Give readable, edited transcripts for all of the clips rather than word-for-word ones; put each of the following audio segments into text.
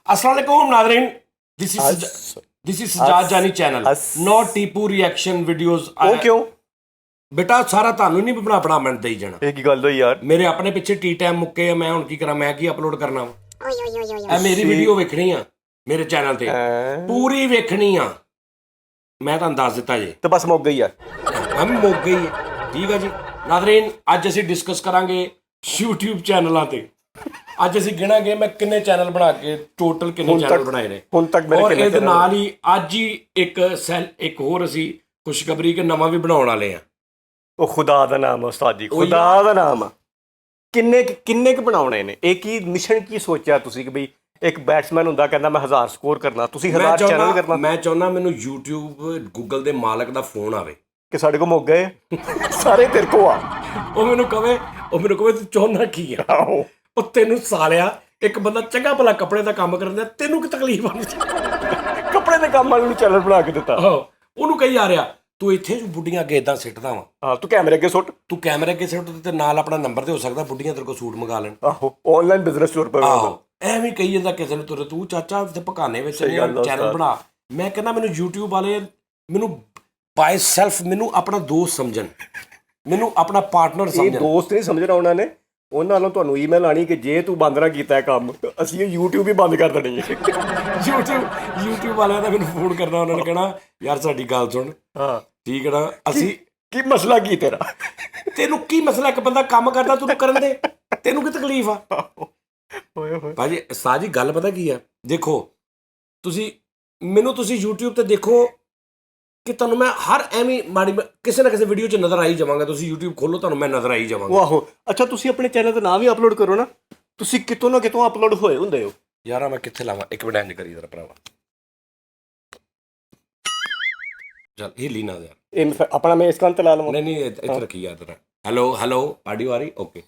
अस्सलामुअलैकुम नाज़रीन, this is Sajjad Jani channel, no Tipu reaction videos. ਉਹ ਕਿਉਂ? बेटा सारा ਤੁਹਾਨੂੰ ਨਹੀਂ ਬਣਾ ਮੈਂ ਦੇਈ ਜਾਣਾ। ਇਹ ਕੀ ਗੱਲ ਹੋਈ ਯਾਰ? ਮੇਰੇ ਆਪਣੇ ਪਿੱਛੇ ਟੀ ਟਾਈਮ ਮੁੱਕੇ ਆ, ਮੈਂ ਹੁਣ ਕੀ ਕਰਾਂ? ਮੈਂ ਕੀ ਅਪਲੋਡ ਕਰਨਾ? ਇਹ ਮੇਰੀ ਵੀਡੀਓ ਵੇਖਣੀ ਆ ਮੇਰੇ ਚੈਨਲ ਤੇ, ਪੂਰੀ ਵੇਖਣੀ ਆ। ਮੈਂ ਤੁਹਾਨੂੰ ਦੱਸ ਦਿੱਤਾ ਜੀ ਤੇ ਬਸ ਮੁੱਕ ਗਈ ਯਾਰ, ਹਮ ਮੁੱਕ ਗਈ ਹੈ। ਠੀਕ ਹੈ ਜੀ ਨਾਜ਼ਰੀਨ, ਅੱਜ ਅਸੀਂ ਡਿਸਕਸ ਕਰਾਂਗੇ YouTube ਚੈਨਲਾਂ ਤੇ। ਅੱਜ ਅਸੀਂ ਗਿਣਾਂਗੇ ਮੈਂ ਕਿੰਨੇ ਚੈਨਲ ਬਣਾ ਕੇ ਟੋਟਲ ਕਿੰਨੇ ਚੈਨਲ ਬਣਾਏ ਨੇ ਹੁਣ ਤੱਕ ਮੇਰੇ ਔਰ ਇਹਦੇ ਨਾਲ ਹੀ ਅੱਜ ਹੀ ਇੱਕ ਹੋਰ ਅਸੀਂ ਖੁਸ਼ਖਬਰੀ ਕਿ ਨਵਾਂ ਵੀ ਬਣਾਉਣ ਵਾਲੇ ਆ। ਉਹ ਖੁਦਾ ਦਾ ਨਾਮ ਉਸਤਾਦ ਜੀ, ਖੁਦਾ ਦਾ ਨਾਮ। ਕਿੰਨੇ ਕੁ ਬਣਾਉਣੇ ਨੇ? ਇਹ ਕੀ ਮਿਸ਼ਨ ਕੀ ਸੋਚਿਆ ਤੁਸੀਂ ਕਿ ਬਈ ਇੱਕ ਬੈਟਸਮੈਨ ਹੁੰਦਾ ਕਹਿੰਦਾ ਮੈਂ 1000 ਸਕੋਰ ਕਰਨਾ, ਤੁਸੀਂ 1000 ਚੈਨਲ ਕਰਨਾ? ਮੈਂ ਚਾਹੁੰਦਾ ਮੈਨੂੰ YouTube ਗੂਗਲ ਦੇ ਮਾਲਕ ਦਾ ਫੋਨ ਆਵੇ ਕਿ ਸਾਡੇ ਕੋਲ ਮੁੱਕ ਗਏ ਸਾਰੇ ਤੇਰੇ ਕੋ ਆ। ਉਹ ਮੈਨੂੰ ਕਵੇ ਤੂੰ ਚਾਹੁੰਦਾ ਕੀ ਆ? ਉਹ ਤੈਨੂੰ ਸਾਲਿਆ ਇੱਕ ਬੰਦਾ ਚੰਗਾ ਭਲਾ ਕੱਪੜੇ ਦਾ ਕੰਮ ਕਰਦਾ, ਤੈਨੂੰ ਕੀ ਤਕਲੀਫ ਆ? ਕੱਪੜੇ ਦੇ ਕੰਮ ਵਾਲੇ ਨੂੰ ਚੈਨਲ ਬਣਾ ਕੇ ਦਿੱਤਾ। ਉਹਨੂੰ ਕਹੀ ਜਾ ਰਿਹਾ ਤੂੰ ਇੱਥੇ ਬੁੱਢੀਆਂ ਅੱਗੇ ਇਦਾਂ ਸਿੱਟਦਾ ਵਾ। ਹਾਂ, ਤੂੰ ਕੈਮਰੇ ਅੱਗੇ ਸੁੱਟ, ਤੂੰ ਕੈਮਰੇ ਅੱਗੇ ਸਿੱਟ ਤੇ ਨਾਲ ਆਪਣਾ ਨੰਬਰ ਤੇ ਹੋ ਸਕਦਾ ਬੁੱਢੀਆਂ ਤੇਰੇ ਕੋਲ ਸੂਟ ਮੰਗਾ ਲੈਣ। ਆਹੋ, ਆਨਲਾਈਨ ਬਿਜ਼ਨਸ ਸ਼ੁਰੂ ਕਰ। ਆਹੋ, ਐਵੇਂ ਕਹੀ ਜਾਂਦਾ ਕਿਸੇ ਨੂੰ ਤੂੰ ਚਾਚਾ ਤੇ ਪਕਾਨੇ ਵਿੱਚ ਚੈਨਲ ਬਣਾ। ਮੈਂ ਕਹਿੰਦਾ ਮੈਨੂੰ YouTube ਵਾਲੇ ਮੈਨੂੰ ਬਾਈ ਸੈਲਫ ਮੈਨੂੰ ਆਪਣਾ ਦੋਸਤ ਸਮਝਣ, ਮੈਨੂੰ ਆਪਣਾ ਪਾਰਟਨਰ ਸਮਝਣ। ਦੋਸਤ ਨਹੀਂ ਸਮਝਣਾ ਉਹਨਾਂ ਨੇ, ਉਹਨਾਂ ਨਾਲੋਂ ਤੁਹਾਨੂੰ ਈਮੇਲ ਆਣੀ ਕਿ ਜੇ ਤੂੰ ਬੰਦ ਨਾ ਕੀਤਾ ਇਹ ਕੰਮ ਅਸੀਂ ਇਹ YouTube ਹੀ ਬੰਦ ਕਰ ਦੇਣੀ ਹੈ। YouTube ਵਾਲਿਆਂ ਦਾ ਮੈਨੂੰ ਫੋਨ ਕਰਨਾ, ਉਹਨਾਂ ਨੇ ਕਹਿਣਾ ਯਾਰ ਸਾਡੀ ਗੱਲ ਸੁਣ। ਹਾਂ ਠੀਕ ਹੈ ਨਾ, ਅਸੀਂ ਕੀ ਮਸਲਾ ਕੀ ਤੇਰਾ? ਤੈਨੂੰ ਕੀ ਮਸਲਾ? ਇੱਕ ਬੰਦਾ ਕੰਮ ਕਰਦਾ ਤੂੰ ਕਰਨ ਦੇ, ਤੈਨੂੰ ਕੀ ਤਕਲੀਫ ਆ? ਭਾਜੀ ਸਾਜੀ ਗੱਲ ਪਤਾ ਕੀ ਆ, ਦੇਖੋ ਤੁਸੀਂ YouTube ਤੇ ਦੇਖੋ ਕਿ ਤੁਹਾਨੂੰ ਮੈਂ ਹਰ ਐਵੇਂ ਮਾੜੀ ਕਿਸੇ ਨਾ ਕਿਸੇ ਵੀਡੀਓ 'ਚ ਨਜ਼ਰ ਆਈ ਜਾਵਾਂਗਾ। ਤੁਸੀਂ YouTube ਖੋਲੋ, ਤੁਹਾਨੂੰ ਮੈਂ ਨਜ਼ਰ ਆਈ ਜਾਵਾਂਗਾ। ਆਹੋ, ਅੱਛਾ ਤੁਸੀਂ ਆਪਣੇ ਚੈਨਲ ਦਾ ਨਾਮ ਵੀ ਅਪਲੋਡ ਕਰੋ ਨਾ, ਤੁਸੀਂ ਕਿਤੋਂ ਨਾ ਕਿਤੋਂ ਅਪਲੋਡ ਹੋਏ ਹੁੰਦੇ ਹੋ। ਯਾਰਾ ਮੈਂ ਕਿੱਥੇ ਲਾਵਾਂ? ਇੱਕ ਮਿੰਟ ਇੰਜ ਕਰੀ ਜਰਾ ਭਰਾਵਾ, ਚੱਲ ਹਿੱਲੀ ਨਾ ਯਾਰ। ਇਹ ਆਪਣਾ ਮੈਂ ਇਸ ਕੰਨ ਤੇ ਲਾ ਲਵਾਂ? ਨਹੀਂ ਇੱਥੇ ਰੱਖੀ ਯਾਰ ਤੇਰਾ। ਹੈਲੋ ਆਡੀਓ ਆ ਰਹੀ? ਓਕੇ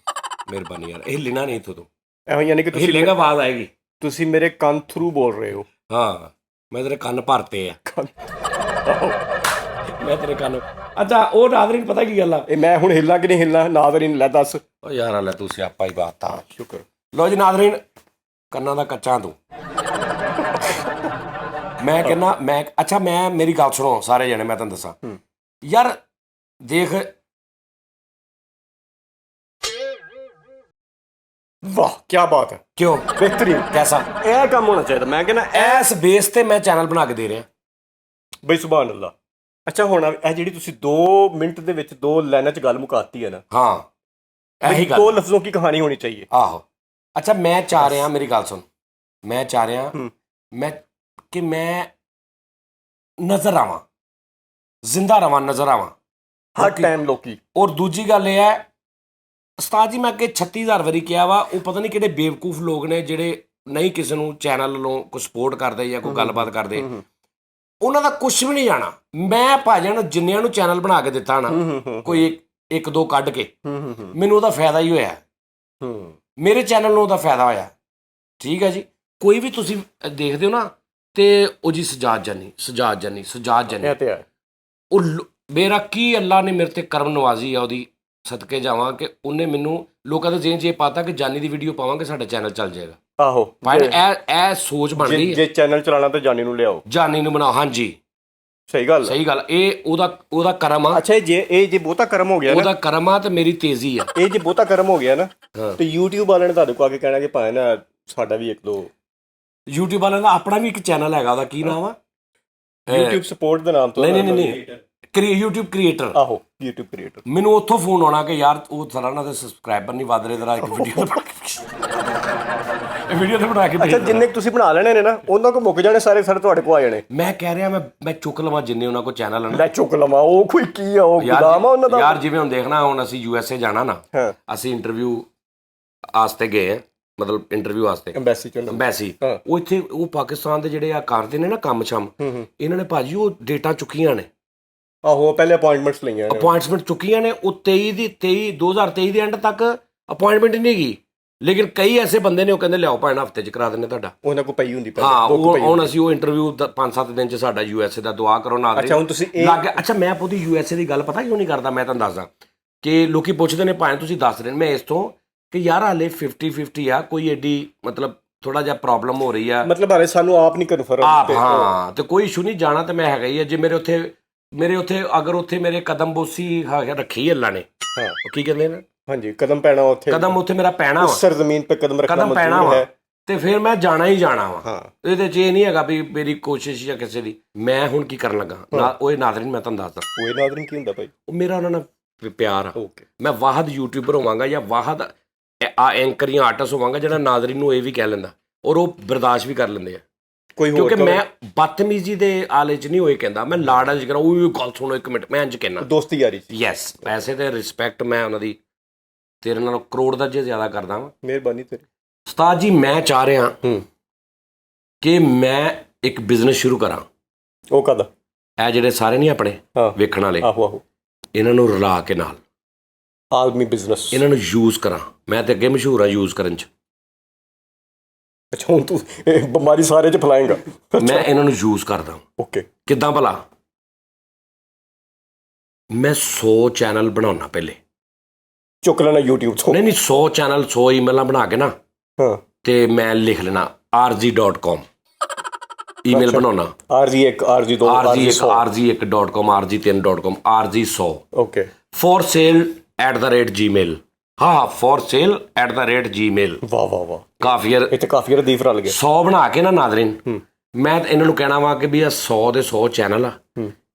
ਮਿਹਰਬਾਨੀ ਯਾਰ, ਇਹ ਹਿੱਲਣਾ ਨਹੀਂ ਇੱਥੋਂ ਤੋਂ। ਐਵੇਂ ਯਾਨੀ ਕਿ ਤੁਸੀਂ ਹਿੱਲੇਗਾ ਆਵਾਜ਼ ਆਏਗੀ। ਤੁਸੀਂ ਮੇਰੇ ਕੰਨ ਥਰੂ ਬੋਲ ਰਹੇ ਹੋ? ਹਾਂ, ਮੈਂ ਤੇਰੇ ਕੰਨ ਭਰਤੇ ਆ। ਮੈਂ ਤੇਰੇ ਕੰਨ। ਅੱਛਾ ਉਹ ਨਾਜ਼ਰੀਨ ਪਤਾ ਕੀ ਗੱਲ ਆ, ਇਹ ਮੈਂ ਹੁਣ ਹਿੱਲਾਂ ਕਿ ਨਹੀਂ ਹਿੱਲਾਂ? ਨਾਜ਼ਰੀਨ ਲੈ ਦੱਸ। ਉਹ ਯਾਰ ਲੈ ਤੂੰ ਸਿਆਪਾ ਹੀ ਬਾਤਾ। ਸ਼ੁਕਰ। ਲੋ ਜੀ ਨਾਜ਼ਰੀਨ, ਕੰਨਾਂ ਦਾ ਕੱਚਾ ਤੂੰ। ਮੈਂ ਕਹਿੰਦਾ ਅੱਛਾ ਮੈਂ ਮੇਰੀ ਗੱਲ ਸੁਣੋ ਸਾਰੇ ਜਣੇ, ਮੈਂ ਤੁਹਾਨੂੰ ਦੱਸਾਂ ਯਾਰ ਦੇਖ। ਵਾਹ ਕੀ ਬਾਤ ਹੈ, ਕਿਉਂ ਬਿਹਤਰੀਨ, ਕੈਸਾ ਇਹ ਕੰਮ ਹੋਣਾ ਚਾਹੀਦਾ। ਮੈਂ ਕਹਿੰਦਾ ਇਸ ਬੇਸ ਤੇ ਮੈਂ ਚੈਨਲ ਬਣਾ ਕੇ ਦੇ ਰਿਹਾ ਬਈ, ਸੁਭਾਨ ਅੱਲਾ। ਅੱਛਾ ਹੁਣ ਇਹ ਜਿਹੜੀ ਤੁਸੀਂ 2 ਮਿੰਟ ਦੇ ਵਿੱਚ 2 ਲਾਈਨਾਂ 'ਚ ਗੱਲ ਮੁਕਾਤੀ ਹੈ ਨਾ? ਹਾਂ ਇਹੀ ਗੱਲ, 2 ਲਫ਼ਜ਼ੋਂ ਕੀ ਕਹਾਣੀ ਹੋਣੀ ਚਾਹੀਏ। ਆਹੋ ਅੱਛਾ ਮੈਂ ਚਾਹ ਰਿਹਾ, ਮੇਰੀ ਗੱਲ ਸੁਣ, ਮੈਂ ਚਾਹ ਰਿਹਾ ਕਿ ਮੈਂ ਨਜ਼ਰ ਆਵਾਂ, ਜ਼ਿੰਦਾ ਰਵਾਂ, ਨਜ਼ਰ ਆਵਾਂ ਹਰ ਟਾਈਮ ਲੋਕੀ। ਔਰ ਦੂਜੀ ਗੱਲ ਇਹ ਹੈ ਉਸਤਾਦ ਜੀ, ਮੈਂ ਅੱਗੇ 36,000 ਵਾਰੀ ਕਿਹਾ ਵਾ, ਉਹ ਪਤਾ ਨਹੀਂ ਕਿਹੜੇ ਬੇਵਕੂਫ ਲੋਕ ਨੇ ਜਿਹੜੇ ਨਹੀਂ ਕਿਸੇ ਨੂੰ ਚੈਨਲ ਵੱਲੋਂ ਕੋਈ ਸਪੋਰਟ ਕਰਦੇ ਜਾਂ ਕੋਈ ਗੱਲਬਾਤ ਕਰਦੇ, ਉਹਨਾਂ ਦਾ ਕੁਝ ਵੀ ਨਹੀਂ ਜਾਣਾ। ਮੈਂ ਭਾਜਣ ਜਿੰਨਿਆਂ ਨੂੰ ਚੈਨਲ ਬਣਾ ਕੇ ਦਿੱਤਾ ਨਾ, ਕੋਈ ਇੱਕ ਦੋ ਕੱਢ ਕੇ, ਮੈਨੂੰ ਉਹਦਾ ਫਾਇਦਾ ਹੀ ਹੋਇਆ। ਮੇਰੇ ਚੈਨਲ ਨੂੰ ਉਹਦਾ ਫਾਇਦਾ ਹੋਇਆ। ਠੀਕ ਹੈ ਜੀ, ਕੋਈ ਵੀ ਤੁਸੀਂ ਦੇਖਦੇ ਹੋ ਨਾ ਤੇ ਉਹ ਜੀ ਸਜਾਦ ਜਾਨੀ ਉਹ ਮੇਰਾ ਕੀ ਅੱਲਾ ਨੇ ਮੇਰੇ ਤੇ ਕਰਮ ਨਵਾਜ਼ੀ ਆ, ਉਹਦੀ ਸਦਕੇ ਜਾਵਾਂ ਕਿ ਉਹਨੇ ਮੈਨੂੰ ਲੋਕਾਂ ਦੇ ਜ਼ਿਹਨ 'ਚ ਇਹ ਪਾਤਾ ਕਿ ਜਾਨੀ ਦੀ ਵੀਡੀਓ ਪਾਵਾਂਗੇ ਸਾਡਾ ਚੈਨਲ ਚੱਲ ਜਾਏਗਾ। ਆਹੋ ਭਾਈ ਇਹ ਸੋਚ ਬਣ ਗਈ, ਜੇ ਚੈਨਲ ਚਲਾਉਣਾ ਤਾਂ ਜਾਨੀ ਨੂੰ ਲਿਆਓ, ਜਾਨੀ ਨੂੰ ਬਣਾਓ। ਹਾਂਜੀ ਸਹੀ ਗੱਲ, ਇਹ ਉਹਦਾ ਕਰਮ ਆ। ਅੱਛਾ ਜੇ ਬਹੁਤਾ ਕਰਮ ਹੋ ਗਿਆ, ਉਹਦਾ ਕਰਮ ਆ ਤੇ ਮੇਰੀ ਤੇਜ਼ੀ ਆ। ਇਹ ਜੇ ਬਹੁਤਾ ਕਰਮ ਹੋ ਗਿਆ ਨਾ ਤੇ YouTube ਵਾਲਿਆਂ ਨੇ ਤੁਹਾਡੇ ਕੋਲ ਆ ਕੇ ਕਹਿਣਾ ਕਿ ਭਾਵੇਂ ਨਾ ਸਾਡਾ ਵੀ 1-2। YouTube ਵਾਲਿਆਂ ਦਾ ਆਪਣਾ ਵੀ ਇੱਕ ਚੈਨਲ ਹੈਗਾ, ਉਹਦਾ ਕੀ ਨਾਮ ਆ? YouTube ਸਪੋਰਟ ਦੇ ਨਾਮ ਤੋਂ। ਨਹੀਂ YouTube ਕ੍ਰੀਏਟਰ। ਆਹੋ YouTube ਕ੍ਰੀਏਟਰ। ਮੈਨੂੰ ਉੱਥੋਂ ਫੋਨ ਆਉਣਾ ਕਿ ਯਾਰ ਉਹ ਸਾਰਾ ਦੇ ਸਬਸਕ੍ਰਾਈਬਰ ਨਹੀਂ ਵੱਧ ਰਹੇ, ਤੇਰਾ ਇੱਕ ਵੀਡੀਓ ਤੇ ਬਣਾ ਕੇ। ਅੱਛਾ ਜਿੰਨੇ ਤੁਸੀਂ ਬਣਾ ਲੈਣੇ ਨੇ ਨਾ, ਉਹਨਾਂ ਕੋ ਮੁੱਕ ਜਾਣੇ ਸਾਰੇ ਤੁਹਾਡੇ ਕੋਲ ਆ ਜਾਣੇ। ਮੈਂ ਕਹਿ ਰਿਹਾ ਮੈਂ ਚੁੱਕ ਲਵਾਂ ਜਿੰਨੇ ਉਹਨਾਂ ਕੋਲ ਚੈਨਲ ਹਨ। ਮੈਂ ਚੁੱਕ ਲਵਾਂ, ਉਹ ਕੋਈ ਕੀ ਆ, ਉਹ ਗੁਦਾਮ ਆ ਉਹਨਾਂ ਦਾ ਯਾਰ। ਜਿਵੇਂ ਹੁਣ ਦੇਖਣਾ, ਹੁਣ ਅਸੀਂ USA ਜਾਣਾ ਨਾ, ਅਸੀਂ ਇੰਟਰਵਿਊ ਵਾਸਤੇ ਗਏ ਆ, ਮਤਲਬ ਇੰਟਰਵਿਊ ਵਾਸਤੇ ਐਮਬੈਸੀ। ਉਹ ਇੱਥੇ ਉਹ ਪਾਕਿਸਤਾਨ ਦੇ ਜਿਹੜੇ ਆ ਕਰਦੇ ਨੇ ਨਾ ਕੰਮ ਸ਼ਮ, ਇਹਨਾਂ ਨੇ ਭਾਜੀ ਉਹ ਡੇਟਾਂ ਚੁੱਕੀਆਂ ਨੇ। ਆਹੋ ਪਹਿਲੇ ਅਪਾਇੰਟਮੈਂਟਸ ਲਈਆਂ ਨੇ, ਅਪਾਇੰਟਮੈਂਟ ਚੁੱਕੀਆਂ ਨੇ। ਉਹ 2023 ਦੇ ਐਂਡ ਤੱਕ ਅਪਾਇੰਟਮੈਂਟ ਹੀ ਨਹੀਂ ਗਈ, ਲੇਕਿਨ ਕਈ ਐਸੇ ਬੰਦੇ ਨੇ ਉਹ ਕਹਿੰਦੇ ਲਿਆਓ ਭਾਵੇਂ ਹਫ਼ਤੇ 'ਚ ਕਰਾ ਦਿੰਦੇ ਤੁਹਾਡਾ। ਉਹਨਾਂ ਕੋਲ ਪਈ ਹੁੰਦੀ। ਹਾਂ ਹੁਣ ਅਸੀਂ ਉਹ ਇੰਟਰਵਿਊ 5-7 ਦਿਨ 'ਚ ਸਾਡਾ USA ਦਾ ਦੁਆ ਕਰੋ ਨਾ। ਅੱਛਾ ਹੁਣ ਤੁਸੀਂ ਅੱਛਾ ਮੈਂ ਉਹਦੀ USA ਦੀ ਗੱਲ ਪਤਾ ਕਿਉਂ ਨਹੀਂ ਕਰਦਾ? ਮੈਂ ਤੁਹਾਨੂੰ ਦੱਸਦਾ ਕਿ ਲੋਕੀ ਪੁੱਛਦੇ ਨੇ ਭਾਵੇਂ ਤੁਸੀਂ ਦੱਸ ਰਹੇ, ਮੈਂ ਇਸ ਤੋਂ ਕਿ ਯਾਰ ਹਾਲੇ 50-50 ਆ, ਕੋਈ ਐਡੀ ਮਤਲਬ ਥੋੜਾ ਜਿਹਾ ਪ੍ਰੋਬਲਮ ਹੋ ਰਹੀ ਆ ਮਤਲਬ ਹਾਲੇ ਸਾਨੂੰ ਆਪ ਨਹੀਂ ਕਨਫਰਮ ਆਪ, ਹਾਂ। ਤੇ ਕੋਈ ਇਸ਼ੂ ਨਹੀਂ, ਜਾਣਾ ਤੇ ਮੈਂ ਹੈਗਾ ਹੀ ਆ। ਜੇ ਮੇਰੇ ਉੱਥੇ ਅਗਰ ਉੱਥੇ ਮੇਰੇ ਕਦਮ ਬੋਸੀ ਰੱਖੀ ਅੱਲਾ ਨੇ, ਹਾਂ ਕੀ ਕਹਿੰਦੇ ਨੇ, ਹਾਂਜੀ, ਕਦਮ ਪੈਣਾ ਉੱਥੇ, ਕਦਮ ਉੱਥੇ ਮੇਰਾ ਪੈਣਾ ਵਾ, ਸਰ ਜ਼ਮੀਨ ਤੇ ਕਦਮ ਰੱਖਣਾ ਕਦਮ ਪੈਣਾ ਵਾ, ਤੇ ਫਿਰ ਮੈਂ ਜਾਣਾ ਹੀ ਜਾਣਾ ਵਾ। ਹਾਂ, ਇਹਦੇ 'ਚ ਇਹ ਨਹੀਂ ਹੈਗਾ ਵੀ ਮੇਰੀ ਕੋਸ਼ਿਸ਼ ਜਾਂ ਕਿਸੇ ਦੀ। ਮੈਂ ਹੁਣ ਕੀ ਕਰਨ ਲੱਗਾ ਨਾ, ਉਹ ਨਾਜ਼ਰੀਨ ਮੈਂ ਤੁਹਾਨੂੰ ਦੱਸਦਾ, ਉਹ ਨਾਜ਼ਰੀਨ ਕੀ ਹੁੰਦਾ ਭਾਈ, ਉਹ ਮੇਰਾ ਉਹਨਾਂ ਨਾਲ ਪਿਆਰ ਆ। ਓਕੇ, ਮੈਂ ਵਾਹਦ ਯੂਟਿਊਬਰ ਹੋਵਾਂਗਾ ਜਾਂ ਵਾਹਦ ਐਂਕਰ ਜਾਂ ਆਰਟਿਸਟ ਹੋਵਾਂਗਾ ਜਿਹੜਾ ਨਾਜ਼ਰੀਨ ਨੂੰ ਇਹ ਵੀ ਕਹਿ ਲੈਂਦਾ, ਔਰ ਉਹ ਬਰਦਾਸ਼ਤ ਵੀ ਕਰ ਲੈਂਦੇ ਆ। ਕੋਈ ਹੋਰ ਕਿਉਂਕਿ ਮੈਂ ਬਦਤਮੀਜ਼ੀ ਦੇ ਆਲੇ 'ਚ ਨਹੀਂ ਹੋਏ ਕਹਿੰਦਾ, ਮੈਂ ਲਾੜਾ ਚ ਕਰਾਂ ਉਹ ਗੱਲ ਸੁਣੋ 1 ਮਿੰਟ, ਮੈਂ ਇੰਝ ਕਹਿਣਾ ਦੋਸਤੀ ਯਾਰੀ ਚ। ਯੈਸ, ਪੈਸੇ ਤੇ ਰਿਸਪੈਕਟ ਮੈਂ ਉਹਨਾਂ ਦੀ ਤੇਰੇ ਨਾਲੋਂ ਕਰੋੜ ਦਰਜੇ ਜ਼ਿਆਦਾ ਕਰਦਾ ਵਾਂ। ਮਿਹਰਬਾਨੀ ਤੇਰੀ ਉਸਤਾਦ ਜੀ। ਮੈਂ ਚਾਹ ਰਿਹਾ ਕਿ ਮੈਂ ਇੱਕ ਬਿਜ਼ਨਸ ਸ਼ੁਰੂ ਕਰਾਂ। ਉਹ ਕਦ? ਇਹ ਜਿਹੜੇ ਸਾਰੇ ਨਹੀਂ ਆਪਣੇ ਵੇਖਣ ਵਾਲੇ, ਆਹੋ ਆਹੋ, ਇਹਨਾਂ ਨੂੰ ਰਲਾ ਕੇ ਨਾਲ ਆਲਮੀ ਬਿਜ਼ਨਸ, ਇਹਨਾਂ ਨੂੰ ਯੂਜ਼ ਕਰਾਂ। ਮੈਂ ਤੇ ਅੱਗੇ ਮਸ਼ਹੂਰ ਆ ਯੂਜ਼ ਕਰਨ 'ਚ। ਅੱਛਾ, ਹੁਣ ਤੂੰ ਇਹ ਬਿਮਾਰੀ ਸਾਰੇ 'ਚ ਫੈਲਾਏਂਗਾ? ਮੈਂ ਇਹਨਾਂ ਨੂੰ ਯੂਜ਼ ਕਰਦਾ। ਓਕੇ, ਕਿੱਦਾਂ ਭਲਾ? ਮੈਂ 100 ਚੈਨਲ ਬਣਾਉਣਾ ਪਹਿਲੇ, ਚੁੱਕ ਲੈਣਾ YouTube ਤੋਂ। ਨਹੀਂ 100 ਚੈਨਲ 100 ਈਮੇਲਾਂ ਬਣਾ ਕੇ ਨਾ, ਹਾਂ, ਤੇ ਮੈਂ ਲਿਖ ਲੈਣਾ rg.com ਈਮੇਲ ਬਣਾਉਣਾ, rg1 rg2 rg1.com rg3.com rg100 okay, for sale @gmail, ਹਾਂ for sale @gmail। ਵਾਹ ਵਾਹ ਵਾਹ, ਕਾਫੀ ਇਹ ਤੇ ਕਾਫੀ ਰਦੀਫ ਰਲ ਗਿਆ। 100 ਬਣਾ ਕੇ ਨਾ ਨਾਜ਼ਰੀਨ, ਮੈਂ ਇਹਨਾਂ ਨੂੰ ਕਹਿਣਾ ਵਾ ਕਿ ਵੀ ਇਹ 100 ਦੇ 100 ਚੈਨਲ ਆ,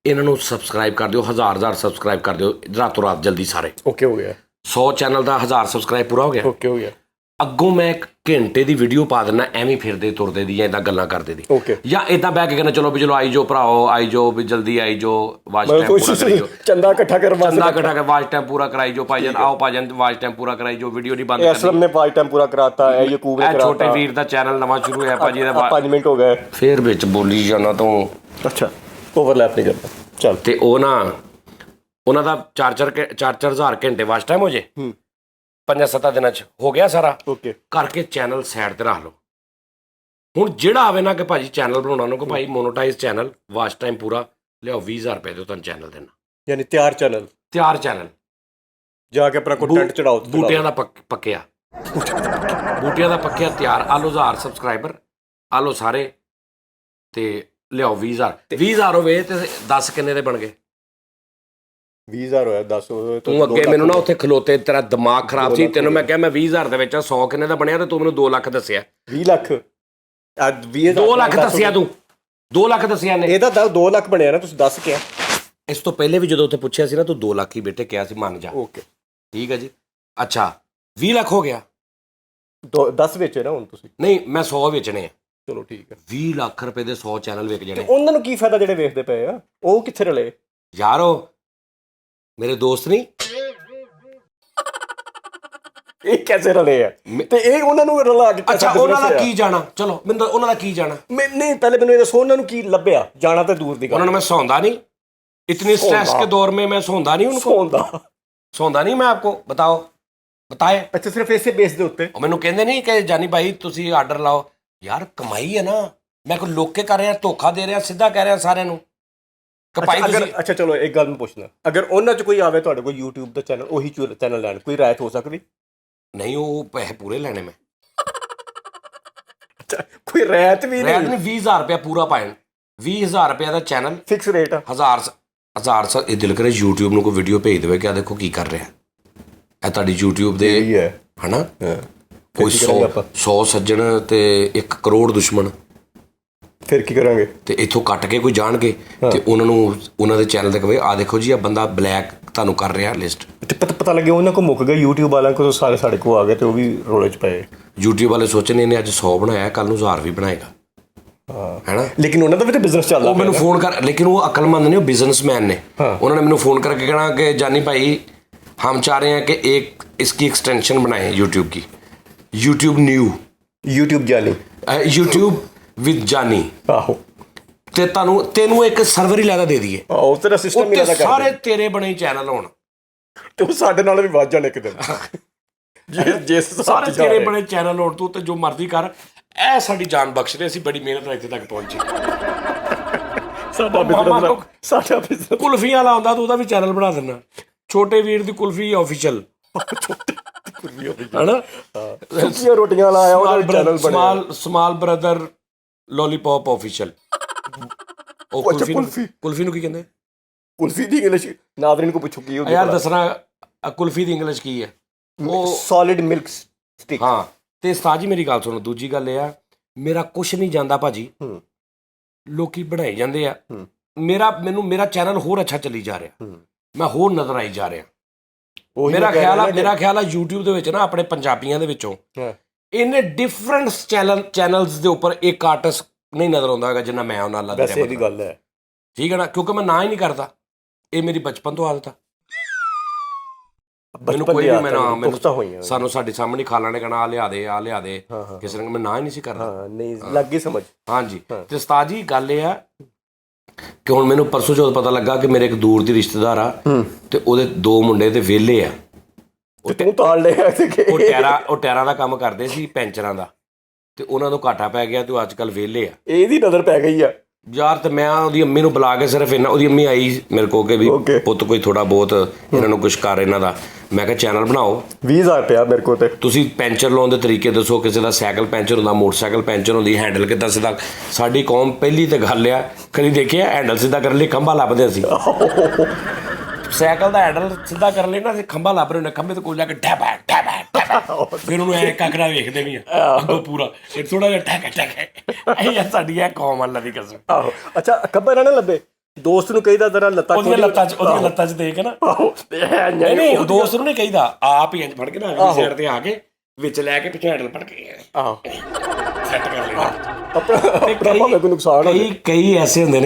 ਇਹਨਾਂ ਨੂੰ ਸਬਸਕ੍ਰਾਈਬ ਕਰ ਦਿਓ, 1000 ਸਬਸਕ੍ਰਾਈਬ ਕਰ ਦਿਓ ਰਾਤੋਂ ਰਾਤ ਜਲਦੀ ਸਾਰੇ। ਓਕੇ ਹੋ ਗਿਆ, 100 ਚੈਨਲ ਦਾ 1000 ਸਬਸਕ੍ਰਾਈਬ ਪੂਰਾ ਹੋ ਗਿਆ। ਓਕੇ ਹੋ ਗਿਆ। ਅੱਗੋਂ ਮੈਂ 1 ਘੰਟੇ ਦੀ ਵੀਡੀਓ ਪਾ ਦਿੰਦਾ, ਐਵੇਂ ਫਿਰਦੇ ਤੁਰਦੇ ਦੀ ਜਾਂ ਇੱਦਾਂ ਗੱਲਾਂ ਕਰਦੇ ਦੀ, ਓਕੇ, ਜਾਂ ਇੱਦਾਂ ਬਹਿ ਕੇ ਕਹਿੰਦਾ ਚਲੋ ਵੀ ਚਲੋ ਆਈ ਜੋ ਭਰਾਓ, ਆਈ ਜੋ ਵੀ ਜਲਦੀ ਆਈ ਜੋ, ਵਾਚ ਟਾਈਮ ਪੂਰਾ ਕਰਾਈ ਜੋ, ਚੰਦਾ ਇਕੱਠਾ ਕਰ, ਚੰਦਾ ਇਕੱਠਾ ਕਰ, ਵਾਚ ਟਾਈਮ ਪੂਰਾ ਕਰਾਈ ਜੋ, ਭਾਈਜਾਨ ਆਓ ਭਾਈਜਾਨ ਵਾਚ ਟਾਈਮ ਪੂਰਾ ਕਰਾਈ ਜੋ, ਵੀਡੀਓ ਨਹੀਂ ਬੰਦ ਕਰਨੀ। ਅਸਲਮ ਨੇ ਵਾਚ ਟਾਈਮ ਪੂਰਾ ਕਰਾਤਾ ਹੈ, ਯਕੂਬ ਨੇ ਇਹ ਕਰਾਤਾ। ਛੋਟੇ ਵੀਰ ਦਾ ਚੈਨਲ ਨਵਾਂ ਸ਼ੁਰੂ ਹੋਇਆ ਭਾਜੀ ਦਾ, 5 ਮਿੰਟ ਹੋ ਗਏ, ਫੇਰ ਵਿੱਚ ਬੋਲੀ ਜਾਣਾ ਤੋਂ। ਅੱਛਾ, ਓਵਰਲੈਪ ਨਹੀਂ ਕਰਦਾ, ਚੱਲ। ਤੇ ਉਹ ਨਾ ਉਹਨਾਂ ਦਾ 4-4000 ਘੰਟੇ ਵਾਚ ਟਾਈਮ ਹੋ ਜੇ 5-7 ਦਿਨਾਂ 'ਚ ਹੋ ਗਿਆ ਸਾਰਾ। ਓਕੇ, ਕਰਕੇ ਚੈਨਲ ਸਾਈਡ ਤੇ ਰੱਖ ਲਓ। ਹੁਣ ਜਿਹੜਾ ਆਵੇ ਨਾ ਕਿ ਭਾਜੀ ਚੈਨਲ ਬਣਾਉਣਾ ਨੂੰ, ਕਿ ਭਾਈ ਮੋਨੋਟਾਈਜ਼ ਚੈਨਲ, ਵਾਚ ਟਾਈਮ ਪੂਰਾ, ਲਿਆਓ 20000 ਰੁਪਏ ਦਿਓ, ਤੁਹਾਨੂੰ ਚੈਨਲ ਦੇਣਾ। ਯਾਨੀ ਤਿਆਰ ਚੈਨਲ, ਤਿਆਰ ਚੈਨਲ ਜਾ ਕੇ ਆਪਣਾ ਕੰਟੈਂਟ ਚੜਾਓ। ਬੂਟਿਆਂ ਦਾ ਪੱਕਿਆ, ਬੂਟਿਆਂ ਦਾ ਪੱਕਿਆ ਤਿਆਰ। ਆ ਲਓ 1000 ਸਬਸਕ੍ਰਾਈਬਰ, ਆ ਲਓ ਸਾਰੇ, ਤੇ ਲਿਆਓ 20000 ਹੋਵੇ ਤੇ 10 ਕਿੰਨੇ ਦੇ ਬਣ ਗਏ? 20000 ਹੋਇਆ, 10 ਤੂੰ ਅੱਗੇ ਮੈਨੂੰ ਨਾ ਉੱਥੇ ਖਲੋਤੇ, ਤੇਰਾ ਦਿਮਾਗ ਖਰਾਬ ਸੀ, ਤੈਨੂੰ ਮੈਂ ਕਿਹਾ ਮੈਂ 20000 ਦੇ ਵਿੱਚ 100 ਕਿੰਨੇ ਦਾ ਬਣਿਆ, ਤੇ ਤੂੰ ਮੈਨੂੰ 2 ਲੱਖ ਦੱਸਿਆ। 20 ਲੱਖ, 2 ਲੱਖ ਦੱਸਿਆ ਤੂੰ, 2 ਲੱਖ ਦੱਸਿਆ ਨੇ। ਇਹ ਤਾਂ 2 ਲੱਖ ਬਣਿਆ ਨਾ, ਤੁਸੀਂ ਦੱਸ ਕਿਹਾ। ਇਸ ਤੋਂ ਪਹਿਲੇ ਵੀ ਜਦੋਂ ਉੱਥੇ ਪੁੱਛਿਆ ਸੀ ਨਾ, ਤੂੰ 2 ਲੱਖ ਹੀ ਬੇਟੇ ਕਿਹਾ ਸੀ, ਮੰਨ ਜਾ। ਓਕੇ, ਠੀਕ ਹੈ ਜੀ। ਅੱਛਾ 20 ਲੱਖ ਹੋ ਗਿਆ, 10 ਵੇਚੇ ਨਾ ਹੁਣ ਤੁਸੀਂ? ਨਹੀਂ, ਮੈਂ 100 ਵੇਚਣੇ ਆ। ਚਲੋ ਠੀਕ ਹੈ, 20 ਲੱਖ ਰੁਪਏ ਦੇ 100 ਚੈਨਲ ਵਿਕ ਜਾਣੇ। ਉਹਨਾਂ ਨੂੰ ਕੀ ਫਾਇਦਾ ਜਿਹੜੇ ਵੇਖਦੇ ਪਏ ਆ? ਉਹ ਕਿੱਥੇ ਰਲੇ ਯਾਰ? ਉਹ ਮੇਰੇ ਦੋਸਤ ਨਹੀਂ, ਇਹ ਕਿਵੇਂ ਰਲੇ ਆ? ਤੇ ਇਹ ਉਹਨਾਂ ਨੂੰ ਰਲਾ ਕੇ? ਅੱਛਾ, ਉਹਨਾਂ ਦਾ ਕੀ ਜਾਣਾ? ਚਲੋ ਮੈਨੂੰ ਉਹਨਾਂ ਦਾ ਕੀ ਜਾਣਾ? ਨਹੀਂ, ਪਹਿਲੇ ਮੈਨੂੰ ਇਹ ਦੱਸੋ, ਉਹਨਾਂ ਨੂੰ ਕੀ ਲੱਭਿਆ? ਜਾਣਾ ਤਾਂ ਦੂਰ ਦੀ ਗੱਲ। ਉਹਨਾਂ ਨੂੰ ਮੈਂ ਸੌਂਦਾ नहीं, इतनी स्ट्रेस के दौर में मैं सौंदा नहीं उनको, सौंदा नहीं मैं आपको बताए। अच्छा, सिर्फ ऐसे बेस दे उत्ते ਮੈਨੂੰ ਕਹਿੰਦੇ ਨਹੀਂ ਕਿ ਜਾਨੀ ਭਾਈ ਤੁਸੀਂ ਆਰਡਰ ਲਾਓ। ਯਾਰ ਕਮਾਈ ਹੈ ਨਾ, ਮੈਂ ਕੋਈ ਲੋਕ ਕੇ ਕਰ ਰਿਹਾ, ਧੋਖਾ ਦੇ ਰਿਹਾ, ਸਿੱਧਾ ਕਹਿ ਰਿਹਾ ਸਾਰਿਆਂ ਨੂੰ ਕਿ ਭਾਈ ਤੁਸੀਂ। ਅੱਛਾ ਚਲੋ, ਇੱਕ ਗੱਲ ਮੈਂ ਪੁੱਛਣਾ, ਅਗਰ ਉਹਨਾਂ 'ਚ ਕੋਈ ਆਵੇ ਤੁਹਾਡੇ ਕੋਲ YouTube ਦਾ ਚੈਨਲ, ਉਹੀ ਚੈਨਲ ਲੈਣ, ਕੋਈ ਰਾਇਤ ਹੋ ਸਕਦੀ? ਨਹੀਂ, ਉਹ ਪੈਸੇ ਪੂਰੇ ਲੈਣੇ ਮੈਂ। ਅੱਛਾ, ਕੋਈ ਰਾਇਤ ਵੀ ਨਹੀਂ? ਰਾਇਤ ਨਹੀਂ, 20000 ਰੁਪਇਆ ਪੂਰਾ ਪਾਇਣ, 20000 ਰੁਪਇਆ ਦਾ ਚੈਨਲ, ਫਿਕਸ ਰੇਟ ਆ। 1000 ਇਹ ਦਿਲ ਕਰੇ YouTube ਨੂੰ ਕੋਈ ਵੀਡੀਓ ਭੇਜ ਦੇਵੇ ਕਿ ਆ ਦੇਖੋ ਕੀ ਕਰ ਰਿਹਾ, ਇਹ ਤੁਹਾਡੀ YouTube ਦੇ ਹਨਾ, ਕੋਈ 100 ਸੱਜਣ ਤੇ 1 ਕਰੋੜ ਦੁਸ਼ਮਣ, ਫਿਰ ਕੀ ਕਰਾਂਗੇ? ਤੇ ਇੱਥੋਂ ਕੱਟ ਕੇ ਕੋਈ ਜਾਣਗੇ ਤੇ ਉਹਨਾਂ ਨੂੰ ਉਹਨਾਂ ਦੇ ਚੈਨਲ ਤੇ ਕਹੇ ਆ ਦੇਖੋ ਜੀ, ਆ ਬੰਦਾ ਬਲੈਕ ਤੁਹਾਨੂੰ ਕਰ ਰਿਹਾ ਲਿਸਟ, ਤੇ ਪਤਾ ਲੱਗੇ ਉਹਨਾਂ ਕੋਲ ਮੁੱਕ ਗਏ, YouTube ਵਾਲਿਆਂ ਕੋਲ ਸਾਰੇ ਸਾਡੇ ਕੋਲ ਆ ਗਏ ਤੇ ਉਹ ਵੀ ਰੋਲੇ 'ਚ ਪਏ। YouTube ਵਾਲੇ ਸੋਚਣੇ ਇਹਨੇ ਅੱਜ 100 ਬਣਾਇਆ, ਕੱਲ ਨੂੰ 1000 ਵੀ ਬਣਾਏਗਾ, ਹੈਨਾ। ਲੇਕਿਨ ਉਹਨਾਂ ਦਾ ਵੀ ਤਾਂ ਬਿਜ਼ਨਸ ਚੱਲਦਾ। ਉਹ ਮੈਨੂੰ ਫੋਨ ਕਰ, ਲੇਕਿਨ ਉਹ ਅਕਲਮੰਦ ਨੇ, ਉਹ ਬਿਜ਼ਨਸਮੈਨ ਨੇ। ਉਹਨਾਂ ਨੇ ਮੈਨੂੰ ਫੋਨ ਕਰਕੇ ਕਹਿਣਾ कि जानी भाई हम चाह रहे हैं कि एक इसकी एक्सटेंशन बनाएं YouTube की, YouTube न्यू, YouTube जानी, YouTube विद जानी। ਆਹੋ, ਤੇ ਤੈਨੂੰ ਇੱਕ ਸਰਵਰ ਹੀ ਲੈਦਾ ਦੇ ਦਈਏ, ਉਹ ਤੇਰਾ ਸਿਸਟਮ ਹੀ ਲੈਦਾ ਕਰ, ਸਾਰੇ ਤੇਰੇ ਬਣੇ ਚੈਨਲ ਹੋਣ, ਤੇ ਉਹ ਸਾਡੇ ਨਾਲ ਵੀ ਵੱਧ ਜਾਣ ਇੱਕ ਦਿਨ। ਜਿਸ ਸਾਰੇ ਤੇਰੇ ਬਣੇ ਚੈਨਲ ਹੋਣ, ਤੂੰ ਤੇ ਜੋ ਮਰਜ਼ੀ ਕਰ, ਇਹ ਸਾਡੀ ਜਾਨ ਬਖਸ਼ ਰਹੇ, ਅਸੀਂ ਬੜੀ ਮਿਹਨਤ ਨਾਲ ਇੱਥੇ ਤੱਕ ਪਹੁੰਚੇ। ਸਾਡਾ ਬਿਜ਼ਨਸ ਕੁਲਫੀਆਂ ਵਾਲਾ ਆਉਂਦਾ, ਤੂੰ ਉਹਦਾ ਵੀ ਚੈਨਲ ਬਣਾ ਦਿੰਦਾ, ਛੋਟੇ ਵੀਰ ਦੀ ਕੁਲਫੀ ਆਫੀਸ਼ੀਅਲ। ਕੁਲਫੀ ਹੁੰਦੀ ਹਨਾ ਸੁੱਕੀਆਂ ਰੋਟੀਆਂ ਲਾਇਆ ਉਹਦਾ ਚੈਨਲ ਬਣਿਆ ਸਮਾਲ ਬ੍ਰਦਰ ਲੋਲੀਪੌਪ ਆਫੀਸ਼ੀਅਲ। ਉਹ ਕੁਲਫੀ ਨੂੰ ਕੀ ਕਹਿੰਦੇ? ਕੁਲਫੀ ਦੀ ਇੰਗਲਿਸ਼ ਨਾਜ਼ਰੀਨ ਕੋ ਪੁੱਛੋ ਕੀ ਹੁੰਦੀ ਯਾਰ ਦੱਸਣਾ ਕੁਲਫੀ ਦੀ ਇੰਗਲਿਸ਼ ਕੀ ਹੈ? ਉਹ ਸੋਲਿਡ ਮਿਲਕ ਸਟਿਕ। ਹਾਂ ਤੇ ਉਸਤਾਦ ਜੀ ਮੇਰੀ ਗੱਲ ਸੁਣੋ, ਦੂਜੀ ਗੱਲ ਇਹ ਆ ਮੇਰਾ ਕੁਛ ਨਹੀਂ ਜਾਂਦਾ ਭਾਜੀ, ਲੋਕੀ ਬਣਾਈ ਜਾਂਦੇ ਆ, ਮੇਰਾ ਚੈਨਲ ਹੋਰ ਅੱਛਾ ਚੱਲੀ ਜਾ ਰਿਹਾ, ਮੈਂ ਹੋਰ ਨਜ਼ਰ ਆਈ ਜਾ ਰਿਹਾ। ਮੇਰਾ ਖਿਆਲ ਆ YouTube ਦੇ ਵਿੱਚ ਨਾ ਆਪਣੇ ਪੰਜਾਬੀਆਂ ਦੇ ਵਿੱਚੋਂ ਇੰਨੇ ਡਿਫਰੈਂਟ ਚੈਨਲਸ ਦੇ ਉੱਪਰ ਇੱਕ ਆਰਟਿਸਟ ਨਹੀਂ ਨਜ਼ਰ ਆਉਂਦਾ ਹੈਗਾ ਜਿੰਨਾ ਮੈਂ ਉਹਨਾਂ ਨਾਲ। ਵੈਸੇ ਇਹਦੀ ਗੱਲ ਹੈ, ਠੀਕ ਹੈ ਨਾ, ਕਿਉਂਕਿ ਮੈਂ ਨਾ ਹੀ ਨਹੀਂ ਕਰਦਾ, ਇਹ ਮੇਰੀ ਬਚਪਨ ਤੋਂ ਆਦਤ ਆ। ਮੈਨੂੰ ਕੋਈ ਵੀ ਮੈਨੂੰ ਸਾਨੂੰ ਸਾਡੇ ਸਾਹਮਣੇ ਖਾਲਾਂ ਨੇ ਕਹਿਣਾ ਆ ਲਿਆ ਦੇ ਕਿਸੇ ਨੇ ਮੈਂ ਨਾ ਹੀ ਨਹੀਂ ਸੀ ਕਰਦਾ। ਨਹੀਂ ਲੱਗ ਗਈ ਸਮਝ। ਹਾਂਜੀ ਤੇ ਉਸਤਾਦ ਜੀ ਗੱਲ ਇਹ ਆ ਕਿ ਹੁਣ ਮੈਨੂੰ ਪਰਸੋਂ ਜਦੋਂ ਪਤਾ ਲੱਗਾ ਕਿ ਮੇਰੇ ਇੱਕ ਦੂਰ ਦੀ ਰਿਸ਼ਤੇਦਾਰ ਆ ਤੇ ਉਹਦੇ 2 ਮੁੰਡੇ ਤੇ ਵਿਹਲੇ ਆ, ਤੂੰ ਤਾਲ ਲਿਆ ਉਹ ਟਾਇਰਾਂ ਦਾ ਕੰਮ ਕਰਦੇ ਸੀ, ਪੈਂਚਰਾਂ ਦਾ, ਤੇ ਉਹਨਾਂ ਨੂੰ ਘਾਟਾ ਪੈ ਗਿਆ ਤੇ ਉਹ ਅੱਜ ਕੱਲ੍ਹ ਵਿਹਲੇ ਆ। ਇਹਦੀ ਨਜ਼ਰ ਪੈ ਗਈ ਆ ਯਾਰ। ਤੇ ਮੈਂ ਉਹਦੀ ਅੰਮੀ ਨੂੰ ਬੁਲਾ ਕੇ ਸਿਰਫ ਇਹਨਾਂ, ਉਹਦੀ ਅੰਮੀ ਆਈ ਮੇਰੇ ਕੋਲ ਕਿ ਵੀ ਪੁੱਤ ਕੋਈ ਥੋੜਾ ਬਹੁਤ ਇਹਨਾਂ ਨੂੰ ਕੁਛ ਕਰ ਇਹਨਾਂ ਦਾ। ਮੈਂ ਕਿਹਾ ਚੈਨਲ ਬਣਾਓ, 20,000 ਰੁਪਇਆ ਮੇਰੇ ਕੋਲ ਤੇ ਤੁਸੀਂ ਪੈਂਚਰ ਲਾਉਣ ਦੇ ਤਰੀਕੇ ਦੱਸੋ, ਕਿਸੇ ਦਾ ਸਾਈਕਲ ਪੈਂਚਰ ਹੁੰਦਾ, ਮੋਟਰਸਾਈਕਲ ਪੈਂਚਰ ਹੁੰਦੀ, ਹੈਂਡਲ ਕਿੱਦਾਂ ਸਿੱਧਾ। ਸਾਡੀ ਕੌਮ ਪਹਿਲੀ ਤੇ ਗੱਲ ਆ, ਕਦੀ ਦੇਖਿਆ ਹੈਂਡਲ ਸਿੱਧਾ ਕਰਨ ਲਈ ਖੰਭਾ ਲੱਭਦੇ ਸੀ। ਸਾਈਕਲ ਦਾ ਹੈਂਡਲ ਸਿੱਧਾ ਕਰਨ ਲਈ ਨਾ ਅਸੀਂ ਖੰਭਾ ਲੱਭ ਰਹੇ ਹੁੰਦੇ, ਖੰਭੇ ਤੇ ਕੋਲ ਜਾ ਕੇ ਟੈਪਾ ਫਿਰ ਉਹਨੂੰ ਐ ਕਾਕੜਾ ਵੇਖਦੇ ਵੀ ਆ ਅੱਗੋਂ ਪੂਰਾ ਥੋੜਾ ਜਿਹਾ ਟੈਕ ਇਹ ਸਾਡੀ ਇਹ ਕੌਮ ਅੱਲਾ ਦੀ ਕਸਮ। ਆਹੋ ਅੱਛਾ ਖੰਭਾ ਨਾ ਲੱਭੇ, ਦੋਸਤ ਨੂੰ ਕਹੀਦਾ ਜ਼ਰਾ ਉਹਦੀਆਂ ਲੱਤਾਂ 'ਚ ਦੇ ਕੇ ਨਾ, ਨਹੀਂ ਦੋਸਤ ਨੂੰ ਨਹੀਂ ਕਹੀਦਾ, ਆਪ ਹੀ ਇੰਝ ਫੜ ਕੇ ਨਾ ਅਗਲੀ ਸਾਈਡ ਤੇ ਆ ਕੇ ਵਿੱਚ ਲੈ ਕੇ ਪਿੱਛੇ ਹੈਂਡਲ ਫੜ ਕੇ ਸੈੱਟ ਕਰ ਲੈਣਾ। ਕਈ ਐਸੇ ਹੁੰਦੇ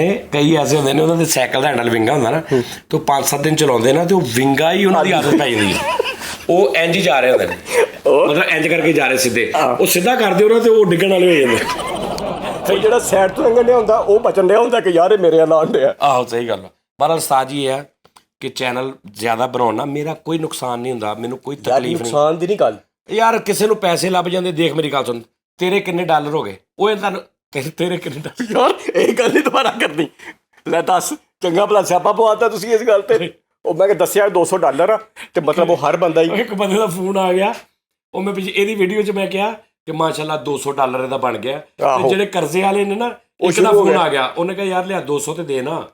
ਨੇ ਉਹਨਾਂ ਦੇ ਸਾਈਕਲ ਦਾ ਹੈਂਡਲ ਵਿੰਗਾ ਹੁੰਦਾ ਨਾ, ਤੇ 5-7 ਦਿਨ ਚਲਾਉਂਦੇ ਨਾ ਤੇ ਉਹ ਵਿੰਗਾ ਹੀ ਉਹਨਾਂ ਦੀ ਆਦਤ ਪੈ ਜਾਂਦੀ ਹੈ। ਉਹ ਇੰਝ ਹੀ ਜਾ ਰਹੇ ਹੁੰਦੇ ਨੇ, ਮਤਲਬ ਇੰਝ ਕਰਕੇ ਜਾ ਰਹੇ ਸਿੱਧੇ, ਉਹ ਸਿੱਧਾ ਕਰਦੇ ਉਹਨਾਂ ਤੇ ਉਹ ਡਿੱਗਣ ਵਾਲੇ ਹੋ ਜਾਂਦੇ। ਤੇ ਜਿਹੜਾ ਸਾਈਡ ਤੋਂ ਲੰਘਣ ਡਿਆ ਹੁੰਦਾ ਉਹ ਬਚਣ ਡਿਆ ਹੁੰਦਾ ਕਿ ਯਾਰ ਇਹ ਮੇਰੇ ਨਾਲ ਡਿਆ। ਆਹੋ ਸਹੀ ਗੱਲ ਆ। ਪਰ ਉਸਤਾਦ ਜੀ ਇਹ ਆ ਕਿ ਚੈਨਲ ਜ਼ਿਆਦਾ ਬਣਾਉਣ ਨਾਲ ਮੇਰਾ ਕੋਈ ਨੁਕਸਾਨ ਨਹੀਂ ਹੁੰਦਾ, ਮੈਨੂੰ ਕੋਈ ਤਕਲੀਫ ਨਹੀਂ। ਨੁਕਸਾਨ ਦੀ ਨਹੀਂ ਗੱਲ ਯਾਰ, ਕਿਸੇ ਨੂੰ ਪੈਸੇ ਲੱਭ ਜਾਂਦੇ। ਦੇਖ ਮੇਰੀ ਗੱਲ ਸੁਣ, ਤੇਰੇ ਕਿੰਨੇ ਡਾਲਰ ਹੋ ਗਏ? ਉਹ ਤੁਹਾਨੂੰ ਤੇਰੇ ਕਿੰਨੇ ਡਾਲਰ? ਯਾਰ ਇਹ ਗੱਲ ਨਹੀਂ ਦੁਬਾਰਾ ਕਰਨੀ। ਲੈ ਦੱਸ, ਚੰਗਾ ਭਲਾ ਸਿਆਪਾ ਪਵਾਤਾ ਤੁਸੀਂ ਇਸ ਗੱਲ ਤੇ। ਉਹ ਮੈਂ ਦੱਸਿਆ $200 ਆ ਤੇ ਮਤਲਬ ਉਹ ਹਰ ਬੰਦਾ ਹੀ। ਇੱਕ ਬੰਦੇ ਦਾ ਫੋਨ ਆ ਗਿਆ, ਉਹ ਮੈਂ ਪਿੱਛੇ ਇਹਦੀ ਵੀਡੀਓ 'ਚ ਮੈਂ ਕਿਹਾ ਕਿ ਮਾਸ਼ਾਅੱਲਾ $200 ਇਹਦਾ ਬਣ ਗਿਆ। ਤੇ ਜਿਹੜੇ ਕਰਜ਼ੇ ਵਾਲੇ ਨੇ ਨਾ, ਇੱਕ ਦਾ ਫੋਨ ਆ ਗਿਆ, ਉਹਨੇ ਕਿਹਾ ਯਾਰ ਲਿਆ 200 ਤੇ ਦੇ ਨਾ।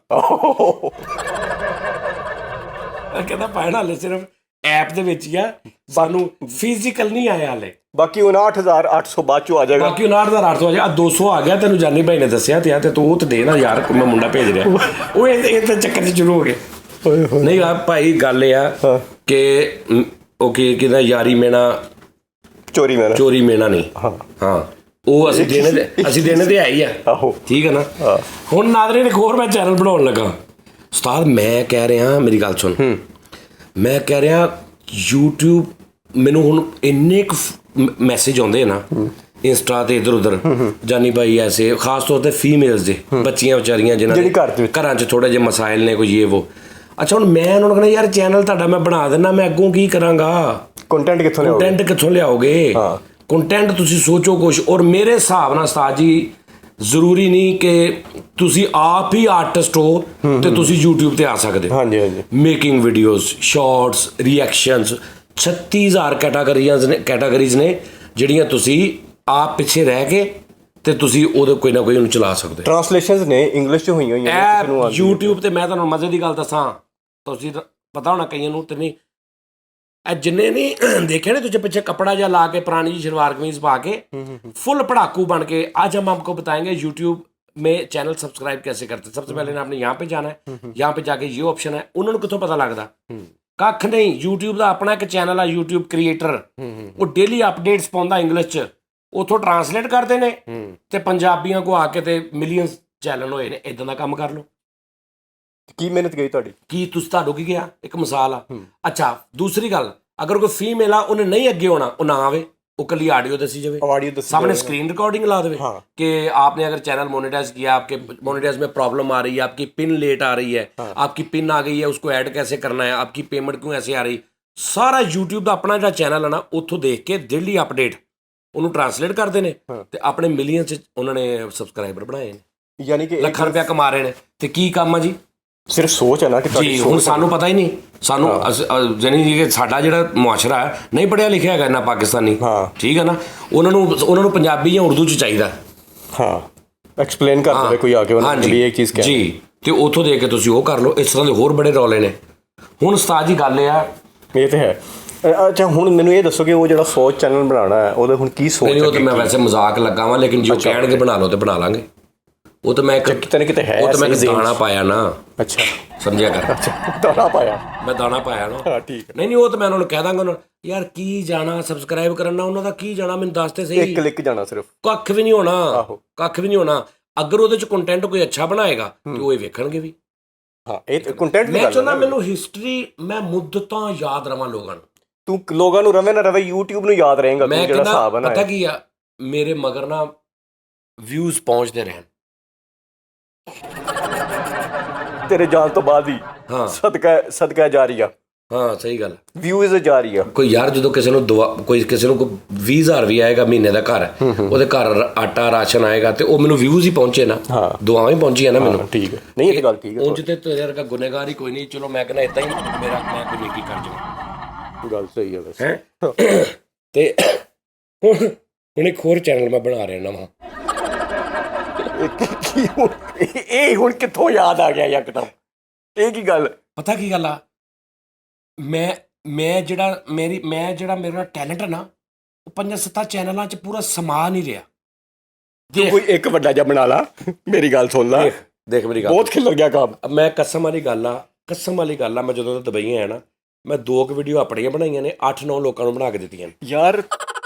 ਕਹਿੰਦਾ ਪੈਣਾ ਹਲੇ ਸਿਰਫ ਐਪ ਦੇ ਵਿੱਚ ਹੀ ਆ, ਸਾਨੂੰ ਫਿਜ਼ੀਕਲ ਨਹੀਂ ਆਇਆ ਹਲੇ। ਬਾਕੀ 59,800 ਬਾਅਦ ਚੋਂ ਆ ਜਾਏਗਾ। ਬਾਕੀ 59,800 ਆ ਜਾਏਗਾ। 200 ਆ ਗਿਆ ਤੈਨੂੰ ਜਾਨੀ ਭਾਈ ਨੇ ਦੱਸਿਆ ਤੇ ਆ, ਤੇ ਤੂੰ ਉਹ ਤੇ ਦੇ ਨਾ ਯਾਰ, ਮੈਂ ਮੁੰਡਾ ਭੇਜ ਰਿਹਾ। ਉਹ ਇਹ ਤਾਂ ਚੱਕਰ 'ਚ ਸ਼ੁਰੂ ਹੋ ਗਏ। ਨਹੀਂ ਆ ਭਾਈ, ਗੱਲ ਇਹ ਆ ਕਿ ਉਹ ਕੀ ਕਹਿੰਦਾ ਯਾਰੀ ਮੇਣਾ ਚੋਰੀ ਮੇਣਾ ਨਹੀਂ। ਹਾਂ ਉਹ ਅਸੀਂ ਦੇਣੇ ਤੇ ਹੈ ਹੀ ਆ। ਠੀਕ ਹੈ ਨਾ। ਹੁਣ ਨਾਜ਼ਰੀਨ ਇੱਕ ਹੋਰ ਮੈਂ ਚੈਨਲ ਬਣਾਉਣ ਲੱਗਾ। ਉਸਤਾਦ ਮੈਂ ਕਹਿ ਰਿਹਾ, ਮੇਰੀ ਗੱਲ ਸੁਣ, ਮੈਂ ਕਹਿ ਰਿਹਾ YouTube ਮੈਨੂੰ ਹੁਣ ਇੰਨੇ ਕੁ ਮੈਸੇਜ ਆਉਂਦੇ ਨਾ ਇੰਸਟਾ ਤੇ ਇੱਧਰ ਉੱਧਰ, ਜਾਨੀ ਭਾਈ ਐਸੇ, ਖਾਸ ਤੌਰ ਤੇ ਫੀਮੇਲਸ ਦੇ, ਬੱਚੀਆਂ ਵਿਚਾਰੀਆਂ ਜਿਹਨਾਂ ਦੇ ਘਰਾਂ 'ਚ ਥੋੜ੍ਹੇ ਜਿਹੇ ਮਸਾਇਲ ਨੇ, ਕੋਈ ਇਹ ਵੋ। ਅੱਛਾ ਹੁਣ ਮੈਂ ਉਹਨਾਂ ਨੂੰ ਕਹਿੰਦਾ ਯਾਰ ਚੈਨਲ ਤੁਹਾਡਾ ਮੈਂ ਬਣਾ ਦਿੰਦਾ, ਮੈਂ ਅੱਗੋਂ ਕੀ ਕਰਾਂਗਾ? ਕੰਟੈਂਟ ਕਿੱਥੋਂ ਲਿਆਓਗੇ? ਕੰਟੈਂਟ ਤੁਸੀਂ ਸੋਚੋ ਕੁਛ। ਔਰ ਮੇਰੇ ਹਿਸਾਬ ਨਾਲ ਉਸਤਾਦ ਜੀ ਜ਼ਰੂਰੀ ਨਹੀਂ ਕਿ ਤੁਸੀਂ ਆਪ ਹੀ ਆਰਟਿਸਟ ਹੋ ਤੇ ਤੁਸੀਂ YouTube ਤੇ ਆ ਸਕਦੇ ਹੋ। Making videos, shorts, reactions, 36,000 categories ਨੇ ਜਿਹੜੀਆਂ ਤੁਸੀਂ ਆਪ ਪਿੱਛੇ ਰਹਿ ਕੇ ਤੇ ਤੁਸੀਂ ਉਹਦੇ ਕੋਈ ਨਾ ਕੋਈ ਉਹਨੂੰ ਚਲਾ ਸਕਦੇ ਹੋ। ਟ੍ਰਾਂਸਲੇਸ਼ਨਸ ਨੇ ਇੰਗਲਿਸ਼ 'ਚ ਹੋਈਆਂ ਹੋਈਆਂ YouTube ਤੇ। ਮੈਂ ਤੁਹਾਨੂੰ ਮਜ਼ੇ ਦੀ ਗੱਲ ਦੱਸਾਂ, ਤੁਸੀਂ ਪਤਾ ਹੋਣਾ ਕਈਆਂ ਨੂੰ ਤੇ ਨਹੀਂ, ਇਹ ਜਿੰਨੇ ਨਹੀਂ ਦੇਖੇ ਨੇ तुझे पीछे कपड़ा जा ला के पुरानी जी शलवार कमीज पा के फुल पढ़ाकू बन के, आज हम आपको बताएंगे YouTube में चैनल सब्सक्राइब कैसे करते हैं। सबसे पहले ना आपने यहाँ पे जाना है, यहाँ पे जाके ये ऑप्शन है, उन्होंने कितों पता लगता ਕੱਖ नहीं। YouTube ਦਾ ਆਪਣਾ ਇੱਕ ਚੈਨਲ ਆ YouTube ਕ੍ਰੀਏਟਰ, ਉਹ ਡੇਲੀ ਅਪਡੇਟਸ ਪਾਉਂਦਾ ਇੰਗਲਿਸ਼ 'ਚ, ਉੱਥੋਂ ਟਰਾਂਸਲੇਟ ਕਰਦੇ ਨੇ ਤੇ ਪੰਜਾਬੀਆਂ ਕੋ ਆ ਕੇ ਤੇ ਮਿਲੀਅਨਸ ਚੈਨਲ ਹੋਏ ਨੇ। ਇਦਾਂ ਦਾ ਕੰਮ ਕਰ ਲਓ। ਕੀ ਮਿਹਨਤ ਗਈ ਤੁਹਾਡੀ? ਕੀ ਤੁਹਾਨੂੰ ਕੀ ਗਿਆ? ਇੱਕ ਮਿਸਾਲ ਆ। ਅੱਛਾ ਦੂਸਰੀ ਗੱਲ, ਅਗਰ ਕੋਈ ਫੀਮੇਲ ਆ ਉਹਨੇ ਨਹੀਂ ਅੱਗੇ ਹੋਣਾ, ਉਹ ਨਾ ਆਵੇ, ਉਹ ਕੱਲੀ ऑडियो दसी जावे, सामने स्क्रीन रिकॉर्डिंग ला देवे कि आपने अगर चैनल मोनेटाइज किया, आपके मोनेटाइज में प्रॉब्लम आ रही है, आपकी पिन लेट आ रही है, आपकी पिन आ गई है, उसको ऐड कैसे करना है, आपकी पेमेंट क्यों ऐसे आ रही, सारा YouTube ਦਾ ਆਪਣਾ ਜਿਹੜਾ ਚੈਨਲ ਹੈ ਨਾ, ਉੱਥੋਂ ਦੇਖ ਕੇ ਡੇਲੀ ਅਪਡੇਟ ਉਹਨੂੰ ਟਰਾਂਸਲੇਟ ਕਰਦੇ ਨੇ ਤੇ ਆਪਣੇ ਮਿਲੀਅਨ 'ਚ ਉਹਨਾਂ ਨੇ ਸਬਸਕ੍ਰਾਈਬਰ ਬਣਾਏ ਨੇ, ਯਾਨੀ ਕਿ ਲੱਖਾਂ ਰੁਪਇਆ ਕਮਾ ਰਹੇ ਨੇ। ਤੇ ਕੀ ਕੰਮ ਆ ਜੀ? ਸਿਰਫ ਸੋਚ ਹੈ ਨਾ ਕਿ ਤੁਹਾਡੀ ਜੀ ਸੋਚ ਹੁਣ ਸਾਨੂੰ ਪਤਾ ਹੀ ਨਹੀਂ, ਸਾਨੂੰ ਜਾਨੀ ਕਿ ਸਾਡਾ ਜਿਹੜਾ ਮੁਆਸ਼ਰਾ ਹੈ ਨਹੀਂ ਪੜ੍ਹਿਆ ਲਿਖਿਆ ਹੈਗਾ ਨਾ ਪਾਕਿਸਤਾਨੀ, ਠੀਕ ਹੈ ਨਾ, ਉਹਨਾਂ ਨੂੰ ਪੰਜਾਬੀ ਜਾਂ ਉਰਦੂ 'ਚ ਚਾਹੀਦਾ। ਹਾਂ, ਐਕਸਪਲੇਨ ਕਰ ਦੇਵੇ ਕੋਈ ਆ ਕੇ ਉਹਨਾਂ ਨੂੰ ਵੀ ਇਹ ਚੀਜ਼ ਜੀ, ਤੇ ਉੱਥੋਂ ਦੇ ਕੇ ਤੁਸੀਂ ਉਹ ਕਰ ਲਓ। ਇਸ ਤਰ੍ਹਾਂ ਦੇ ਹੋਰ ਬੜੇ ਰੌਲੇ ਨੇ। ਹੁਣ ਉਸਤਾਦ ਜੀ ਗੱਲ ਇਹ ਆ, ਇਹ ਤੇ ਹੈ। ਅੱਛਾ ਹੁਣ ਮੈਨੂੰ ਇਹ ਦੱਸੋ ਕਿ ਉਹ ਜਿਹੜਾ ਫੌਜ ਚੈਨਲ ਬਣਾਉਣਾ ਹੈ ਉਹਦੇ ਹੁਣ ਕੀ ਸੋਚ ਹੈ? ਉਹ ਤਾਂ ਮੈਂ ਵੈਸੇ ਮਜ਼ਾਕ ਲੱਗਾ ਵਾਂ, ਲੇਕਿਨ ਜੋ ਕਹਿਣਗੇ ਬਣਾ ਲਓ ਤੇ ਬਣਾ ਲਾਂਗੇ। ਉਹ ਤਾਂ ਮੈਂ ਕਿਤੇ ਨਾ ਕਿਤੇ ਹੈ, ਉਹ ਤਾਂ ਮੈਂ ਦਾਣਾ ਪਾਇਆ ਨਾ। ਅੱਛਾ, ਸਮਝਿਆ ਕਰ, ਦਾਣਾ ਪਾਇਆ, ਮੈਂ ਦਾਣਾ ਪਾਇਆ ਨਾ। ਹਾਂ ਠੀਕ ਹੈ। ਨਹੀਂ ਉਹ ਤਾਂ ਮੈਂ ਉਹਨਾਂ ਨੂੰ ਕਹਿ ਦਾਂਗਾ, ਯਾਰ ਕੀ ਜਾਣਾ ਸਬਸਕ੍ਰਾਈਬ ਕਰਨਾ ਉਹਨਾਂ ਦਾ, ਕੀ ਜਾਣਾ ਮੈਨੂੰ ਦੱਸ ਤੇ ਸਹੀ। ਇੱਕ ਕਲਿੱਕ ਜਾਣਾ ਸਿਰਫ, ਕੱਖ ਵੀ ਨਹੀਂ ਹੋਣਾ, ਕੱਖ ਵੀ ਨਹੀਂ ਹੋਣਾ। ਅਗਰ ਉਹਦੇ 'ਚ ਕੰਟੈਂਟ ਕੋਈ ਅੱਛਾ ਬਣਾਏਗਾ ਤੇ ਉਹ ਇਹ ਵੇਖਣਗੇ ਵੀ। ਹਾਂ, ਇਹ ਕੰਟੈਂਟ ਮੈਂ ਚਾਹੁੰਦਾ ਮੈਨੂੰ ਹਿਸਟਰੀ ਮੈਂ ਮੁੱਦਤਾਂ ਯਾਦ ਰਵਾਂ ਲੋਕਾਂ ਨੂੰ। ਤੂੰ ਲੋਕਾਂ ਨੂੰ ਰਵੇਂ ਨਾ ਰਵੇ, YouTube ਨੂੰ ਯਾਦ ਰਹੇਗਾ ਤੂੰ ਜਿਹੜਾ ਹਿਸਾਬ ਹੈ ਨਾ। ਪਤਾ ਕੀ ਆ, ਮੇਰੇ ਮਗਰ ਨਾ ਵਿਊਜ਼ ਪਹੁੰਚਦੇ ਰਹਿਣ ਤੇਰੇ ਜਾਣ ਤੋਂ ਬਾਅਦ ਹੀ। ਹਾਂ, ਸਦਕਾ ਜਾਰੀ ਆ। ਹਾਂ ਸਹੀ ਗੱਲ, ਵਿਊਜ਼ ਜਾਰੀ ਆ। ਕੋਈ ਯਾਰ ਜਦੋਂ ਕਿਸੇ ਨੂੰ ਕੋਈ 20,000 ਵੀ ਆਏਗਾ ਮਹੀਨੇ ਦਾ ਘਰ, ਉਹਦੇ ਘਰ ਆਟਾ ਰਾਸ਼ਨ ਆਏਗਾ ਤੇ ਉਹ ਮੈਨੂੰ ਵਿਊਜ਼ ਹੀ ਪਹੁੰਚੇ ਨਾ, ਦੁਆਵਾਂ ਹੀ ਪਹੁੰਚੀਆਂ ਨਾ ਮੈਨੂੰ। ਠੀਕ ਹੈ, ਨਹੀਂ ਇਹ ਗੱਲ ਠੀਕ ਹੈ। ਉਂਝ ਤੇ ਤੇਰੇ ਵਰਗਾ ਗੁਨੇਗਾਰ ਹੀ ਕੋਈ ਨਹੀਂ। ਚਲੋ ਮੈਂ ਕਹਿੰਦਾ ਏਦਾਂ ਹੀ ਮੈਂ ਕੋਈ ਨੇਕੀ ਕਰ ਜਾਵਾਂ, ਗੱਲ ਸਹੀ ਹੈ ਵੈਸੇ। ਤੇ ਹੁਣ ਇੱਕ ਹੋਰ ਚੈਨਲ ਮੈਂ ਬਣਾ ਰਿਹਾ ਨਵਾਂ। ਇਹ ਹੁਣ ਕਿੱਥੋਂ ਯਾਦ ਆ ਗਿਆ ਯਕਦਮ? ਇਹ ਕੀ ਗੱਲ? ਪਤਾ ਕੀ ਗੱਲ ਆ, ਮੈਂ ਜਿਹੜਾ ਮੇਰਾ ਟੈਲੈਂਟ ਹੈ ਨਾ, ਉਹ 5-7 ਚੈਨਲਾਂ 'ਚ ਪੂਰਾ ਸਮਾ ਨਹੀਂ ਰਿਹਾ। ਕੋਈ ਇੱਕ ਵੱਡਾ ਜਿਹਾ ਬਣਾ ਲਾ, ਮੇਰੀ ਗੱਲ ਸੁਣ ਲਾ। ਦੇਖ ਮੇਰੀ ਗੱਲ, ਬਹੁਤ ਖਿਲਰ ਗਿਆ ਕੰਮ। ਮੈਂ ਕਸਮ ਵਾਲੀ ਗੱਲ ਆ, ਮੈਂ ਜਦੋਂ ਦਾ ਦੁਬਈ ਆਇਆ ਨਾ, ਮੈਂ 2 ਵੀਡੀਓ ਆਪਣੀਆਂ ਬਣਾਈਆਂ ਨੇ, 8-9 ਲੋਕਾਂ ਨੂੰ ਬਣਾ ਕੇ ਦਿੱਤੀਆਂ ਯਾਰ।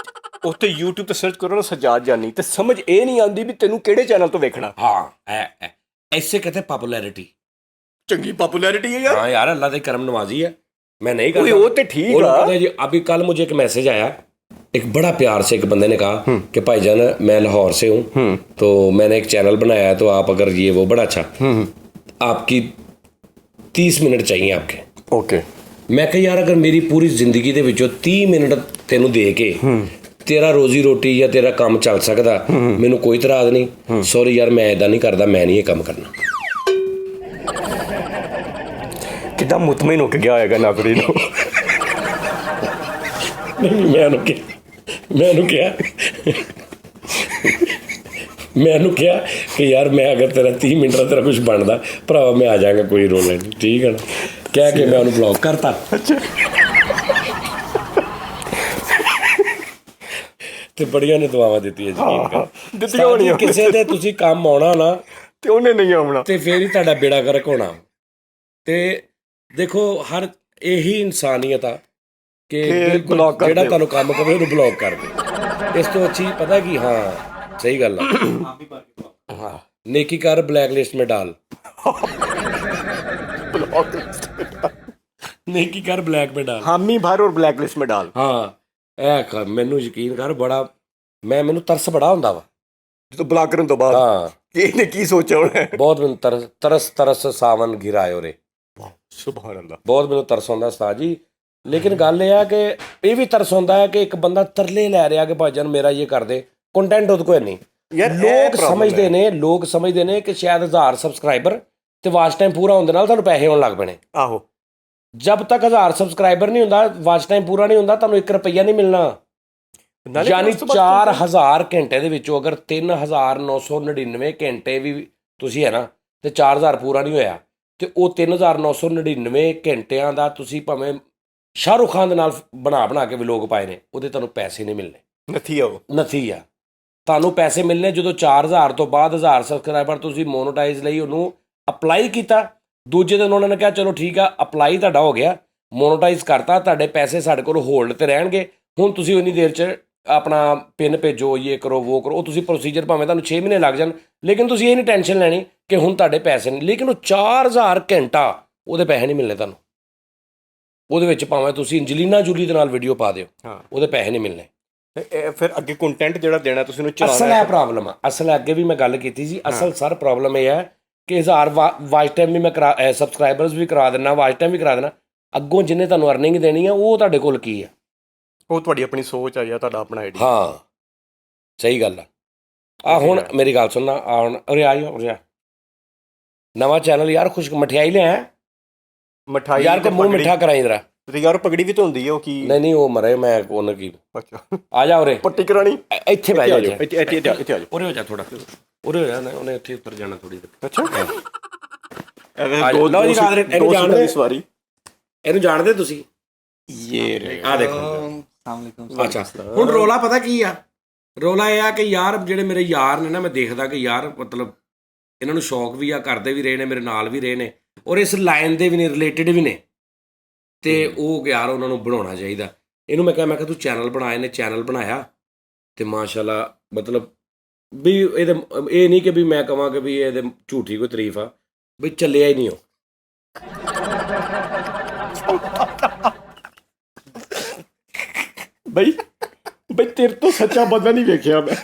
ਉੱਥੇ YouTube ਤੇ ਸਰਚ ਕਰੋ ਨਾ ਸਜਾਦ ਜਾਨੀ, ਤੇ ਸਮਝ ਇਹ ਨਹੀਂ ਆਉਂਦੀ ਵੀ ਤੈਨੂੰ ਕਿਹੜੇ ਚੈਨਲ ਤੋਂ ਵੇਖਣਾ। ਹਾਂ, ਐਸੇ ਕਹਤੇ ਪਪੂਲੈਰਿਟੀ, ਚੰਗੀ ਪਪੂਲੈਰਿਟੀ ਹੈ ਯਾਰ। हाँ यार, अल्लाह के करम नवाजी है, मैं नहीं करता। वो तो ठीक है जी। अभी कल मुझे एक मैसेज आया, एक बड़ा प्यार से एक बंदे ने कहा कि भाईजान मैं लाहौर से हूँ, तो मैंने एक चैनल बनाया है, तो आप अगर ये वो बड़ा अच्छा, आपकी 30 मिनट चाहिए आपके। ओके। मैं कहा यार अगर मेरी पूरी जिंदगी ਦੇ ਵਿੱਚੋਂ 30 ਮਿੰਟ ਤੈਨੂੰ ਦੇ ਕੇ ਤੇਰਾ ਰੋਜ਼ੀ ਰੋਟੀ ਜਾਂ ਤੇਰਾ ਕੰਮ ਚੱਲ ਸਕਦਾ, ਮੈਨੂੰ ਕੋਈ ਇਤਰਾਜ਼ ਨਹੀਂ। ਸੌਰੀ ਯਾਰ, ਮੈਂ ਇਦਾਂ ਨਹੀਂ ਕਰਦਾ, ਮੈਂ ਨਹੀਂ ਇਹ ਕੰਮ ਕਰਨਾ। ਕਿੱਦਾਂ ਮੁਤਮਿਨ ਹੋ ਕੇ ਗਿਆ ਹੋਏਗਾ ਨੌਕਰੀ ਨੂੰ। ਨਹੀਂ ਮੈਨੂੰ ਕਿਹਾ ਕਿ ਯਾਰ ਮੈਂ ਅਗਰ ਤੇਰਾ 30 ਮਿੰਟ ਦਾ ਤੇਰਾ ਕੁਝ ਬਣਦਾ ਭਰਾਵਾ, ਮੈਂ ਆ ਜਾਵਾਂਗਾ, ਕੋਈ ਰੋਲ ਨਹੀਂ, ਠੀਕ ਹੈ ਨਾ। ਕਹਿ ਕੇ ਮੈਂ ਉਹਨੂੰ ਬਲੌਕ ਕਰਤਾ। ਤੇ ਬੜੀਆਂ ਨੇ ਦੁਆਵਾਂ ਦਿੱਤੀਆਂ, ਯਕੀਨ ਕਰ ਦਿੱਤੀਆਂ ਹੋਣੀਆਂ। ਕਿਸੇ ਦੇ ਤੁਸੀਂ ਕੰਮ ਆਉਣਾ ਨਾ ਤੇ ਉਹਨੇ ਨਹੀਂ ਆਉਣਾ, ਤੇ ਫੇਰ ਹੀ ਤੁਹਾਡਾ ਬੇੜਾ ਗਰਕ ਹੋਣਾ। ਤੇ ਦੇਖੋ ਹਰ ਇਹੀ ਇਨਸਾਨੀਅਤ ਆ ਕਿ ਜਿਹੜਾ ਤੁਹਾਨੂੰ ਕੰਮ ਕਰੇ ਉਹਨੂੰ ਬਲੌਕ ਕਰ ਦੇ। ਇਸ ਤੋਂ ਅੱਛੀ ਪਤਾ ਕੀ, ਹਾਂ ਸਹੀ ਗੱਲ ਆ, ਹਾਂ नेकी कर ब्लैक लिस्ट में डाल, नेकी कर ब्लैक में डाल, हामी भर और ब्लैक लिस्ट में डाल। ਹਾਂ ਮੈਨੂੰ ਯਕੀਨ ਕਰ, ਬੜਾ ਮੈਨੂੰ ਤਰਸ ਬੜਾ ਹੁੰਦਾ ਵਾ ਜਦੋਂ ਬਲੌਕ ਕਰਨ ਤੋਂ ਬਾਅਦ। ਹਾਂ, ਇਹਨੇ ਕੀ ਸੋਚਿਆ ਹੋਣਾ? ਬਹੁਤ ਮੈਨੂੰ ਤਰਸ ਸਾਵਨ ਗਿਰਾਇਓ ਰੇ, ਸੁਭਾਨ ਅੱਲਾਹ। ਬਹੁਤ ਮੈਨੂੰ ਤਰਸ ਆਉਂਦਾ ਉਸਤਾਦ ਜੀ। ਲੇਕਿਨ ਗੱਲ ਇਹ ਆ ਕਿ ਇਹ ਵੀ ਤਰਸ ਆਉਂਦਾ ਹੈ ਕਿ ਇੱਕ ਬੰਦਾ ਤਰਲੇ ਲੈ ਰਿਹਾ ਕਿ ਭਾਈਜਾਨ ਮੇਰਾ ਇਹ ਕਰ ਦੇ, ਕੰਟੈਂਟ ਉਹਦੇ ਕੋਲ ਨਹੀਂ। ਲੋਕ ਸਮਝਦੇ ਨੇ ਕਿ ਸ਼ਾਇਦ 1000 ਸਬਸਕ੍ਰਾਈਬਰ ਤੇ ਵਾਚ ਟਾਈਮ ਪੂਰਾ ਹੋਣ ਦੇ ਨਾਲ ਤੁਹਾਨੂੰ ਪੈਸੇ ਆਉਣ ਲੱਗ ਪੈਣੇ। ਆਹੋ, ਜਦ ਤੱਕ 1000 ਸਬਸਕ੍ਰਾਈਬਰ ਨਹੀਂ ਹੁੰਦਾ, ਵਾਚ ਟਾਈਮ ਪੂਰਾ ਨਹੀਂ ਹੁੰਦਾ, ਤੁਹਾਨੂੰ 1 ਰੁਪਈਆ ਨਹੀਂ ਮਿਲਣਾ। ਯਾਨੀ 4000 ਘੰਟੇ ਦੇ ਵਿੱਚੋਂ ਅਗਰ 3999 ਘੰਟੇ ਵੀ ਤੁਸੀਂ ਹੈ ਨਾ, ਤੇ 4000 ਪੂਰਾ ਨਹੀਂ ਹੋਇਆ, ਤੇ ਉਹ 3999 ਘੰਟਿਆਂ ਦਾ ਤੁਸੀਂ ਭਾਵੇਂ ਸ਼ਾਹਰੁਖ ਖਾਨ ਦੇ ਨਾਲ ਬਣਾ ਕੇ ਵਲੋਗ ਪਾਏ ਨੇ, ਉਹਦੇ ਤੁਹਾਨੂੰ ਪੈਸੇ ਨਹੀਂ ਮਿਲਣੇ। ਨਥੀ ਆ ਤੁਹਾਨੂੰ ਪੈਸੇ ਮਿਲਣੇ ਜਦੋਂ 4000 ਤੋਂ ਬਾਅਦ 1000 ਸਬਸਕ੍ਰਾਈਬਰ ਤੁਸੀਂ ਮੋਨੋਟਾਈਜ਼ ਲਈ ਉਹਨੂੰ ਅਪਲਾਈ ਕੀਤਾ। ਦੂਜੇ ਦਿਨ ਉਹਨਾਂ ਨੇ ਕਿਹਾ ਚਲੋ ਠੀਕ ਆ, ਅਪਲਾਈ ਤੁਹਾਡਾ ਹੋ ਗਿਆ, ਮੋਨੋਟਾਈਜ਼ ਕਰਤਾ, ਤੁਹਾਡੇ ਪੈਸੇ ਸਾਡੇ ਕੋਲ ਹੋਲਡ 'ਤੇ ਰਹਿਣਗੇ। ਹੁਣ ਤੁਸੀਂ ਉਨੀ ਦੇਰ 'ਚ ਆਪਣਾ ਪਿੰਨ ਭੇਜੋ, ਇਹ ਕਰੋ ਵੋ ਕਰੋ, ਉਹ ਤੁਸੀਂ ਪ੍ਰੋਸੀਜਰ ਭਾਵੇਂ ਤੁਹਾਨੂੰ 6 ਮਹੀਨੇ ਲੱਗ ਜਾਣ, ਲੇਕਿਨ ਤੁਸੀਂ ਇਹ ਨਹੀਂ ਟੈਨਸ਼ਨ ਲੈਣੀ ਕਿ ਹੁਣ ਤੁਹਾਡੇ ਪੈਸੇ ਨਹੀਂ। ਲੇਕਿਨ ਉਹ 4000 ਘੰਟਾ ਉਹਦੇ ਪੈਸੇ ਨਹੀਂ ਮਿਲਣੇ ਤੁਹਾਨੂੰ। ਉਹਦੇ ਵਿੱਚ ਭਾਵੇਂ ਤੁਸੀਂ ਐਂਜਲੀਨਾ ਜੂਲੀ ਦੇ ਨਾਲ ਵੀਡੀਓ ਪਾ ਦਿਓ, ਉਹਦੇ ਪੈਸੇ ਨਹੀਂ ਮਿਲਣੇ। ਫਿਰ ਅੱਗੇ ਕੰਟੈਂਟ ਜਿਹੜਾ ਦੇਣਾ ਤੁਸੀਂ ਉਹਨੂੰ ਚਲਾਉਣਾ। ਅਸਲ ਇਹ ਪ੍ਰੋਬਲਮ ਆ, ਅਸਲ ਅੱਗੇ ਵੀ ਮੈਂ ਗੱਲ ਕੀਤੀ ਸੀ, ਅਸਲ ਸਰ ਪ੍ਰੋਬਲਮ ਇਹ ਹੈ ਕਿ 1000 ਵਾਚ ਟਾਈਮ ਵੀ ਮੈਂ ਸਬਸਕ੍ਰਾਈਬਰਸ ਵੀ ਕਰਾ ਦਿੰਦਾ, ਵਾਚ ਟਾਈਮ ਵੀ ਕਰਾ ਦੇਣਾ, ਅੱਗੋਂ ਜਿਹਨੇ ਤੁਹਾਨੂੰ ਅਰਨਿੰਗ ਦੇਣੀ ਆ ਉਹ ਤੁਹਾਡੇ ਕੋਲ ਕੀ ਆ? ਉਹ ਤੁਹਾਡੀ ਆਪਣੀ ਸੋਚ ਆ ਜਾਂ ਤੁਹਾਡਾ ਆਪਣਾ ਆਈਡੀਆ। ਹਾਂ ਸਹੀ ਗੱਲ ਆ। ਹੁਣ ਮੇਰੀ ਗੱਲ ਸੁਣਨਾ, ਹੁਣ ਉਰੇ ਆ ਨਵਾਂ ਚੈਨਲ ਯਾਰ, ਖੁਸ਼ ਮਠਿਆਈ ਲਿਆ ਮਠਾਈ ਯਾਰ, ਕੋ ਮੂੰਹ ਮਿੱਠਾ ਕਰਾਈ ਜਰਾ। ਤੇ ਯਾਰ ਪਗੜੀ ਵੀ ਤਾਂ ਹੁੰਦੀ ਹੈ, ਉਹ ਕੀ? ਨਹੀਂ ਉਹ ਮਰੇ, ਮੈਂ ਉਹਨੇ ਕੀ। ਅੱਛਾ, ਆ ਜਾ ਉਰੇ, ਪੱਟੀ ਕਰਾਣੀ। ਇੱਥੇ ਬਹਿ ਜਾ, ਇੱਥੇ ਆ ਜਾਓ। ਉਰੇ ਹੋ ਜਾ ਥੋੜਾ, ਉਰੇ ਹੋ ਜਾ, ਉਹਨੇ ਇੱਥੇ ਉੱਪਰ ਜਾਣਾ ਥੋੜੀ ਦੇਰ। ਅੱਛਾ, ਲਓ ਜੀ ਨਾਜ਼ਰੀਨ, ਇਹਨੂੰ ਜਾਣਦੇ ਸਵਾਰੀ, ਇਹਨੂੰ ਜਾਣਦੇ ਤੁਸੀਂ? ਆ ਦੇਖੋ। ਅੱਛਾ, ਹੁਣ ਰੋਲਾ ਪਤਾ ਕੀ ਆ? ਰੋਲਾ ਇਹ ਆ ਕਿ ਯਾਰ ਜਿਹੜੇ ਮੇਰੇ ਯਾਰ ਨੇ ਨਾ, ਮੈਂ ਦੇਖਦਾ ਕਿ ਯਾਰ ਮਤਲਬ ਇਹਨਾਂ ਨੂੰ ਸ਼ੌਕ ਵੀ ਆ, ਕਰਦੇ ਵੀ ਰਹੇ ਨੇ, ਮੇਰੇ ਨਾਲ ਵੀ ਰਹੇ ਨੇ, ਔਰ ਇਸ ਲਾਈਨ ਦੇ ਵੀ ਨੇ, ਰਿਲੇਟਡ ਵੀ ਨੇ, ਤੇ ਉਹ ਯਾਰ ਉਹਨਾਂ ਨੂੰ ਬਣਾਉਣਾ ਚਾਹੀਦਾ। ਇਹਨੂੰ ਮੈਂ ਕਿਹਾ ਤੂੰ ਚੈਨਲ ਬਣਾ। ਇਹਨੇ ਚੈਨਲ ਬਣਾਇਆ ਤੇ ਮਾਸ਼ਾਅੱਲਾ, ਮਤਲਬ ਵੀ ਇਹਦੇ ਇਹ ਨਹੀਂ ਕਿ ਵੀ ਮੈਂ ਕਹਾਂ ਕਿ ਵੀ ਇਹਦੇ ਝੂਠੀ ਕੋਈ ਤਾਰੀਫ ਆ, ਵੀ ਚੱਲਿਆ ਹੀ ਨਹੀਂ ਉਹ। ਬਈ ਤੇਰੇ ਤੋਂ ਸੱਚਾ ਬੰਦਾ ਨਹੀਂ ਵੇਖਿਆ ਮੈਂ।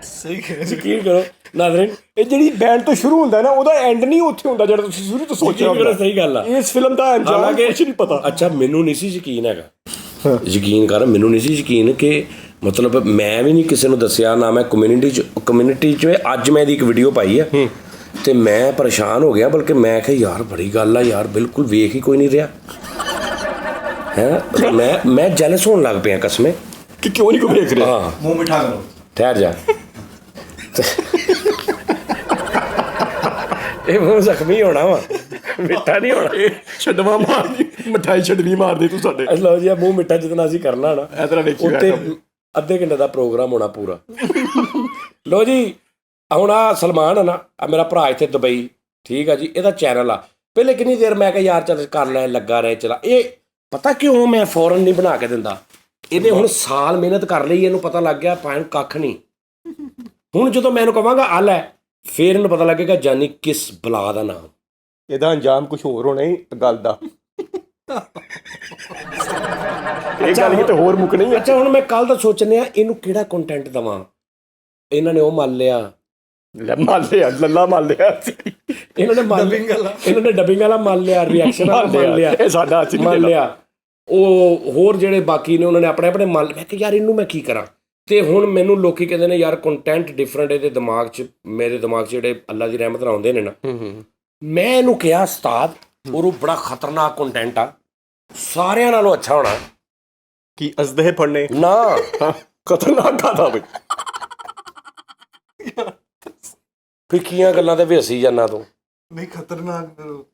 ਸਹੀ ਯਕੀਨ ਕਰੋ ਨਾਜ਼ਰੀਨ, ਇਹ ਜਿਹੜੀ ਬੈਂਡ ਤੋਂ ਸ਼ੁਰੂ ਹੁੰਦਾ ਨਾ, ਉਹਦਾ ਐਂਡ ਨਹੀਂ ਉੱਥੇ ਹੁੰਦਾ ਜਿਹੜਾ ਤੁਸੀਂ ਸ਼ੁਰੂ ਤੋਂ ਸੋਚਿਆ ਹੁੰਦਾ। ਸਹੀ ਗੱਲ ਆ। ਇਸ ਫਿਲਮ ਦਾ ਅੰਜਾਮ ਕੁਝ ਨਹੀਂ ਪਤਾ। ਅੱਛਾ, ਮੈਨੂੰ ਨਹੀਂ ਸੀ ਯਕੀਨ ਹੈਗਾ, ਯਕੀਨ ਕਰ, ਮੈਨੂੰ ਨਹੀਂ ਸੀ ਯਕੀਨ ਕਿ ਮਤਲਬ ਮੈਂ ਵੀ ਨਹੀਂ ਕਿਸੇ ਨੂੰ ਦੱਸਿਆ ਨਾ, ਮੈਂ ਕਮਿਊਨਿਟੀ 'ਚ ਅੱਜ ਮੈਂ ਇਹਦੀ ਇੱਕ ਵੀਡੀਓ ਪਾਈ ਆ ਤੇ ਮੈਂ ਪਰੇਸ਼ਾਨ ਹੋ ਗਿਆ, ਬਲਕਿ ਮੈਂ ਕਿਹਾ ਯਾਰ ਬੜੀ ਗੱਲ ਆ ਯਾਰ, ਬਿਲਕੁਲ ਵੇਖ ਹੀ ਕੋਈ ਨਹੀਂ ਰਿਹਾ ਹੈ। ਮੈਂ ਜੈਲਸ ਹੋਣ ਲੱਗ ਪਿਆ ਕਸਮੇ ਕਿ ਕਿਉਂ ਨਹੀਂ ਕੋਈ ਵੇਖ ਰਿਹਾ। ਹਾਂ, ਮੂੰਹ ਮਿਠਾ ਕਰੋ, ਠਹਿਰ ਜਾ। ਇਹ ਮੂੰਹ ਜ਼ਖਮੀ ਹੋਣਾ ਵਾ, ਮਿੱਠਾ ਨਹੀਂ ਹੋਣਾ। ਛੱਡਵਾ ਮਾਰਦੀ, ਮਠਾਈ ਛੱਡਵੀਂ ਮਾਰਦੀ ਤੂੰ ਸਾਡੇ। ਲਓ ਜੀ, ਮੂੰਹ ਮਿੱਠਾ ਜਿਤਨਾ ਅਸੀਂ ਕਰਨਾ ਨਾ, ਇਸ ਤਰ੍ਹਾਂ ਵੇਖੀ ਉੱਤੇ ਅੱਧੇ ਘੰਟੇ ਦਾ ਪ੍ਰੋਗਰਾਮ ਹੋਣਾ ਪੂਰਾ। ਲਓ ਜੀ, ਹੁਣ ਆ ਸਲਮਾਨ ਆ ਨਾ, ਆ ਮੇਰਾ ਭਰਾ ਇੱਥੇ ਦੁਬਈ, ਠੀਕ ਆ ਜੀ, ਇਹਦਾ ਚੈਨਲ ਆ। ਪਹਿਲੇ ਕਿੰਨੀ ਦੇਰ ਮੈਂ ਕਿਹਾ ਯਾਰ ਚੱਲ ਕਰ ਲੈ, ਲੱਗਾ ਰਹੇ ਚਲਾ। ਇਹ ਪਤਾ ਕਿਉਂ ਮੈਂ ਫੌਰਨ ਨਹੀਂ ਬਣਾ ਕੇ ਦਿੰਦਾ? ਇਹਨੇ ਹੁਣ ਸਾਲ ਮਿਹਨਤ ਕਰ ਲਈ, ਇਹਨੂੰ ਪਤਾ ਲੱਗ ਗਿਆ ਪਾਣ ਕੱਖ ਨਹੀਂ। ਹੁਣ ਜਦੋਂ ਮੈਂ ਇਹਨੂੰ ਕਹਾਂਗਾ ਆ ਲੈ, ਫੇਰ ਇਹਨੂੰ ਪਤਾ ਲੱਗੇਗਾ ਜਾਨੀ ਕਿਸ ਬਲਾ ਦਾ ਨਾਮ। ਇਹਦਾ ਅੰਜਾਮ ਕੁਝ ਹੋਰ ਹੋਣਾ ਹੀ ਗੱਲ ਦਾ। ਇਹ ਗੱਲ ਕਿਤੇ ਹੋਰ ਮੁੱਕਣੀ ਹੈ। ਅੱਛਾ, ਹੁਣ ਮੈਂ ਕੱਲ ਦਾ ਸੋਚਣਿਆ ਇਹਨੂੰ ਕਿਹੜਾ ਕੰਟੈਂਟ ਦਵਾਂ। ਇਹਨਾਂ ਨੇ ਉਹ ਮੰਨ ਲਿਆ, ਲੱਲਾ ਮੰਨ ਲਿਆ, ਇਹਨਾਂ ਨੇ ਡਬਿੰਗ ਵਾਲਾ ਮੰਨ ਲਿਆ, ਰਿਐਕਸ਼ਨ ਵਾਲਾ ਮੰਨ ਲਿਆ, ਇਹ ਸਾਡਾ ਮੰਨ ਲਿਆ, ਉਹ ਹੋਰ ਜਿਹੜੇ ਬਾਕੀ ਨੇ ਉਹਨਾਂ ਨੇ ਆਪਣੇ ਮੰਨ ਲਿਆ। ਮੈਂ ਕਿ ਯਾਰ ਇਹਨੂੰ ਮੈਂ ਕੀ ਕਰਾਂ? ਤੇ ਹੁਣ ਮੈਨੂੰ ਲੋਕੀ ਕਹਿੰਦੇ ਨੇ ਯਾਰ ਕੰਟੈਂਟ ਡਿਫਰੈਂਟ ਇਹਦੇ ਦਿਮਾਗ 'ਚ, ਮੇਰੇ ਦਿਮਾਗ 'ਚ ਜਿਹੜੇ ਅੱਲਾ ਦੀ ਰਹਿਮਤ ਨਾਲ ਆਉਂਦੇ ਨੇ ਨਾ, ਮੈਂ ਇਹਨੂੰ ਕਿਹਾ ਉਸਤਾਦ ਉਹ ਬੜਾ ਖਤਰਨਾਕ ਕੰਟੈਂਟ ਆ, ਸਾਰਿਆਂ ਨਾਲੋਂ ਅੱਛਾ ਹੋਣਾ। ਕੀ ਅਜ਼ਦਹੇ ਫੜਨੇ ਨਾ, ਖਤਰਨਾਕ ਕਾਦਾ ਬਈ? ਫਿੱਕੀਆਂ ਗੱਲਾਂ ਤੇ ਵੀ ਹੱਸੀ ਜਾਂਦਾ ਤੂੰ। ਨਹੀਂ ਖਤਰਨਾਕ ਕਰੋ।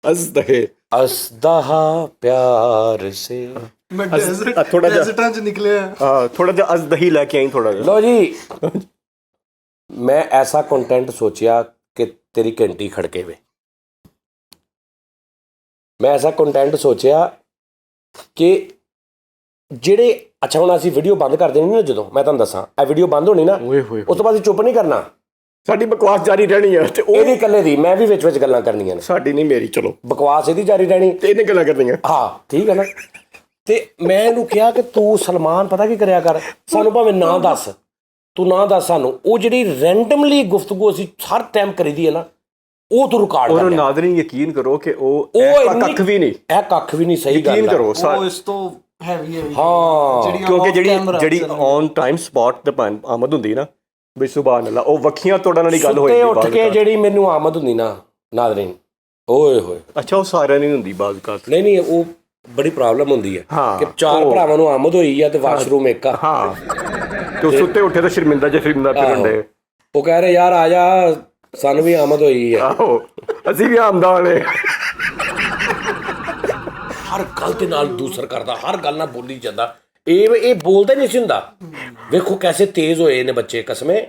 ਅਸਦਹੇ ਅਸਦਹਾ ਪਿਆਰ ਸੇ। ਮੈਂ ਥੋੜਾ ਜਿਹਾ ਡੈਜ਼ਰਟਾਂ 'ਚ ਨਿਕਲਿਆ। ਥੋੜਾ ਜਿਹਾ ਅਜ਼ਦਹੀ ਲੈ ਕੇ ਆਈ, ਥੋੜਾ ਜਿਹਾ। ਲਓ ਜੀ, ਮੈਂ ਐਸਾ ਕੰਟੈਂਟ ਸੋਚਿਆ ਕਿ ਤੇਰੀ ਘੰਟੀ ਖੜਕੇ ਵੇ। ਮੈਂ ਐਸਾ ਕੰਟੈਂਟ ਸੋਚਿਆ ਕਿ ਜਿਹੜੇ ਅੱਛਾ, ਹੁਣ ਅਸੀਂ ਵੀਡੀਓ ਬੰਦ ਕਰ ਦੇਣੀ ਨਾ, ਜਦੋਂ ਮੈਂ ਤੁਹਾਨੂੰ ਦੱਸਾਂ ਇਹ ਵੀਡੀਓ ਬੰਦ ਹੋਣੀ ਨਾ, ਉਸ ਤੋਂ ਬਾਅਦ ਚੁੱਪ ਨਹੀਂ ਕਰਨਾ, ਸਾਡੀ ਬਕਵਾਸ ਜਾਰੀ ਰਹਿਣੀ ਹੈ। ਤੇ ਇਹਦੀ ਇਕੱਲੇ ਦੀ, ਮੈਂ ਵੀ ਵਿੱਚ ਗੱਲਾਂ ਕਰਨੀਆਂ ਨੇ। ਸਾਡੀ ਨਹੀਂ, ਮੇਰੀ। ਚਲੋ, ਬਕਵਾਸ ਇਹਦੀ ਜਾਰੀ ਰਹਿਣੀ ਤੇ ਇਹਨੇ ਗੱਲਾਂ ਕਰਨੀਆਂ। ਹਾਂ, ਠੀਕ ਹੈ ਨਾ। ਤੇ ਮੈਂ ਇਹਨੂੰ ਕਿਹਾ ਕਿ ਤੂੰ ਸਲਮਾਨ ਪਤਾ ਕੀ ਕਰਿਆ ਕਰ, ਸਾਨੂੰ ਭਾਵੇਂ ਨਾ ਦੱਸ, ਤੂੰ ਨਾ ਦੱਸ ਸਾਨੂੰ, ਉਹ ਜਿਹੜੀ ਰੈਂਡਮਲੀ ਗੁਫ਼ਤਗੂ ਅਸੀਂ ਹਰ ਟਾਈਮ ਕਰੀਦੀ ਹੈ ਨਾ, ਉਹ ਤੂੰ ਰਿਕਾਰਡ ਕਰ। ਨਾਜ਼ਰੀਨ ਯਕੀਨ ਕਰੋ ਕਿ ਉਹ ਕੱਖ ਵੀ ਨਹੀਂ, ਇਹ ਕੱਖ ਵੀ ਨਹੀਂ। ਸਹੀ ਗੱਲ ਯਕੀਨ ਕਰੋ। ਉਹ ਇਸ ਤੋਂ ਹੈਵੀ ਹੈ। ਹਾਂ, ਕਿਉਂਕਿ ਜਿਹੜੀ ਔਨ ਟਾਈਮ ਸਪੌਟ ਤੇ ਆਮਦ ਹੁੰਦੀ ਨਾ, ਬਈ ਸੁਭਾਨ ਅੱਲਾ, ਉਹ ਵੱਖੀਆਂ ਤੋੜਨ ਵਾਲੀ ਗੱਲ ਹੋਈ। ਉੱਠ ਕੇ ਜਿਹੜੀ ਮੈਨੂੰ ਆਮਦ ਹੁੰਦੀ ਨਾ ਨਾਜ਼ਰੀਨ, ਓਏ ਹੋਏ। ਅੱਛਾ, ਉਹ ਸਾਰਿਆਂ ਨਹੀਂ ਹੁੰਦੀ ਬਾਜ਼ ਕਾਤ। ਨਹੀਂ, ਉਹ ਬੜੀ ਪ੍ਰੋਬਲਮ ਹੁੰਦੀ ਹੈ ਕਿ ਚਾਰ ਭਰਾਵਾਂ ਨੂੰ ਆਮਦ ਹੋਈ ਆ ਤੇ ਵਾਸ਼ਰੂਮ ਇੱਕ ਆ। ਹਾਂ, ਤੇ ਉਹ ਸੁੱਤੇ ਉੱਠੇ ਤਾਂ ਸ਼ਰਮਿੰਦਾ ਫਿਰਨ ਦੇ। ਉਹ ਕਹਿ ਰਹੇ ਯਾਰ ਆ ਜਾ, ਸਾਨੂੰ ਵੀ ਆਮਦ ਹੋਈ ਆ। ਆਹੋ, ਅਸੀਂ ਵੀ ਆਮਦਾ ਵਾਲੇ। ਹਰ ਗੱਲ ਦੇ ਨਾਲ ਦੂਸਰ ਕਰਦਾ, ਹਰ ਗੱਲ ਨਾਲ ਬੋਲੀ ਜਾਂਦਾ। ਇਹ ਬੋਲਦਾ ਨਹੀਂ ਸੀ ਹੁੰਦਾ। ਵੇਖੋ ਕੈਸੇ ਤੇਜ਼ ਹੋਏ ਨੇ ਬੱਚੇ, ਕਸਮੇ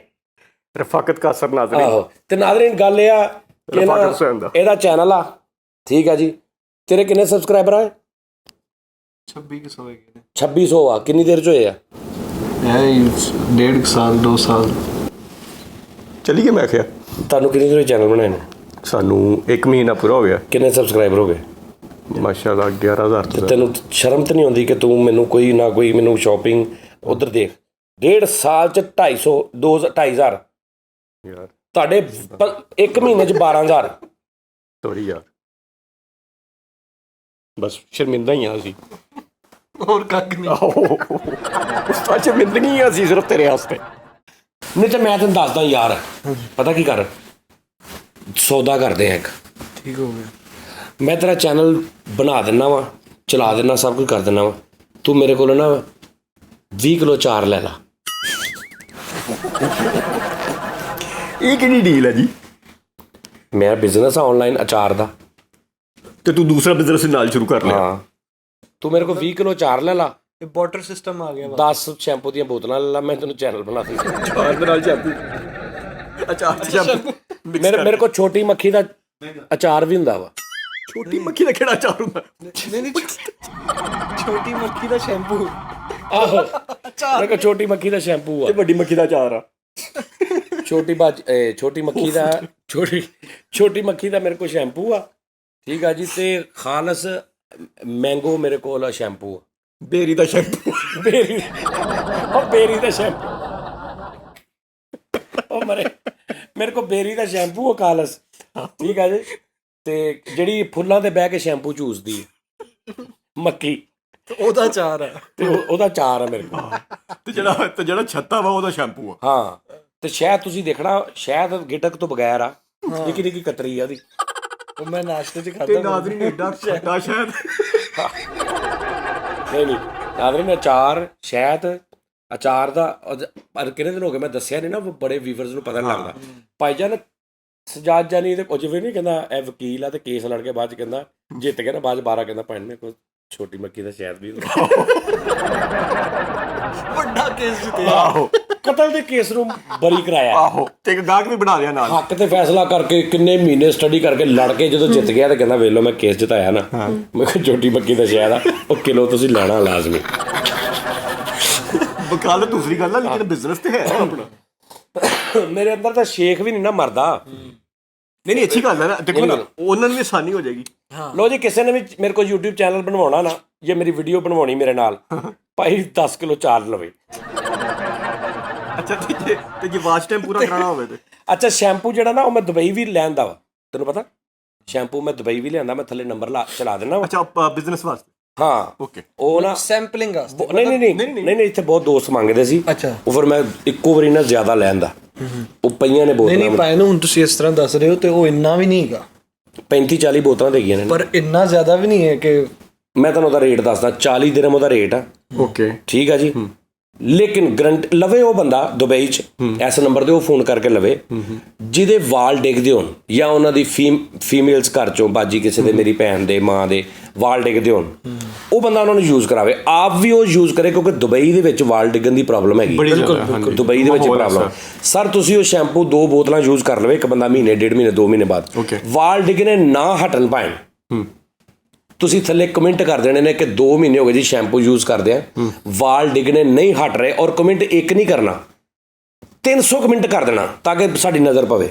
ਰਫਾਕਤ ਕਾ ਅਸਰ ਨਾਜ਼ਰੀਨ। ਆਹੋ, ਤੇ ਨਾਜ਼ਰੀਨ ਗੱਲ ਇਹ ਆ ਕਿ ਇਹਦਾ ਚੈਨਲ ਆ, ਠੀਕ ਆ ਜੀ। ਤੇਰੇ ਕਿੰਨੇ ਸਬਸਕ੍ਰਾਈਬਰ ਆ? 2600 ਹੈਗੇ ਨੇ। 2600 ਆ। ਕਿੰਨੀ ਦੇਰ ਚ ਹੋਏ ਆ? ਇਹ 1.5 ਸਾਲ 2 ਸਾਲ ਚਲੀ ਗਏ। ਮੈਂ ਕਿਹਾ ਤੁਹਾਨੂੰ ਕਿੰਨੀ ਦੇਰ ਚੈਨਲ ਬਣਾਏ ਨੇ? ਸਾਨੂੰ 1 ਮਹੀਨਾ ਪੂਰਾ ਹੋ ਗਿਆ। ਕਿੰਨੇ ਸਬਸਕ੍ਰਾਈਬਰ ਹੋ ਗਏ? ਮਾਸ਼ਾਅੱਲਾ 11000। ਤੈਨੂੰ ਸ਼ਰਮ ਤਾਂ ਨਹੀਂ ਆਉਂਦੀ ਕਿ ਤੂੰ ਮੈਨੂੰ ਕੋਈ ਨਾ ਕੋਈ ਮੈਨੂੰ ਸ਼ਾਪਿੰਗ ਉਧਰ ਦੇਖ? 1.5 ਸਾਲ ਚ 250 2.5 ਯਾਰ, ਤੁਹਾਡੇ 1 ਮਹੀਨੇ ਚ 12000। ਸੌਰੀ ਯਾਰ, ਬਸ ਸ਼ਰਮਿੰਦਾ ਹੀ ਆ ਅਸੀਂ, ਹੋਰ ਕੱਖ ਨਹੀਂ। ਆਹੋ, ਉਸ ਤਾਂ ਸ਼ਰਮਿੰਦਗੀ ਆ ਅਸੀਂ ਸਿਰਫ ਤੇਰੇ ਵਾਸਤੇ। ਨਹੀਂ ਤੇ ਮੈਂ ਤੈਨੂੰ ਦੱਸਦਾ ਯਾਰ, ਪਤਾ ਕੀ ਕਰ, ਸੌਦਾ ਕਰਦੇ ਆ ਇੱਕ, ठीक हो गया। ਮੈਂ ਤੇਰਾ ਚੈਨਲ ਬਣਾ ਦਿੰਦਾ ਵਾ, ਚਲਾ ਦਿੰਦਾ, ਸਭ ਕੁਝ ਕਰ ਦਿੰਦਾ ਵਾ, ਤੂੰ ਮੇਰੇ ਕੋਲ ਨਾ 20 ਕਿਲੋ ਅਚਾਰ ਲੈ ਲਾ। ਇਹ ਕਿਹੜੀ ਡੀਲ ਹੈ ਜੀ? ਮੇਰਾ ਬਿਜ਼ਨਸ ਆ ਆਨਲਾਈਨ ਅਚਾਰ ਦਾ। ਤੇ ਤੂੰ ਦੂਸਰਾ ਬਿਜ਼ਨਸ ਨਾਲ ਸ਼ੁਰੂ ਕਰ ਲਿਆ। ਹਾਂ, ਤੂੰ ਮੇਰੇ ਕੋਲ 20 ਕਿਲੋ ਅਚਾਰ ਲੈ ਲਾ, ये बॉटर सिस्टम आ गया। 10 ਸ਼ੈਂਪੂ ਦੀਆਂ ਬੋਤਲਾਂ ਲੈ ਲਾ, ਮੈਂ ਤੈਨੂੰ ਚੈਨਲ ਬਣਾ ਦਿੰਦਾ। ਅਚਾਰ ਦੇ ਨਾਲ ਸ਼ੈਂਪੂ। ਅਚਾਰ ਸ਼ੈਂਪੂ। ਮੇਰੇ ਕੋਲ ਛੋਟੀ ਮੱਖੀ ਦਾ ਅਚਾਰ ਵੀ ਹੁੰਦਾ ਵਾ। ਛੋਟੀ ਮੱਖੀ ਦਾ ਕਿਹੜਾ ਅਚਾਰ ਹੁੰਦਾ? नहीं छोटी मक्खी का शैम्पू। ਆਹੋ, ਮੇਰੇ ਕੋਲ ਛੋਟੀ ਮੱਖੀ ਦਾ ਸ਼ੈਂਪੂ ਆ। ਤੇ ਵੱਡੀ ਮੱਖੀ ਦਾ ਅਚਾਰ ਆ। ਛੋਟੀ ਮੱਖੀ ਦਾ ਮੇਰੇ ਕੋਲ ਸ਼ੈਂਪੂ ਆ, ਠੀਕ ਆ ਜੀ। ਤੇ ਖਾਲਸ ਮੈਂਗੋ ਮੇਰੇ ਕੋਲ ਸ਼ੈਂਪੂ ਆ। ਬੇਰੀ ਦਾ ਸ਼ੈਂਪੂ। ਬੇਰੀ ਦਾ ਸ਼ੈਂਪੂ, ਉਹ ਮੇਰੇ ਕੋਲ ਬੇਰੀ ਦਾ ਸ਼ੈਂਪੂ ਆ ਖਾਲਸ, ਠੀਕ ਆ ਜੀ। ਤੇ ਜਿਹੜੀ ਫੁੱਲਾਂ ਤੇ ਬਹਿ ਕੇ ਸ਼ੈਂਪੂ ਚੂਸਦੀ ਹੈ ਮੱਖੀ, ਉਹਦਾ ਚਾਰ ਹੈ। ਤੇ ਉਹਦਾ ਚਾਰ ਆ ਮੇਰੇ ਕੋਲ। ਤੇ ਜਿਹੜਾ ਛੱਤਾ ਵਾ ਉਹਦਾ ਸ਼ੈਂਪੂ ਆ। ਹਾਂ, ਤੇ ਸ਼ਾਇਦ ਤੁਸੀਂ ਦੇਖਣਾ, ਸ਼ਾਇਦ ਗਿਟਕ ਤੋਂ ਬਗੈਰ ਆ, ਨਿੱਕੀ ਨਿੱਕੀ ਕਤਰੀ ਆ ਉਹਦੀ। ਉਹ ਮੈਂ ਨਾਸ਼ਤੇ 'ਚ ਤੇ ਖਾਧਾ। ਨਾਜ਼ਰੀਨ ਏਡਾ ਖੱਟਾ ਸ਼ਾਇਦ। ਨਹੀਂ ਨਾਜ਼ਰੀਨ, ਅਚਾਰ ਸ਼ਾਇਦ ਅਚਾਰ ਦਾ ਪਰ ਕਿੰਨੇ ਦਿਨ ਹੋ ਗਏ ਮੈਂ ਦੱਸਿਆ ਨਹੀਂ ਨਾ, ਬੜੇ ਵੀਵਰਸ ਨੂੰ ਪਤਾ ਨਹੀਂ ਲੱਗਦਾ। ਭਾਈਜਾਨ ਸਜਾਦ ਜਾਨੀ ਤੇ ਕੁਝ ਵੀ ਨਹੀਂ ਕਹਿੰਦਾ, ਇਹ ਵਕੀਲ ਆ ਤੇ ਕੇਸ ਲੜ ਕੇ ਬਾਅਦ ਚ ਕਹਿੰਦਾ ਜਿੱਤ ਗਿਆ ਨਾ, ਬਾਅਦ 12 ਕਹਿੰਦਾ ਭੈਣ ਨੇ ਕੋਈ ਛੋਟੀ ਮੱਕੀ ਦਾ ਸ਼ਾਇਦ ਵੀ ਵੱਡਾ ਕੇਸ ਜਿੱਤਿਆ। ਆਹੋ ਕਤਲ ਦੇ ਕੇਸ ਨੂੰ ਬਰੀ ਕਰਾਇਆ। ਆਹੋ, ਤੇ ਇੱਕ ਗਾਹਕ ਵੀ ਬਣਾ ਲਿਆ ਨਾਲ। ਹੱਕ ਤੇ ਫੈਸਲਾ ਕਰਕੇ ਕਿੰਨੇ ਮਹੀਨੇ ਸਟੱਡੀ ਕਰਕੇ ਲੜ ਕੇ ਜਦੋਂ ਜਿੱਤ ਗਿਆ ਤੇ ਕਹਿੰਦਾ ਵੇਲੋ ਮੈਂ ਕੇਸ ਜਿਤਾਇਆ ਨਾ, ਮੈਂ ਕਿਹਾ ਛੋਟੀ ਮੱਕੀ ਦਾ ਸ਼ਾਇਦ ਆ, ਉਹ ਕਿਲੋ ਤੁਸੀਂ ਲੈਣਾ ਲਾਜ਼ਮੀ। ਵਕਾਲਤ ਦੂਸਰੀ ਗੱਲ ਆ, ਲੇਕਿਨ ਬਿਜ਼ਨਸ ਤੇ ਹੈ ਆਪਣਾ। ਮੇਰੇ ਅੰਦਰ ਤਾਂ ਸ਼ੇਖ ਵੀ ਨਹੀਂ ਨਾ ਮਰਦਾ। ਨਹੀਂ ਅੱਛੀ ਗੱਲ ਹੈ ਨਾ। ਦੇਖੋ ਨਾ, ਉਹਨਾਂ ਨੂੰ ਵੀ ਆਸਾਨੀ ਹੋ ਜਾਏਗੀ। ਲੋ ਜੀ, ਕਿਸੇ ਨੇ ਵੀ ਮੇਰੇ ਕੋਲ YouTube ਚੈਨਲ ਬਣਵਾਉਣਾ ਨਾ, ਜਾਂ ਮੇਰੀ ਵੀਡੀਓ ਬਣਵਾਉਣੀ ਮੇਰੇ ਨਾਲ, ਭਾਈ 10 ਕਿਲੋ ਚਾਰ ਲਵੇ। ਅੱਛਾ, ਤੇ ਜੇ ਵਾਚ ਟਾਈਮ ਪੂਰਾ ਕਰਾਉਣਾ ਹੋਵੇ ਤੇ? ਅੱਛਾ, ਸ਼ੈਂਪੂ ਜਿਹੜਾ ਨਾ ਉਹ ਮੈਂ ਦੁਬਈ ਵੀ ਲੈਂਦਾ ਵਾ, ਤੈਨੂੰ ਪਤਾ ਸ਼ੈਂਪੂ ਮੈਂ ਦੁਬਈ ਵੀ ਲਿਆਂਦਾ, ਮੈਂ ਥੱਲੇ ਨੰਬਰ ਚਲਾ ਦਿੰਦਾ ਵਾ। ਅੱਛਾ, ਬਿਜ਼ਨਸ ਵਾਸਤੇ। ਹਾਂ, ਓਕੇ। ਉਹ ਨਾ ਸੈਂਪਲਿੰਗ ਵਾਸਤੇ। ਨਹੀਂ, ਇੱਥੇ ਬਹੁਤ ਦੋਸਤ ਮੰਗਦੇ ਸੀ। ਅੱਛਾ। ਉਹ ਫਿਰ ਮੈਂ ਇੱਕੋ ਵਾਰੀ ਨਾ ਜ਼ਿਆਦਾ ਲੈਂਦਾ, ਉਹ ਪਈਆਂ ਨੇ ਬੋਤਲਾਂ। ਨਹੀਂ ਪਾਏ ਨੂੰ ਹੁਣ ਤੁਸੀਂ ਇਸ ਤਰ੍ਹਾਂ ਦੱਸ ਰਹੇ ਹੋ ਤੇ ਉਹ ਇੰਨਾ ਵੀ ਨਹੀਂ ਹੈਗਾ। 35-40 ਬੋਤਲਾਂ ਦੇ ਗਈਆਂ ਨੇ। ਪਰ ਇੰਨਾ ਜ਼ਿਆਦਾ ਵੀ ਨਹੀਂ ਹੈ ਕਿ ਮੈਂ ਤੁਹਾਨੂੰ ਉਹਦਾ ਰੇਟ ਦੱਸਦਾ, 40 ਦਿਰਹਮ ਉਹਦਾ ਰੇਟ ਆ। ਓਕੇ, ਠੀਕ ਆ ਜੀ। ਲੇਕਿਨ ਗਰੰਟੀ ਲਵੇ ਉਹ ਬੰਦਾ ਦੁਬਈ 'ਚ, ਇਸ ਨੰਬਰ 'ਤੇ ਉਹ ਫੋਨ ਕਰਕੇ ਲਵੇ ਜਿਹਦੇ ਵਾਲ ਡਿੱਗਦੇ ਹੋਣ, ਜਾਂ ਉਹਨਾਂ ਦੀ ਫੀਮੇਲਸ ਘਰ 'ਚੋਂ ਬਾਜੀ ਕਿਸੇ ਦੇ, ਮੇਰੀ ਭੈਣ ਦੇ, ਮਾਂ ਦੇ ਵਾਲ ਡਿੱਗਦੇ ਹੋਣ, ਉਹ ਬੰਦਾ ਉਹਨਾਂ ਨੂੰ ਯੂਜ਼ ਕਰਾਵੇ। ਆਪ ਵੀ ਉਹ ਯੂਜ਼ ਕਰੇ, ਕਿਉਂਕਿ ਦੁਬਈ ਦੇ ਵਿੱਚ ਵਾਲ ਡਿੱਗਣ ਦੀ ਪ੍ਰੋਬਲਮ ਹੈਗੀ। ਬਿਲਕੁਲ ਦੁਬਈ ਦੇ ਵਿੱਚ ਪ੍ਰੋਬਲਮ। ਸਰ ਤੁਸੀਂ ਉਹ ਸ਼ੈਂਪੂ 2 ਬੋਤਲਾਂ ਯੂਜ਼ ਕਰ ਲਵੇ, ਇੱਕ ਬੰਦਾ ਮਹੀਨੇ, 1.5 ਮਹੀਨੇ, 2 ਮਹੀਨੇ ਬਾਅਦ ਵਾਲ ਡਿੱਗਣੇ ਨਾ ਹਟਣ ਪਾਏ, ਤੁਸੀਂ ਥੱਲੇ ਕਮੈਂਟ ਕਰ ਦੇਣੇ ਨੇ ਕਿ 2 ਮਹੀਨੇ ਹੋ ਗਏ ਜੀ ਸ਼ੈਂਪੂ ਯੂਜ਼ ਕਰਦੇ ਆ, ਵਾਲ ਡਿੱਗਣੇ ਨਹੀਂ ਹਟ ਰਹੇ। ਔਰ ਕਮੈਂਟ ਇੱਕ ਨਹੀਂ ਕਰਨਾ, 300 ਕਮੈਂਟ ਕਰ ਦੇਣਾ ਤਾਂ ਕਿ ਸਾਡੀ ਨਜ਼ਰ ਪਵੇ।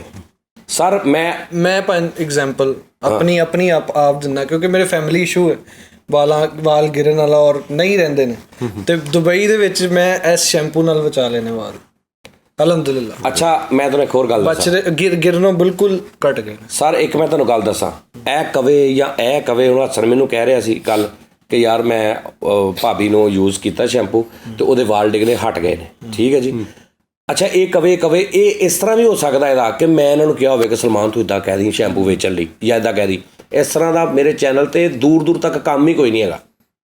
ਸਰ ਮੈਂ ਐਗਜ਼ਾਮਪਲ ਆਪਣੀ ਆਪ ਦਿੰਦਾ, ਕਿਉਂਕਿ ਮੇਰੇ ਫੈਮਿਲੀ ਇਸ਼ੂ ਹੈ, ਵਾਲ ਗਿਰਨ ਵਾਲਾ ਔਰ ਨਹੀਂ ਰਹਿੰਦੇ ਨੇ, ਤੇ ਦੁਬਈ ਦੇ ਵਿੱਚ ਮੈਂ ਇਸ ਸ਼ੈਂਪੂ ਨਾਲ ਬਚਾ ਲੈਣੇ ਵਾਲ, ਅਲਹਮਦੁਲਿਲਾ। ਅੱਛਾ, ਮੈਂ ਤੁਹਾਨੂੰ ਇੱਕ ਹੋਰ ਗੱਲ ਦੱਸਾਂ, ਗਿਰਨੋਂ ਬਿਲਕੁਲ ਘਟ ਗਏ ਸਰ। ਇੱਕ ਮੈਂ ਤੁਹਾਨੂੰ ਗੱਲ ਦੱਸਾਂ, ਇਹ ਕਵੇ ਹੁਣ ਹੱਸਣ ਮੈਨੂੰ ਕਹਿ ਰਿਹਾ ਸੀ ਕੱਲ ਕਿ ਯਾਰ ਮੈਂ ਭਾਬੀ ਨੂੰ ਯੂਜ਼ ਕੀਤਾ ਸ਼ੈਂਪੂ ਤੇ ਉਹਦੇ ਵਾਲ ਡਿੱਗਣੇ ਹਟ ਗਏ ਨੇ, ਠੀਕ ਹੈ ਜੀ। ਅੱਛਾ, ਇਹ ਕਵੇ ਇਹ ਇਸ ਤਰ੍ਹਾਂ ਵੀ ਹੋ ਸਕਦਾ ਇਹਦਾ ਕਿ ਮੈਂ ਇਹਨਾਂ ਨੂੰ ਕਿਹਾ ਹੋਵੇ ਕਿ ਸਲਮਾਨ ਤੂੰ ਇੱਦਾਂ ਕਹਿ ਦੀ ਸ਼ੈਂਪੂ ਵੇਚਣ ਲਈ, ਜਾਂ ਇੱਦਾਂ ਕਹਿ ਦੀ। ਇਸ ਤਰ੍ਹਾਂ ਦਾ ਮੇਰੇ ਚੈਨਲ ਤੇ ਦੂਰ ਤੱਕ ਕੰਮ ਹੀ ਕੋਈ ਨਹੀਂ ਹੈਗਾ।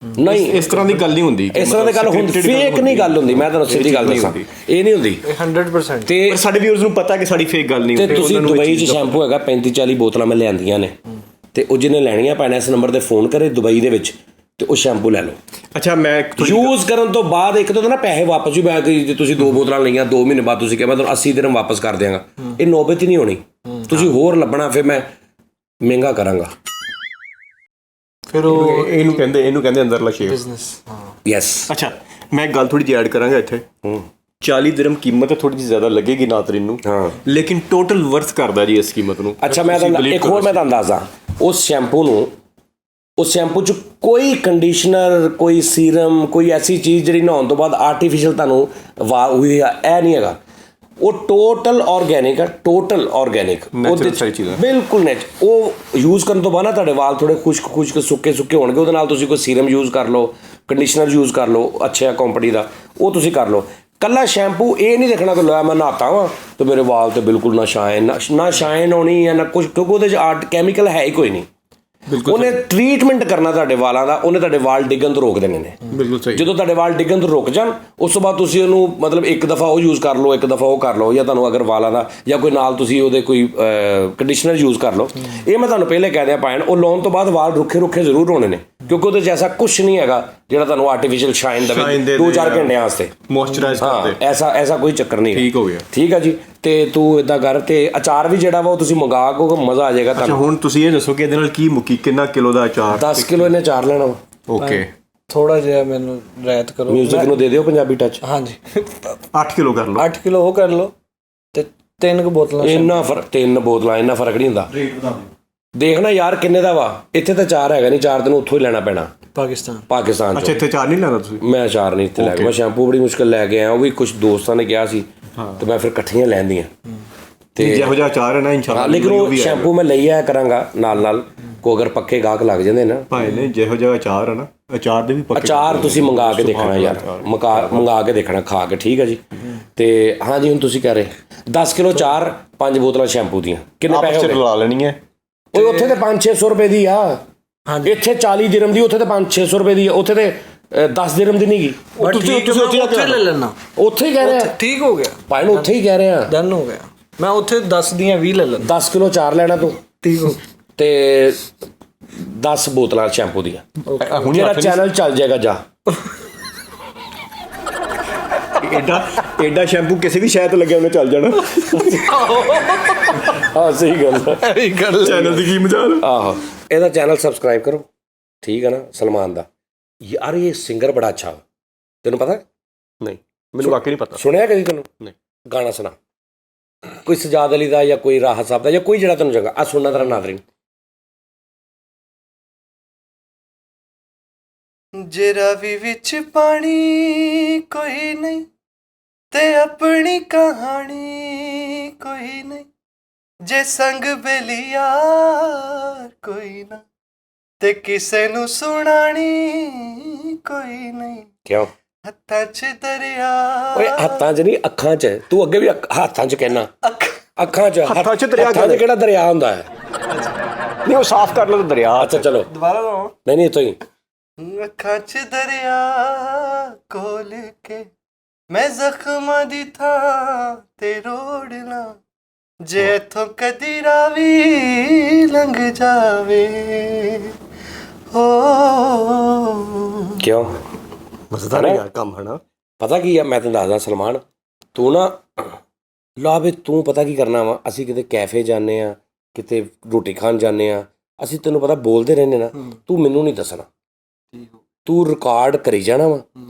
ਨਹੀਂ, ਇਸ ਤਰ੍ਹਾਂ ਦੀ ਗੱਲ ਨਹੀਂ ਹੁੰਦੀ। ਇਸ ਤਰ੍ਹਾਂ ਦੀ ਗੱਲ ਹੁੰਦੀ, ਫੇਕ ਨਹੀਂ ਗੱਲ ਹੁੰਦੀ। ਮੈਂ ਤੁਹਾਨੂੰ ਸਿੱਧੀ ਗੱਲ ਦੱਸਾਂ, ਇਹ ਨਹੀਂ ਹੁੰਦੀ 100%। ਤੇ ਸਾਡੇ ਵਿਊਅਰਸ ਨੂੰ ਪਤਾ ਕਿ ਸਾਡੀ ਫੇਕ ਗੱਲ ਨਹੀਂ ਹੁੰਦੀ। ਤੇ ਤੁਸੀਂ ਦੁਬਈ 'ਚ ਸ਼ੈਂਪੂ ਹੈਗਾ 35-40 ਬੋਤਲਾਂ ਮੈਂ ਲਿਆਂਦੀਆਂ ਨੇ, ਤੇ ਉਹ ਜਿਹਨੇ ਲੈਣੀਆਂ ਪੈਣਾ ਇਸ ਨੰਬਰ 'ਤੇ ਫੋਨ ਕਰੇ ਦੁਬਈ ਦੇ ਵਿੱਚ, ਤੇ ਉਹ ਸ਼ੈਂਪੂ ਲੈ ਲਓ। ਅੱਛਾ, ਮੈਂ ਯੂਜ਼ ਕਰਨ ਤੋਂ ਬਾਅਦ ਇੱਕ ਤਾਂ ਨਾ ਪੈਸੇ ਵਾਪਸ ਵੀ ਮੈਂ ਜੇ ਤੁਸੀਂ 2 ਬੋਤਲਾਂ ਲਈਆਂ 2 ਮਹੀਨੇ ਬਾਅਦ ਤੁਸੀਂ ਕਿਹਾ ਮੈਂ ਤੁਹਾਨੂੰ 80 ਦਿਨ ਵਾਪਸ ਕਰ ਦਿਆਂਗਾ, ਇਹ ਨੌਬਤ ਹੀ ਨਹੀਂ ਹੋਣੀ। ਤੁਸੀਂ ਹੋਰ ਲੱਭਣਾ, ਫਿਰ ਮੈਂ ਮਹਿੰਗਾ ਕਰਾਂਗਾ। ਫਿਰ ਉਹ ਇਹਨੂੰ ਕਹਿੰਦੇ ਅੰਦਰਲਾ ਸ਼ੇਪ ਬਿਜ਼ਨਸ। ਹਾਂ, ਯੈਸ। ਅੱਛਾ, ਮੈਂ ਗੱਲ ਥੋੜੀ ਜਿਹੀ ਐਡ ਕਰਾਂਗਾ ਇੱਥੇ। 40 ਦਿਰਹਮ ਕੀਮਤ ਥੋੜੀ ਜਿਹੀ ਜ਼ਿਆਦਾ ਲੱਗੇਗੀ ਨਾਜ਼ਰੀਨ ਨੂੰ, ਲੇਕਿਨ ਟੋਟਲ ਵਰਥ ਕਰਦਾ ਜੀ ਇਸ ਕੀਮਤ ਨੂੰ। ਅੱਛਾ, ਮੈਂ ਤੁਹਾਨੂੰ ਇੱਕ ਹੋਰ ਤੁਹਾਨੂੰ ਦੱਸਦਾ, ਉਸ ਸ਼ੈਂਪੂ 'ਚ ਕੋਈ ਕੰਡੀਸ਼ਨਰ, ਕੋਈ ਸੀਰਮ, ਕੋਈ ਐਸੀ ਚੀਜ਼ ਜਿਹੜੀ ਨਹਾਉਣ ਤੋਂ ਬਾਅਦ ਆਰਟੀਫਿਸ਼ੀਅਲ ਤੁਹਾਨੂੰ ਹੋਈ ਆ, ਇਹ ਨਹੀਂ ਹੈਗਾ। ਉਹ ਟੋਟਲ ਆਰਗੈਨਿਕ ਹੈ, ਟੋਟਲ ਆਰਗੈਨਿਕ, ਬਿਲਕੁਲ ਨੈਚ। ਉਹ ਯੂਜ਼ ਕਰਨ ਤੋਂ ਬਾਅਦ ਨਾ ਤੁਹਾਡੇ ਵਾਲ ਥੋੜੇ ਖੁਸ਼ਕ ਸੁੱਕੇ ਹੋਣਗੇ, ਉਹਦੇ ਨਾਲ ਤੁਸੀਂ ਕੋਈ ਸੀਰਮ ਯੂਜ਼ ਕਰ ਲਓ, ਕੰਡੀਸ਼ਨਰ ਯੂਜ਼ ਕਰ ਲਓ ਅੱਛਾ ਕੰਪਨੀ ਦਾ, ਉਹ ਤੁਸੀਂ ਕਰ ਲਓ। ਕੱਲਾ ਸ਼ੈਂਪੂ ਇਹ ਨਹੀਂ ਦੇਖਣਾ ਕਿ ਲੈ ਮੈਂ ਨਹਾਤਾ ਵਾਂ ਤੇ ਮੇਰੇ ਵਾਲ ਤੇ ਬਿਲਕੁਲ ਨਾ ਸ਼ਾਈਨ ਹੋਣੀ ਹੈ ਨਾ ਕੁਝ, ਕਿਉਂਕਿ ਉਹਦੇ 'ਚ ਆਰਟ ਕੈਮੀਕਲ ਹੈ ਹੀ ਕੋਈ ਨਹੀਂ। ਉਹਨੇ ਟ੍ਰੀਟਮੈਂਟ ਕਰਨਾ ਤੁਹਾਡੇ ਵਾਲਾਂ ਦਾ, ਉਹਨੇ ਤੁਹਾਡੇ ਵਾਲ ਡਿੱਗਣ ਤੋਂ ਰੋਕ ਦੇਣੇ ਨੇ। ਬਿਲਕੁਲ ਸਹੀ। ਜਦੋਂ ਤੁਹਾਡੇ ਵਾਲ ਡਿੱਗਣ ਤੋਂ ਰੁਕ ਜਾਣ ਉਸ ਤੋਂ ਬਾਅਦ ਤੁਸੀਂ ਉਹਨੂੰ ਮਤਲਬ ਇੱਕ ਦਫਾ ਉਹ ਯੂਜ਼ ਕਰ ਲਓ, ਇੱਕ ਦਫਾ ਉਹ ਕਰ ਲਓ, ਜਾਂ ਤੁਹਾਨੂੰ ਅਗਰ ਵਾਲਾਂ ਦਾ ਜਾਂ ਕੋਈ ਨਾਲ ਤੁਸੀਂ ਉਹਦੇ ਕੋਈ ਕੰਡੀਸ਼ਨਰ ਯੂਜ਼ ਕਰ ਲਓ। ਇਹ ਮੈਂ ਤੁਹਾਨੂੰ ਪਹਿਲੇ ਕਹਿ ਦਿਆਂ ਪਾਇਣ, ਉਹ ਲਾਉਣ ਤੋਂ ਬਾਅਦ ਵਾਲ ਰੁੱਖੇ ਜ਼ਰੂਰ ਹੋਣੇ ਨੇ, ਕਿਉਂਕਿ ਉਹਦੇ 'ਚ ਐਸਾ ਕੁਛ ਨਹੀਂ ਹੈਗਾ ਜਿਹੜਾ ਤੁਹਾਨੂੰ ਆਰਟੀਫੀਸ਼ੀਅਲ ਸ਼ਾਈਨ ਦੇਵੇ 2-4 ਘੰਟਿਆਂ ਵਾਸਤੇ, ਮੋਇਸਚਰਾਈਜ਼ ਕਰਦੇ। ਐਸਾ ਕੋਈ ਚੱਕਰ ਨਹੀਂ। ਠੀਕ ਹੋ ਗਿਆ। ਠੀਕ ਆ ਜੀ। ਤੇ ਤੂੰ ਇਦਾਂ ਕਰ, ਤੇ ਅਚਾਰ ਵੀ ਜਿਹੜਾ ਵਾ ਉਹ ਤੁਸੀਂ ਮੰਗਾ ਕੋ ਮਜ਼ਾ ਆ ਜਾਏਗਾ ਤੁਹਾਨੂੰ। ਹੁਣ ਤੁਸੀਂ ਇਹ ਦੱਸੋ ਕਿ ਇਹਦੇ ਨਾਲ ਕੀ ਮੁੱਕੀ, ਕਿੰਨਾ ਕਿਲੋ ਦਾ ਅਚਾਰ? 10 ਕਿਲੋ ਇਹਨੇ ਅਚਾਰ ਲੈਣਾ ਵਾ। ਓਕੇ, ਥੋੜਾ ਜਿਹਾ ਮੈਨੂੰ ਰਹਿਤ ਕਰੋ, ਮਿਊਜ਼ਿਕ ਨੂੰ ਦੇ ਦਿਓ ਪੰਜਾਬੀ ਟੱਚ। ਹਾਂਜੀ 8 ਕਿਲੋ ਕਰ ਲਓ। 8 ਕਿਲੋ ਉਹ ਕਰ ਲਓ ਤੇ 3 ਬੋਤਲਾਂ। ਇੰਨਾ ਫਰਕ, 3 ਬੋਤਲਾਂ ਇੰਨਾ ਫਰਕ ਨਹੀਂ ਹੁੰਦਾ। ਦੇਖਣਾ ਯਾਰ ਕਿੰਨੇ ਦਾ ਵਾ, ਇੱਥੇ ਤਾਂ ਚਾਰ ਹੈਗਾ ਨਹੀਂ, ਚਾਰ ਤੈਨੂੰ ਉੱਥੋਂ ਹੀ ਲੈਣਾ ਪੈਣਾ ਪਾਕਿਸਤਾਨ ਅੱਛਾ, ਇੱਥੇ ਚਾਰ ਨਹੀਂ ਲੈਣਾ ਤੁਸੀਂ? ਮੈਂ ਅਚਾਰ ਨਹੀਂ ਇੱਥੇ ਲੈ ਗਿਆ, ਮੈਂ ਸ਼ੈਂਪੂ ਬੜੀ ਮੁਸ਼ਕਿਲ ਲੈ ਕੇ ਆਇਆ, ਉਹ ਵੀ ਕੁਝ ਦੋਸਤਾਂ ਨੇ ਕਿਹਾ ਸੀ ਤੇ ਮੈਂ ਫਿਰ ਇਕੱਠੀਆਂ ਲੈਂਦੀਆਂ ਤੇ ਜਿਹੋ ਜਿਹਾ ਅਚਾਰ ਹੈ ਨਾ ਇਨਸ਼ਾਅੱਲਾ। ਲੇਕਿਨ ਉਹ ਸ਼ੈਂਪੂ ਮੈਂ ਲਈ ਆਇਆ ਕਰਾਂਗਾ ਨਾਲ ਕੋ ਅਗਰ ਪੱਕੇ ਗਾਹਕ ਲੱਗ ਜਾਂਦੇ ਨਾ ਭਾਈ ਨੇ, ਜਿਹੋ ਜਿਹਾ ਅਚਾਰ ਹੈ ਨਾ, ਅਚਾਰ ਦੇ ਵੀ ਪੱਕੇ ਅਚਾਰ ਤੁਸੀਂ ਮੰਗਾ ਕੇ ਦੇਖਣਾ ਯਾਰ, ਮੰਗਾ ਕੇ ਦੇਖਣਾ ਖਾ ਕੇ। ਠੀਕ ਹੈ ਜੀ। ਤੇ ਹਾਂਜੀ ਹੁਣ ਤੁਸੀਂ ਕਹਿ ਰਹੇ 10 ਕਿਲੋ ਚਾਰ, 5 ਬੋਤਲਾਂ ਸ਼ੈਂਪੂ ਦੀਆਂ, ਕਿੰਨੇ ਪੈਸੇ ਲਾ ਲੈਣੀ ਹੈ? ਓਏ ਉੱਥੇ ਤੇ 500-600 ਰੁਪਏ ਦੀ ਆ, ਇੱਥੇ 40 ਦਿਰਹਮ ਦੀ, ਉੱਥੇ ਤੇ 500-600 ਰੁਪਏ ਦੀ ਆ, ਉੱਥੇ ਤੇ 10 ਦਿਰਹਮ ਦੀ ਨਹੀਂ ਗੀ। ਉੱਥੇ ਲੈ ਲੈਣਾ, ਉੱਥੇ ਹੀ ਕਹਿ ਰਹੇ ਆ। ਠੀਕ ਹੋ ਗਿਆ ਭਾਈ ਨੂੰ ਉੱਥੇ ਹੀ ਕਹਿ ਰਹੇ ਆ, ਡਨ ਹੋ ਗਿਆ। ਮੈਂ ਉੱਥੇ 10 ਦੀਆਂ 20 ਲੈ ਲੈਣਾ। 10 ਕਿਲੋ ਚਾਰ ਲੈਣਾ ਤੂੰ, ਠੀਕ ਹੋ ਤੇ 10 ਬੋਤਲਾਂ ਸ਼ੈਂਪੂ ਦੀਆਂ। ਜਿਹੜਾ ਚੈਨਲ ਚੱਲ ਜਾਏਗਾ ਜਾ। ਐਡਾ ਸ਼ੈਂਪੂ ਕਿਸੇ ਵੀ ਸ਼ਾਇਦ ਲੱਗਿਆ ਉਹਨੇ ਚੱਲ ਜਾਣਾ। ਹਾਂ ਸਹੀ ਗੱਲ ਹੈ। ਚੈਨਲ ਦੀ ਕੀ ਮਜਾਲ। ਆਹੋ, ਇਹਦਾ ਚੈਨਲ ਸਬਸਕ੍ਰਾਈਬ ਕਰੋ। ਠੀਕ ਹੈ ਨਾ, ਸਲਮਾਨ ਦਾ। ਯਾਰ ਇਹ ਸਿੰਗਰ ਬੜਾ ਅੱਛਾ, ਤੈਨੂੰ ਪਤਾ? ਨਹੀਂ, ਮੈਨੂੰ ਵਾਕਈ ਨਹੀਂ ਪਤਾ। ਸੁਣਿਆ ਕਦੀ ਤੈਨੂੰ? ਨਹੀਂ। ਗਾਣਾ ਸੁਣਾ ਕੋਈ ਸਜਾਦ ਅਲੀ ਦਾ ਜਾਂ ਕੋਈ ਰਾਹਤ ਸਾਹਿਬ ਦਾ ਜਾਂ ਕੋਈ ਜਿਹੜਾ ਤੈਨੂੰ ਚੰਗਾ। ਆ ਸੁਣਨਾ ਤੇਰਾ ਨਾਜ਼ਰੀਨ। ਜੇ ਰਾਵੀ ਵਿੱਚ ਪਾਣੀ ਕੋਈ ਨਹੀਂ ਤੇ ਆਪਣੀ ਕਹਾਣੀ ਕੋਈ ਨਹੀਂ, ਜੇ ਸੰਗ ਬੇਲੀਆਰ ਕੋਈ ਨਾ ਤੇ ਕਿਸੇ ਨੂੰ ਸੁਣਾਣੀ ਕੋਈ ਨਹੀਂ। ਕਿਉਂ? ਹੱਥਾਂ 'ਚ ਦਰਿਆ। ਓਏ ਹੱਥਾਂ 'ਚ ਨਹੀਂ, ਅੱਖਾਂ 'ਚ। ਤੂੰ ਅੱਗੇ ਵੀ ਹੱਥਾਂ 'ਚ ਕਹਿਣਾ, ਅੱਖਾਂ 'ਚ। ਹੱਥਾਂ 'ਚ ਦਰਿਆ ਕਿਹੜਾ ਦਰਿਆ ਹੁੰਦਾ ਹੈ? ਨਹੀਂ, ਉਹ ਸਾਫ਼ ਕਰ ਲਓ ਤਾਂ ਦਰਿਆ। ਅੱਛਾ ਚਲੋ ਦੁਬਾਰਾ ਲਾਓ। ਨਹੀਂ ਇੱਥੋਂ ਹੀ। ਅੱਖਾਂ 'ਚ ਦਰਿਆ ਕੋਲ ਕੇ ਮੈਂ ਜ਼ਖਮਾਂ ਦੀ ਥਾਂ ਤੇ ਰੋੜਨਾ, ਜੇ ਇੱਥੋਂ ਕਦੀ ਰਾਵੀ ਲੰਘ ਜਾਵੇ ਹੋ। ਕਿਉਂ? ਮਜ਼ੇਦਾਰ ਯਾਰ ਕੰਮ ਹੈ ਨਾ। ਪਤਾ ਕੀ ਆ, ਮੈਂ ਤੈਨੂੰ ਦੱਸਦਾ ਸਲਮਾਨ, ਤੂੰ ਨਾ ਲਾ ਵੀ ਤੂੰ ਪਤਾ ਕੀ ਕਰਨਾ ਵਾ, ਅਸੀਂ ਕਿਤੇ ਕੈਫੇ ਜਾਂਦੇ ਆ, ਕਿਤੇ ਰੋਟੀ ਖਾਣ ਜਾਂਦੇ ਆ, ਅਸੀਂ ਤੈਨੂੰ ਪਤਾ ਬੋਲਦੇ ਰਹਿੰਦੇ ਨਾ, ਤੂੰ ਮੈਨੂੰ ਨਹੀਂ ਦੱਸਣਾ, ਤੂੰ ਰਿਕਾਰਡ ਕਰੀ ਜਾਣਾ ਵਾ।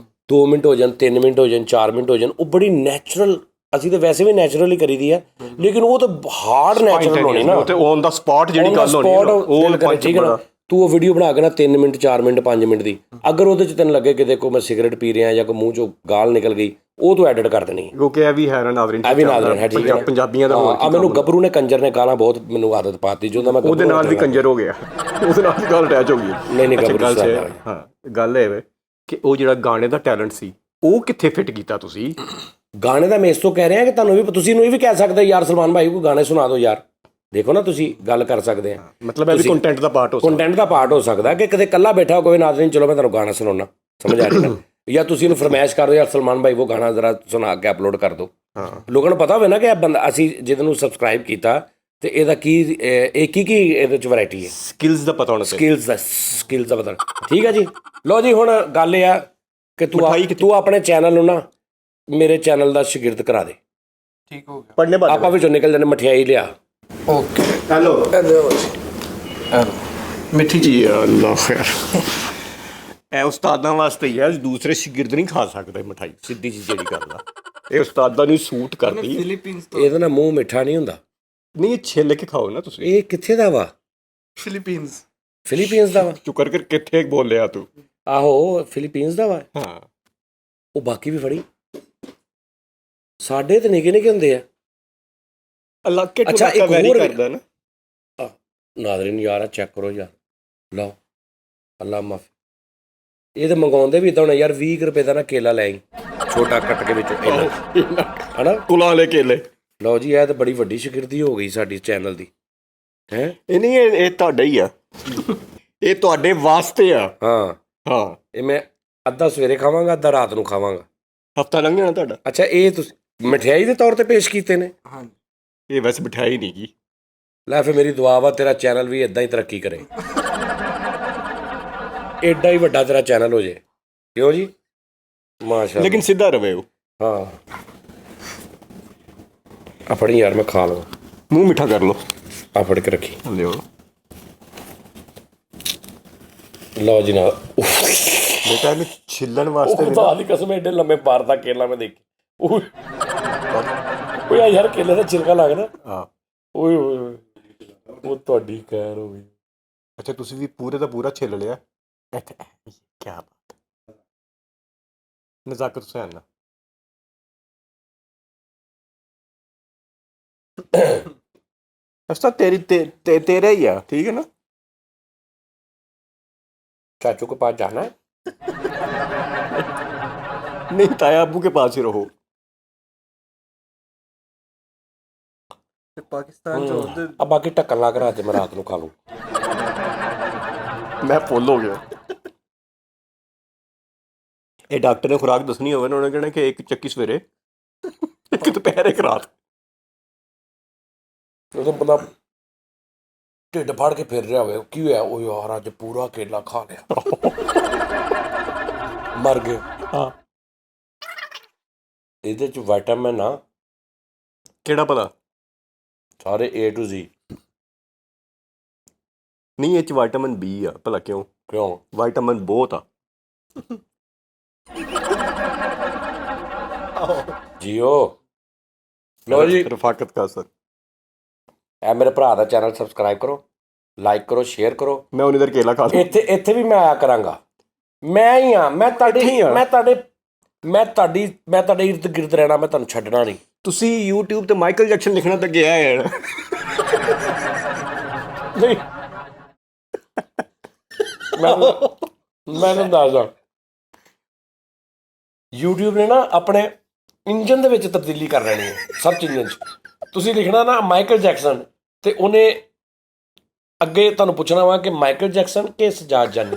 2 ਮਿੰਟ ਹੋ ਜਾਣ, 3 ਮਿੰਟ ਹੋ ਜਾਣ, 4 ਮਿੰਟ ਹੋ ਜਾਣ, ਉਹ ਬੜੀ ਨੈਚੁਰਲ। ਅਸੀਂ ਤਾਂ ਵੈਸੇ ਵੀ ਨੈਚੁਰਲ ਹੀ ਕਰੀਦੀ ਆ, ਲੇਕਿਨ ਉਹ ਤਾਂ ਹਾਰਡ ਨੈਚੁਰਲ ਹੋਣੀ ਨਾ, ਤੇ ਔਨ ਦਾ ਸਪੌਟ ਜਿਹੜੀ ਗੱਲ ਹੋਣੀ ਉਹ ਠੀਕ ਹੈ ਨਾ। ਤੂੰ ਉਹ ਵੀਡੀਓ ਬਣਾ ਕੇ ਨਾ 3 ਮਿੰਟ 4 ਮਿੰਟ 5 ਮਿੰਟ ਦੀ, ਅਗਰ ਉਹਦੇ 'ਚ ਤੈਨੂੰ ਲੱਗੇ ਕਿ ਦੇਖੋ ਮੈਂ ਸਿਗਰਟ ਪੀ ਰਿਹਾ ਜਾਂ ਕੋਈ ਮੂੰਹ 'ਚੋਂ ਗਾਲ ਨਿਕਲ ਗਈ, ਉਹ ਤੂੰ ਐਡਿਟ ਕਰ ਦੇਣੀ। ਕਿਉਂਕਿ ਇਹ ਵੀ ਹੈ ਨਾ ਨਾਜ਼ਰੀਨ, ਇਹ ਵੀ ਨਾਜ਼ਰੀਨ ਹੈ। ਠੀਕ ਹੈ, ਪੰਜਾਬੀਆਂ ਦਾ ਆ ਮੈਨੂੰ ਗੱਭਰੂ ਨੇ ਕੰਜਰ ਨੇ ਗਾਲਾਂ ਬਹੁਤ ਮੈਨੂੰ ਆਦਤ ਪਾਤੀ, ਜਦੋਂ ਮੈਂ ਉਹਦੇ ਨਾਲ ਵੀ ਕੰਜਰ ਹੋ ਗਿਆ, ਉਹਦੇ ਨਾਲ ਵੀ ਗੱਲ ਅਟੈਚ ਹੋ ਗਈ। ਨਹੀਂ ਗੱਭਰੂ ਹਾਂ, ਗੱਲ ਇਹ ਵੇ ਕਿ ਉਹ ਜਿਹੜਾ ਗਾਣੇ ਦਾ ਟੈਲੈਂਟ ਸੀ ਉਹ ਕਿੱਥੇ ਫਿੱਟ ਕੀਤਾ ਤੁਸੀਂ? ਗਾਣੇ ਦਾ ਮੈਂ ਇਸ ਤੋਂ ਕਹਿ ਰਿਹਾ ਕਿ ਤੁਹਾਨੂੰ ਵੀ, ਤੁਸੀਂ ਨੂੰ ਇਹ ਵੀ ਕਹਿ ਸਕਦੇ ਯਾਰ ਸਲਮਾਨ ਭਾਈ ਕੋਈ ਗਾਣੇ ਸੁਣਾ ਦਿਓ ਯਾਰ। ਦੇਖੋ ਨਾ ਤੁਸੀਂ ਗੱਲ ਕਰ ਸਕਦੇ ਆ, ਮਤਲਬ ਇਹ ਵੀ ਕੰਟੈਂਟ ਦਾ ਪਾਰਟ ਹੋ ਸਕਦਾ। ਕੰਟੈਂਟ ਦਾ ਪਾਰਟ ਹੋ ਸਕਦਾ ਕਿ ਕਦੇ ਇਕੱਲਾ ਬੈਠਾ ਕੋਈ ਨਾਜ਼ਰੀਨ, ਚਲੋ ਮੈਂ ਤੁਹਾਨੂੰ ਗਾਣਾ ਸੁਣਾਉਣਾ, ਸਮਝ ਆ ਰਹੀ ਨਾ? ਜਾਂ ਤੁਸੀਂ ਇਹਨੂੰ ਫਰਮਾਇਸ਼ ਕਰ ਦਿਓ ਯਾਰ ਸਲਮਾਨ ਭਾਈ ਉਹ ਗਾਣਾ ਜ਼ਰਾ ਸੁਣਾ ਕੇ ਅਪਲੋਡ ਕਰ ਦਿਓ। ਲੋਕਾਂ ਨੂੰ ਪਤਾ ਹੋਵੇ ਨਾ ਕਿ ਇਹ ਬੰਦਾ, ਅਸੀਂ ਜਿਹਨੂੰ ਸਬਸਕ੍ਰਾਈਬ ਕੀਤਾ ਤੇ ਇਹਦਾ ਕੀ ਇਹਦੇ 'ਚ ਵੈਰਾਈਟੀ ਹੈ, ਸਕਿੱਲਸ ਦਾ ਪਤਾ ਹੋਣਾ ਚਾਹੀਦਾ। ਸਕਿੱਲਸ ਦਾ ਪਤਾ। ਠੀਕ ਹੈ ਜੀ। ਲਓ ਜੀ, ਹੁਣ ਗੱਲ ਇਹ ਆ ਕਿ ਤੂੰ ਆਪਣੇ ਚੈਨਲ ਨੂੰ ਨਾ ਮੇਰੇ ਚੈਨਲ ਦਾ ਸ਼ਾਗਿਰਦ ਕਰਾ ਦੇ। ਠੀਕ ਹੋ ਗਿਆ। ਪੜ੍ਹਨੇ ਬਾਅਦ ਆਪਾਂ ਵਿੱਚੋਂ ਨਿਕਲ ਜਾਂਦੇ, ਮਠਿਆਈ ਲਿਆ। ਓਕੇ, ਹੈਲੋ ਮਿੱਠੀ ਜੀ। ਅੱਲਾਹ ਖੈਰ। ਇਹ ਉਸਤਾਦਾਂ ਵਾਸਤੇ ਹੀ ਹੈ, ਦੂਸਰੇ ਸ਼ਾਗਿਰਦ ਨਹੀਂ ਖਾ ਸਕਦੇ ਮਿਠਾਈ, ਸਿੱਧੀ ਜੀ ਜਿਹੜੀ ਗੱਲ ਆ। ਇਹ ਉਸਤਾਦਾਂ ਨੂੰ ਸੂਟ ਕਰਦੀ। ਫਿਲੀਪੀਨਸ ਤੋਂ। ਇਹਦਾ ਨਾ ਮੂੰਹ ਮਿੱਠਾ ਨਹੀਂ ਹੁੰਦਾ। ਨਹੀਂ, ਇਹ ਛਿੱਲ ਕੇ ਖਾਓ ਨਾ ਤੁਸੀਂ। ਇਹ ਕਿੱਥੇ ਦਾ ਵਾ? ਫਿਲੀਪੀਨਸ ਦਾ ਵਾ? ਚੁੱਕਰ ਕਰ ਕਿੱਥੇ ਬੋਲਿਆ ਤੂੰ? ਆਹੋ ਫਿਲੀਪੀਨਸ ਦਾ ਵਾ। ਹਾਂ, ਉਹ ਬਾਕੀ ਵੀ ਫੜੀ। ਸਾਡੇ ਤੇ ਨਿੱਕੇ ਨਿੱਕੇ ਹੁੰਦੇ ਆ। ਅੱਲਾਹ ਕੇ ਅੱਛਾ, ਇੱਕ ਹੋਰ ਕਰਦਾ ਨਾ ਨਾਜ਼ਰੀਨ ਯਾਰ, ਚੈੱਕ ਕਰੋ ਯਾਰ, ਲਓ ਅੱਲਾ ਮਾਫ। ਇਹ ਤਾਂ ਮੰਗਾਉਂਦੇ ਵੀ ਇਦਾਂ ਹੋਣਾ ਯਾਰ, 20 ਰੁਪਏ ਦਾ ਨਾ ਕੇਲਾ ਲੈ ਆਈ, ਛੋਟਾ ਕੱਟ ਕੇ ਵਿੱਚੋਂ ਇੰਨਾ ਹਨਾ। ਕੁਲਾਂ ਵਾਲੇ ਕੇਲੇ। ਲਓ ਜੀ, ਇਹ ਤਾਂ ਬੜੀ ਵੱਡੀ ਸ਼ਾਗਿਰਦੀ ਹੋ ਗਈ ਸਾਡੀ ਚੈਨਲ ਦੀ ਹੈ। ਇਹ ਨਹੀਂ, ਇਹ ਤੁਹਾਡਾ ਹੀ ਆ, ਇਹ ਤੁਹਾਡੇ ਵਾਸਤੇ ਆ। ਹਾਂ ਹਾਂ, ਇਹ ਮੈਂ ਅੱਧਾ ਸਵੇਰੇ ਖਾਵਾਂਗਾ, ਅੱਧਾ ਰਾਤ ਨੂੰ ਖਾਵਾਂਗਾ। ਹਫਤਾ ਲੰਘ ਜਾਣਾ ਤੁਹਾਡਾ। ਅੱਛਾ, ਇਹ ਤੁਸੀਂ ਮਠਿਆਈ ਦੇ ਤੌਰ ਤੇ ਪੇਸ਼ ਕੀਤੇ ਨੇ? ਇਹ ਵੈਸੇ ਮਠਿਆਈ ਨਹੀਂ ਗੀ। ਲੈ ਫਿਰ ਮੇਰੀ ਦੁਆ ਵਾ ਤੇਰਾ ਚੈਨਲ ਵੀ ਇਦਾਂ ਹੀ ਤਰੱਕੀ ਕਰੇ, ਐਡਾ ਹੀ ਵੱਡਾ ਤੇਰਾ ਚੈਨਲ ਹੋ ਜੇ। ਕਿਉਂ ਜੀ? ਮਾਸ਼ਾਅੱਲਾ। ਲੇਕਿਨ ਸਿੱਧਾ ਰਵੇ ਉਹ। ਹਾਂ, ਆਪਣੀ ਯਾਰ ਮੈਂ ਖਾ ਲਵਾਂ। ਮੂੰਹ ਮਿੱਠਾ ਕਰ ਲਓ। ਆ ਫੜ ਕੇ ਰੱਖੀ। ਲਿਓ। ਲਓ ਜੀ ਨਾ, ਬੇਟਾ ਇਹਨੂੰ ਛਿੱਲਣ ਵਾਸਤੇ ਖੁਦਾ ਦੀ ਕਸਮ ਐਡੇ ਲੰਮੇ ਪਾਰ ਦਾ ਕੇਲਾ ਮੈਂ ਦੇਖੀ। ਓਏ ਯਾਰ, ਕੇਲੇ ਦਾ ਛਿਲਕਾ ਲੱਗਦਾ। ਹਾਂ। ਓਏ ਓਏ ਓਏ, ਉਹ ਤੁਹਾਡੀ ਖੈਰ ਹੋਵੇ। ਅੱਛਾ, ਤੁਸੀਂ ਵੀ ਪੂਰੇ ਦਾ ਪੂਰਾ ਛਿੱਲ ਲਿਆ। ਕੀ ਬਾਤ, ਨਜ਼ਾਕਤ ਹੁਸੈਨ ਨਾ। ਅੱਛਾ, तेरा ही है, ठीक है ना। चाचू के पास जाना है? नहीं, ताया अबू के पास ही रहो। पाकिस्तान च अब बाकी ढक्कन ला के रात मैं रात को खा लूं। मैं फुल हो गया। ਇਹ ਡਾਕਟਰ ਨੇ ਖੁਰਾਕ ਦੱਸਣੀ ਹੋਵੇ ਨਾ, ਉਹਨੇ ਕਹਿਣਾ ਕਿ ਇੱਕ ਚੱਕੀ ਸਵੇਰੇ, ਇੱਕ ਦੁਪਹਿਰ, ਇੱਕ ਰਾਤ। ਉਦੋਂ ਬੰਦਾ ਢਿੱਡ ਫੜ ਕੇ ਫਿਰ ਰਿਹਾ ਹੋਵੇ, ਕੀ ਹੋਇਆ? ਉਹ ਯਾਰ ਅੱਜ ਪੂਰਾ ਕੇਲਾ ਖਾ ਲਿਆ, ਮਰ ਗਏ। ਹਾਂ, ਇਹਦੇ ਚ ਵਿਟਾਮਿਨ ਆ ਕਿਹੜਾ ਭਲਾ? ਸਾਰੇ A to Z। ਨਹੀਂ, ਇਹ ਚ ਵਿਟਾਮਿਨ ਬੀ ਆ ਭਲਾ। ਕਿਉਂ? ਕਿਉਂ? ਵਿਟਾਮਿਨ ਬਹੁਤ ਆ। ਜੀਓ। ਲਓ ਜੀ, ਰਫਾਕਤ ਕਾ ਸਰ। ਇਹ ਮੇਰੇ ਭਰਾ ਦਾ ਚੈਨਲ ਸਬਸਕ੍ਰਾਈਬ ਕਰੋ, ਲਾਈਕ ਕਰੋ, ਸ਼ੇਅਰ ਕਰੋ। ਮੈਂ ਉਹਨੇ ਦਰ ਕੇਲਾ ਖਾ ਲਿਆ। ਇੱਥੇ ਵੀ ਮੈਂ ਆਇਆ ਕਰਾਂਗਾ। ਮੈਂ ਹੀ ਆ, ਮੈਂ ਤੁਹਾਡੇ ਇਰਦ ਗਿਰਦ ਰਹਿਣਾ, ਮੈਂ ਤੁਹਾਨੂੰ ਛੱਡਣਾ ਨਹੀਂ। ਤੁਸੀਂ YouTube ਤੇ ਮਾਈਕਲ ਜੈਕਸਨ ਲਿਖਣਾ ਤਾਂ ਗਿਆ ਹੈ। ਨਹੀਂ, ਮੈਨੂੰ ਦੱਸਦਾ, YouTube ਨੇ ਨਾ ਆਪਣੇ ਇੰਜਨ ਦੇ ਵਿੱਚ ਤਬਦੀਲੀ ਕਰ ਲੈਣੀ ਹੈ, ਸਰਚ ਇੰਜਨ 'ਚ। ਤੁਸੀਂ ਲਿਖਣਾ ਨਾ ਮਾਈਕਲ ਜੈਕਸਨ, ਤੇ ਉਹਨੇ ਅੱਗੇ ਤੁਹਾਨੂੰ ਪੁੱਛਣਾ ਵਾ ਕਿ ਮਾਈਕਲ ਜੈਕਸਨ ਕਿ ਸਜਾਦ ਜਾਨੀ।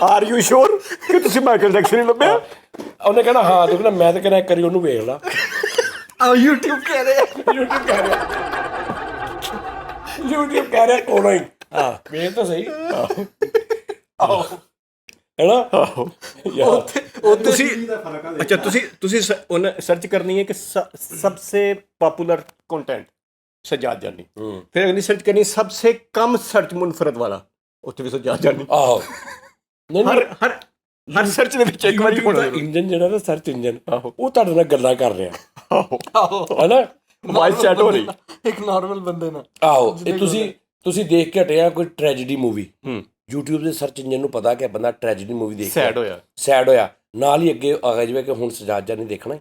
ਆਰ ਯੂ ਸ਼ੋਰ ਕਿ ਤੁਸੀਂ ਮਾਈਕਲ ਜੈਕਸਨ ਹੀ ਲੱਭਿਆ? ਉਹਨੇ ਕਹਿਣਾ ਹਾਂ, ਤੂੰ ਕਹਿੰਦਾ ਮੈਂ ਤਾਂ ਕਹਿੰਦਾ ਇੱਕ ਵਾਰੀ ਉਹਨੂੰ ਵੇਖ ਲਾ। YouTube ਕਹਿ ਰਿਹਾ ਕੋਲੋਂ ਹੀ। ਹਾਂ, ਵੇਖ ਤਾਂ ਸਹੀ। ਹੈਨਾ? ਤੁਸੀਂ ਅੱਛਾ, ਤੁਸੀਂ ਉਹਨੇ ਸਰਚ ਕਰਨੀ ਹੈ ਕਿ सबसे पॉपुलर कंटेंट सजाद जानी। फिर अगली सर्च करनी सबसे कम सर्च मुनफरद वाला, ਉੱਥੇ ਵੀ ਸਜਾਦ ਜਾਨੀ। ਆਹੋ, ਹਰ ਸਰਚ ਦੇ ਵਿੱਚ ਇੱਕ ਵਾਰੀ ਹੋਣਾ। ਇੰਜਨ ਜਿਹੜਾ ਨਾ, ਸਰਚ ਇੰਜਨ, ਉਹ ਤੁਹਾਡੇ ਨਾਲ ਗੱਲਾਂ ਕਰ ਰਿਹਾ। ਆਹੋ, ਹੈਨਾ? ਵਾਇਸ ਚੈਟ ਹੋ ਰਹੀ ਇੱਕ ਨਾਰਮਲ ਬੰਦੇ ਨਾਲ। ਆਹੋ, ਇਹ ਤੁਸੀਂ ਦੇਖ ਕੇ ਹਟਿਆ ਕੋਈ ਟ੍ਰੈਜੇਡੀ ਮੂਵੀ, YouTube ਦੇ ਸਰਚ ਇੰਜਨ ਨੂੰ ਪਤਾ ਕਿ ਬੰਦਾ ਟ੍ਰੈਜੇਡੀ ਮੂਵੀ ਦੇਖ ਸੈਡ ਹੋਇਆ, ਨਾਲ ਹੀ ਅੱਗੇ ਆ ਜਾਵੇ ਕਿ ਹੁਣ ਸਜਾਦ ਜਾਨੀ ਦੇਖਣਾ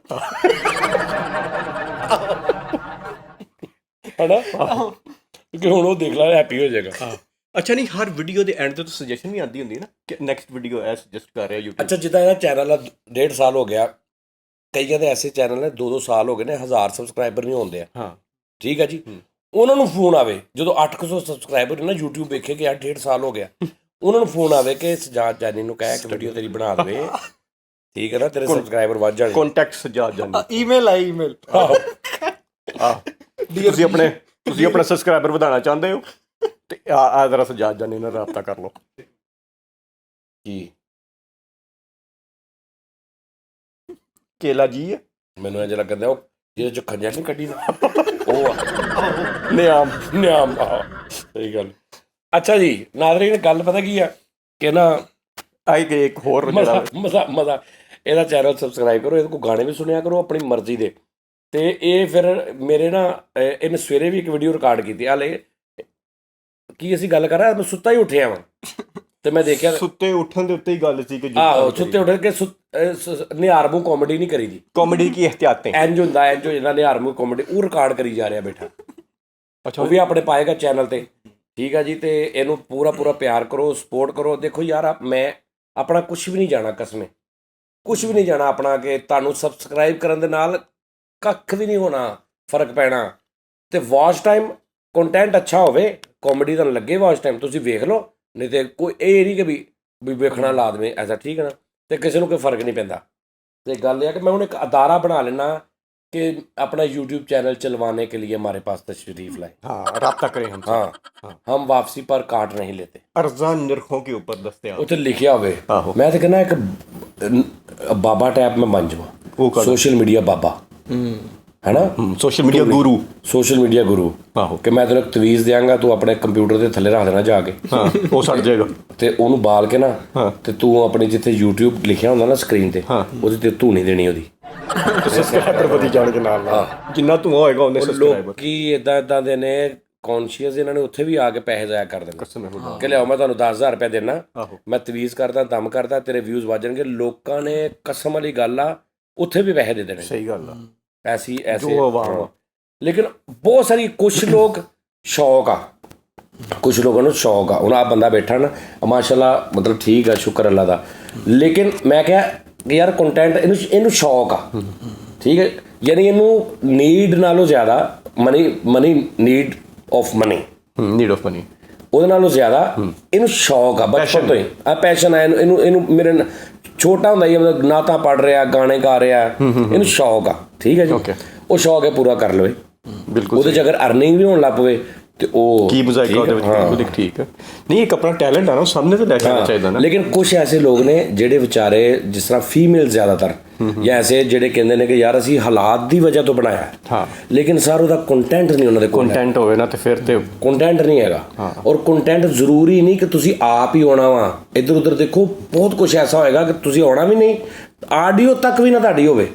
ਹੈਨਾ, ਕਿ ਹੁਣ ਉਹ ਦੇਖ ਲਾ, ਹੈਪੀ ਹੋ ਜਾਏਗਾ। ਅੱਛਾ, ਨਹੀਂ, ਹਰ ਵੀਡੀਓ ਦੇ ਐਂਡ ਤੇ ਤਾਂ ਸੁਜੈਸ਼ਨ ਵੀ ਆਉਂਦੀ ਹੁੰਦੀ ਨਾ ਕਿ ਨੈਕਸਟ ਵੀਡੀਓ ਐ ਸੁਜੈਸਟ ਕਰ ਰਿਹਾ YouTube। ਅੱਛਾ, ਜਿੱਦਾਂ ਇਹਦਾ ਚੈਨਲ ਆ 1.5 ਸਾਲ ਹੋ ਗਿਆ, ਕਈਆਂ ਦੇ ਐਸੇ ਚੈਨਲ ਨੇ 2-2 ਸਾਲ ਹੋ ਗਏ ਨੇ, 1000 ਸਬਸਕ੍ਰਾਈਬਰ ਨਹੀਂ ਹੁੰਦੇ ਆ। ਹਾਂ, ਠੀਕ ਹੈ ਜੀ। ਉਹਨਾਂ ਨੂੰ ਫੋਨ ਆਵੇ ਜਦੋਂ 800 ਸਬਸਕ੍ਰਾਈਬਰ ਨਾ YouTube ਵੇਖੇ ਕਿ 1.5 ਸਾਲ ਹੋ ਗਿਆ, ਉਹਨਾਂ ਨੂੰ ਫੋਨ ਆਵੇ ਕਿ ਸਜਾਦ ਜਾਨੀ ਨੂੰ ਕਹਿ ਕਿ ਵੀਡੀਓ ਤੇਰੀ ਬਣਾ ਦੇਵੇ, ਠੀਕ ਹੈ ਨਾ, ਤੇਰੇ ਸਬਸਕ੍ਰਾਈਬਰ ਵੱਧ ਜਾਣਗੇ। ਕੰਟੈਕਟ ਸਜਾਦ ਜਾਨੀ। ਈਮੇਲ ਆਈ, ਈਮੇਲ। ਤੁਸੀਂ ਆਪਣਾ ਸਬਸਕ੍ਰਾਈਬਰ ਵਧਾਉਣਾ ਚਾਹੁੰਦੇ ਹੋ ਤੇ ਆ ਜ਼ਰਾ ਸਜਾਦ ਜਾਨੀ ਨਾਲ ਰਾਬਤਾ ਕਰ ਲਓ। ਕੀ ਕੇਲਾ ਜੀ ਹੈ? ਮੈਨੂੰ ਇੰਝ ਲੱਗਦਾ ਉਹ ਜਿਹਦੇ ਚ ਖੰਜਰ ਨਹੀਂ ਕੱਢੀ ਦਾ, ਉਹ ਆ ਨਿਆਮ। ਸਹੀ ਗੱਲ। ਅੱਛਾ ਜੀ ਨਾਜ਼ਰੀਨ, ਗੱਲ ਪਤਾ ਕੀ ਆ ਕਿ ਨਾ, ਆਈ ਕਿ ਇੱਕ ਹੋਰ ਮਜ਼ਾ ਇਹਦਾ ਚੈਨਲ ਸਬਸਕ੍ਰਾਈਬ ਕਰੋ, ਇਹਦੇ ਕੋਲ ਗਾਣੇ ਵੀ ਸੁਣਿਆ ਕਰੋ ਆਪਣੀ ਮਰਜ਼ੀ ਦੇ। ਤੇ ਇਹ ਫਿਰ ਮੇਰੇ ਨਾ, ਇਹਨੇ ਸਵੇਰੇ ਵੀ ਇੱਕ ਵੀਡੀਓ ਰਿਕਾਰਡ ਕੀਤੀ। ਹਾਲੇ ਕੀ ਅਸੀਂ ਗੱਲ ਕਰ ਰਹੇ, ਮੈਂ ਸੁੱਤਾ ਹੀ ਉੱਠਿਆ ਵਾਂ ਤੇ ਮੈਂ ਦੇਖਿਆ, ਸੁੱਤੇ ਉੱਠਣ ਦੇ ਉੱਤੇ ਹੀ ਗੱਲ ਸੀ ਕਿ ਆਹੋ, ਸੁੱਤੇ ਉੱਠ ਕੇ ਨਿਹਾਰਮੂ ਕਾਮੇਡੀ ਨਹੀਂ ਕਰੀ ਦੀ। ਕਾਮੇਡੀ ਕੀ ਇhtiyaateं ਇੰਝ ਹੁੰਦਾ ਨਿਹਾਰਮੂ ਕਾਮੇਡੀ, ਉਹ ਰਿਕਾਰਡ ਕਰੀ ਜਾ ਰਿਹਾ ਬੈਠਾ। ਅੱਛਾ, ਉਹ ਵੀ ਆਪਣੇ ਪਾਏਗਾ ਚੈਨਲ ਤੇ, ਠੀਕ ਆ ਜੀ। ਤੇ ਇਹਨੂੰ ਪੂਰਾ ਪਿਆਰ ਕਰੋ, ਸਪੋਰਟ ਕਰੋ। ਦੇਖੋ ਯਾਰ, ਮੈਂ ਆਪਣਾ ਕੁਝ ਵੀ ਨਹੀਂ ਜਾਣਾ, ਕਸਮੇ ਕੁਝ ਵੀ ਨਹੀਂ ਜਾਣਾ ਆਪਣਾ, ਕਿ ਤੁਹਾਨੂੰ ਸਬਸਕ੍ਰਾਈਬ ਕਰਨ ਦੇ ਨਾਲ ਕੱਖ ਵੀ ਨਹੀਂ ਹੋਣਾ, ਫਰਕ ਪੈਣਾ। ਤੇ ਵਾਚ ਟਾਈਮ ਕੰਟੈਂਟ ਅੱਛਾ ਹੋਵੇ, ਕਾਮੇਡੀ ਤੁਹਾਨੂੰ ਲੱਗੇ ਵਾਚ ਟਾਈਮ, ਤੁਸੀਂ ਵੇਖ ਲਓ, ਨਹੀਂ ਤੇ ਕੋਈ ਇਹ ਨਹੀਂ ਕਿ ਵੀ ਵੇਖਣਾ ਲਾ ਦੇਵੇ, ਐਸਾ ਠੀਕ ਹੈ ਨਾ, ਤੇ ਕਿਸੇ ਨੂੰ ਕੋਈ ਫਰਕ ਨਹੀਂ ਪੈਂਦਾ। ਤੇ ਗੱਲ ਇਹ ਹੈ ਕਿ मैं उन्हें एक अदारा बना लेना कि अपना यूट्यूब चैनल चलवाने के लिए हमारे पास तशरीफ लाए। हाँ, राब्ता करें हमसे। हाँ, हम वापसी पर काट नहीं लेते, अरजान नरखों के ऊपर दस्तयाब। ਉੱਥੇ ਲਿਖਿਆ ਹੋਵੇ। ਆਹੋ। ਮੈਂ ਤਾਂ ਕਹਿੰਦਾ ਇੱਕ ਬਾਬਾ ਟੈਪ ਮੈਂ ਬਣ ਜਾਵਾਂ, ਸੋਸ਼ਲ ਮੀਡੀਆ ਬਾਬਾ, ਹੈ ਨਾ, सोशल मीडिया गुरु। ਸੋਸ਼ਲ ਮੀਡੀਆ ਗੁਰੂ। ਆਹੋ। ਕਿ ਮੈਂ ਤੈਨੂੰ ਇੱਕ ਤਵੀਜ਼ ਦਿਆਂਗਾ, ਤੂੰ ਆਪਣੇ ਕੰਪਿਊਟਰ ਦੇ ਥੱਲੇ ਰੱਖ ਦੇਣਾ ਜਾ ਕੇ, ਹਾਂ, ਉਹ ਸੜ ਜਾਏਗਾ। ਤੇ ਉਹਨੂੰ ਬਾਲ ਕੇ ਨਾ, ਤੇ ਤੂੰ ਆਪਣੀ ਜਿੱਥੇ YouTube ਲਿਖਿਆ ਹੁੰਦਾ ਨਾ ਸਕਰੀਨ ਤੇ, ਉਹਦੇ ਤੇ ਧੂਣੀ ਦੇਣੀ ਉਹਦੀ। ਸਬਸਕ੍ਰਾਈਬਰ ਵਧੀ ਜਾਣਗੇ ਨਾਲ ਨਾਲ, ਜਿੰਨਾ ਧੂੰਆਂ ਹੋਏਗਾ ਉਹਨੇ ਸਬਸਕ੍ਰਾਈਬਰ। ਲੋਕੀ ਇਦਾਂ ਦੇ ਨੇ ਕੌਨਸ਼ੀਅਸ, ਇਹਨਾਂ ਨੇ ਉੱਥੇ ਵੀ ਆ ਕੇ ਪੈਸੇ ਜ਼ਾਇਆ ਕਰ ਦੇਣੇ ਕਿ ਲਿਆਓ ਮੈਂ ਤੁਹਾਨੂੰ 10,000 ਰੁਪਏ ਦੇਣਾ, ਮੈਂ ਤਵੀਜ਼ ਕਰਦਾ, ਦਮ ਕਰਦਾ, ਤੇਰੇ ਵਿਊਜ਼ ਵੱਧ ਜਾਣਗੇ। ਲੋਕਾਂ ਨੇ ਕਸਮ ਵਾਲੀ ਗੱਲ ਆ ਉੱਥੇ ਵੀ ਪੈਸੇ ਦੇ ਦੇਣੇ। ਸਹੀ ਗੱਲ ਆ। ਐਸੀ ਲੇਕਿਨ ਬਹੁਤ ਸਾਰੀ ਕੁਛ ਲੋਕ ਸ਼ੌਕ ਆ, ਕੁਛ ਲੋਕਾਂ ਨੂੰ ਸ਼ੌਕ ਆ। ਹੁਣ ਆ ਬੰਦਾ ਬੈਠਾ ਨਾ, ਮਾਸ਼ਾਅੱਲਾ, ਮਤਲਬ ਠੀਕ ਆ, ਸ਼ੁਕਰ ਅੱਲਾ ਦਾ। ਲੇਕਿਨ ਮੈਂ ਕਿਹਾ ਕਿ ਯਾਰ ਕੰਟੈਂਟ ਇਹਨੂੰ ਸ਼ੌਕ ਆ, ਠੀਕ ਹੈ, ਯਾਨੀ ਇਹਨੂੰ ਨੀਡ ਨਾਲੋਂ ਜ਼ਿਆਦਾ money need of money, need of money, ਉਹਦੇ ਨਾਲੋਂ ਜ਼ਿਆਦਾ ਇਹਨੂੰ ਸ਼ੌਕ ਆ, ਬਚਪਨ ਤੋਂ ਹੀ ਆ ਪੈਸ਼ਨ ਆ ਇਹਨੂੰ ਮੇਰੇ ਛੋਟਾ ਹੁੰਦਾ ਹੀ ਮਤਲਬ ਨਾਤਾਂ ਪੜ੍ਹ ਰਿਹਾ, ਗਾਣੇ ਗਾ ਰਿਹਾ, ਇਹਨੂੰ ਸ਼ੌਕ ਆ, ਠੀਕ ਹੈ ਜੀ। ਉਹ ਸ਼ੌਕ ਹੈ ਪੂਰਾ ਕਰ ਲਵੇ, ਬਿਲਕੁਲ। ਉਹਦੇ 'ਚ ਅਗਰ ਅਰਨਿੰਗ ਵੀ ਹੋਣ ਲੱਗ ਪਵੇ ਤੇ ਉਹ ਕੀ ਬੁਝਾਏਗਾ ਉਹਦੇ ਵਿੱਚ, ਬਿਲਕੁਲ ਠੀਕ ਹੈ। ਨਹੀਂ, ਇੱਕ ਆਪਣਾ ਟੈਲੈਂਟ ਆ ਨਾ, ਸਾਹਮਣੇ ਤੇ ਲੈ ਕੇ ਆਉਣਾ ਚਾਹੀਦਾ ਨਾ। ਲੇਕਿਨ ਕੁਛ ਐਸੇ ਲੋਕ ਨੇ ਜਿਹੜੇ ਵਿਚਾਰੇ, ਜਿਸ ਤਰ੍ਹਾਂ ਫੀਮੇਲ ਜ਼ਿਆਦਾਤਰ, ਜਾਂ ਐਸੇ ਜਿਹੜੇ ਕਹਿੰਦੇ ਨੇ ਕਿ ਯਾਰ ਅਸੀਂ ਹਾਲਾਤ ਦੀ ਵਜ੍ਹਾ ਤੋਂ ਬਣਾਇਆ, ਹਾਂ, ਲੇਕਿਨ ਸਰ ਉਹਦਾ ਕੰਟੈਂਟ ਨਹੀਂ ਉਹਨਾਂ ਦੇ ਕੋਲ। ਕੰਟੈਂਟ ਹੋਵੇ ਨਾ ਤੇ ਫਿਰ ਤੇ ਕੰਟੈਂਟ ਨਹੀਂ ਹੈਗਾ। ਔਰ ਕੰਟੈਂਟ ਜ਼ਰੂਰੀ ਨਹੀਂ ਕਿ ਤੁਸੀਂ ਆਪ ਹੀ ਆਉਣਾ ਵਾ, ਇੱਧਰ ਉੱਧਰ ਦੇਖੋ, ਬਹੁਤ ਕੁਛ ਐਸਾ ਹੋਏਗਾ ਕਿ ਤੁਸੀਂ ਆਉਣਾ ਵੀ ਨਹੀਂ, ਆਡੀਓ ਤੱਕ ਵੀ ਨਾ ਤੁਹਾਡੀ ਹੋਵੇ,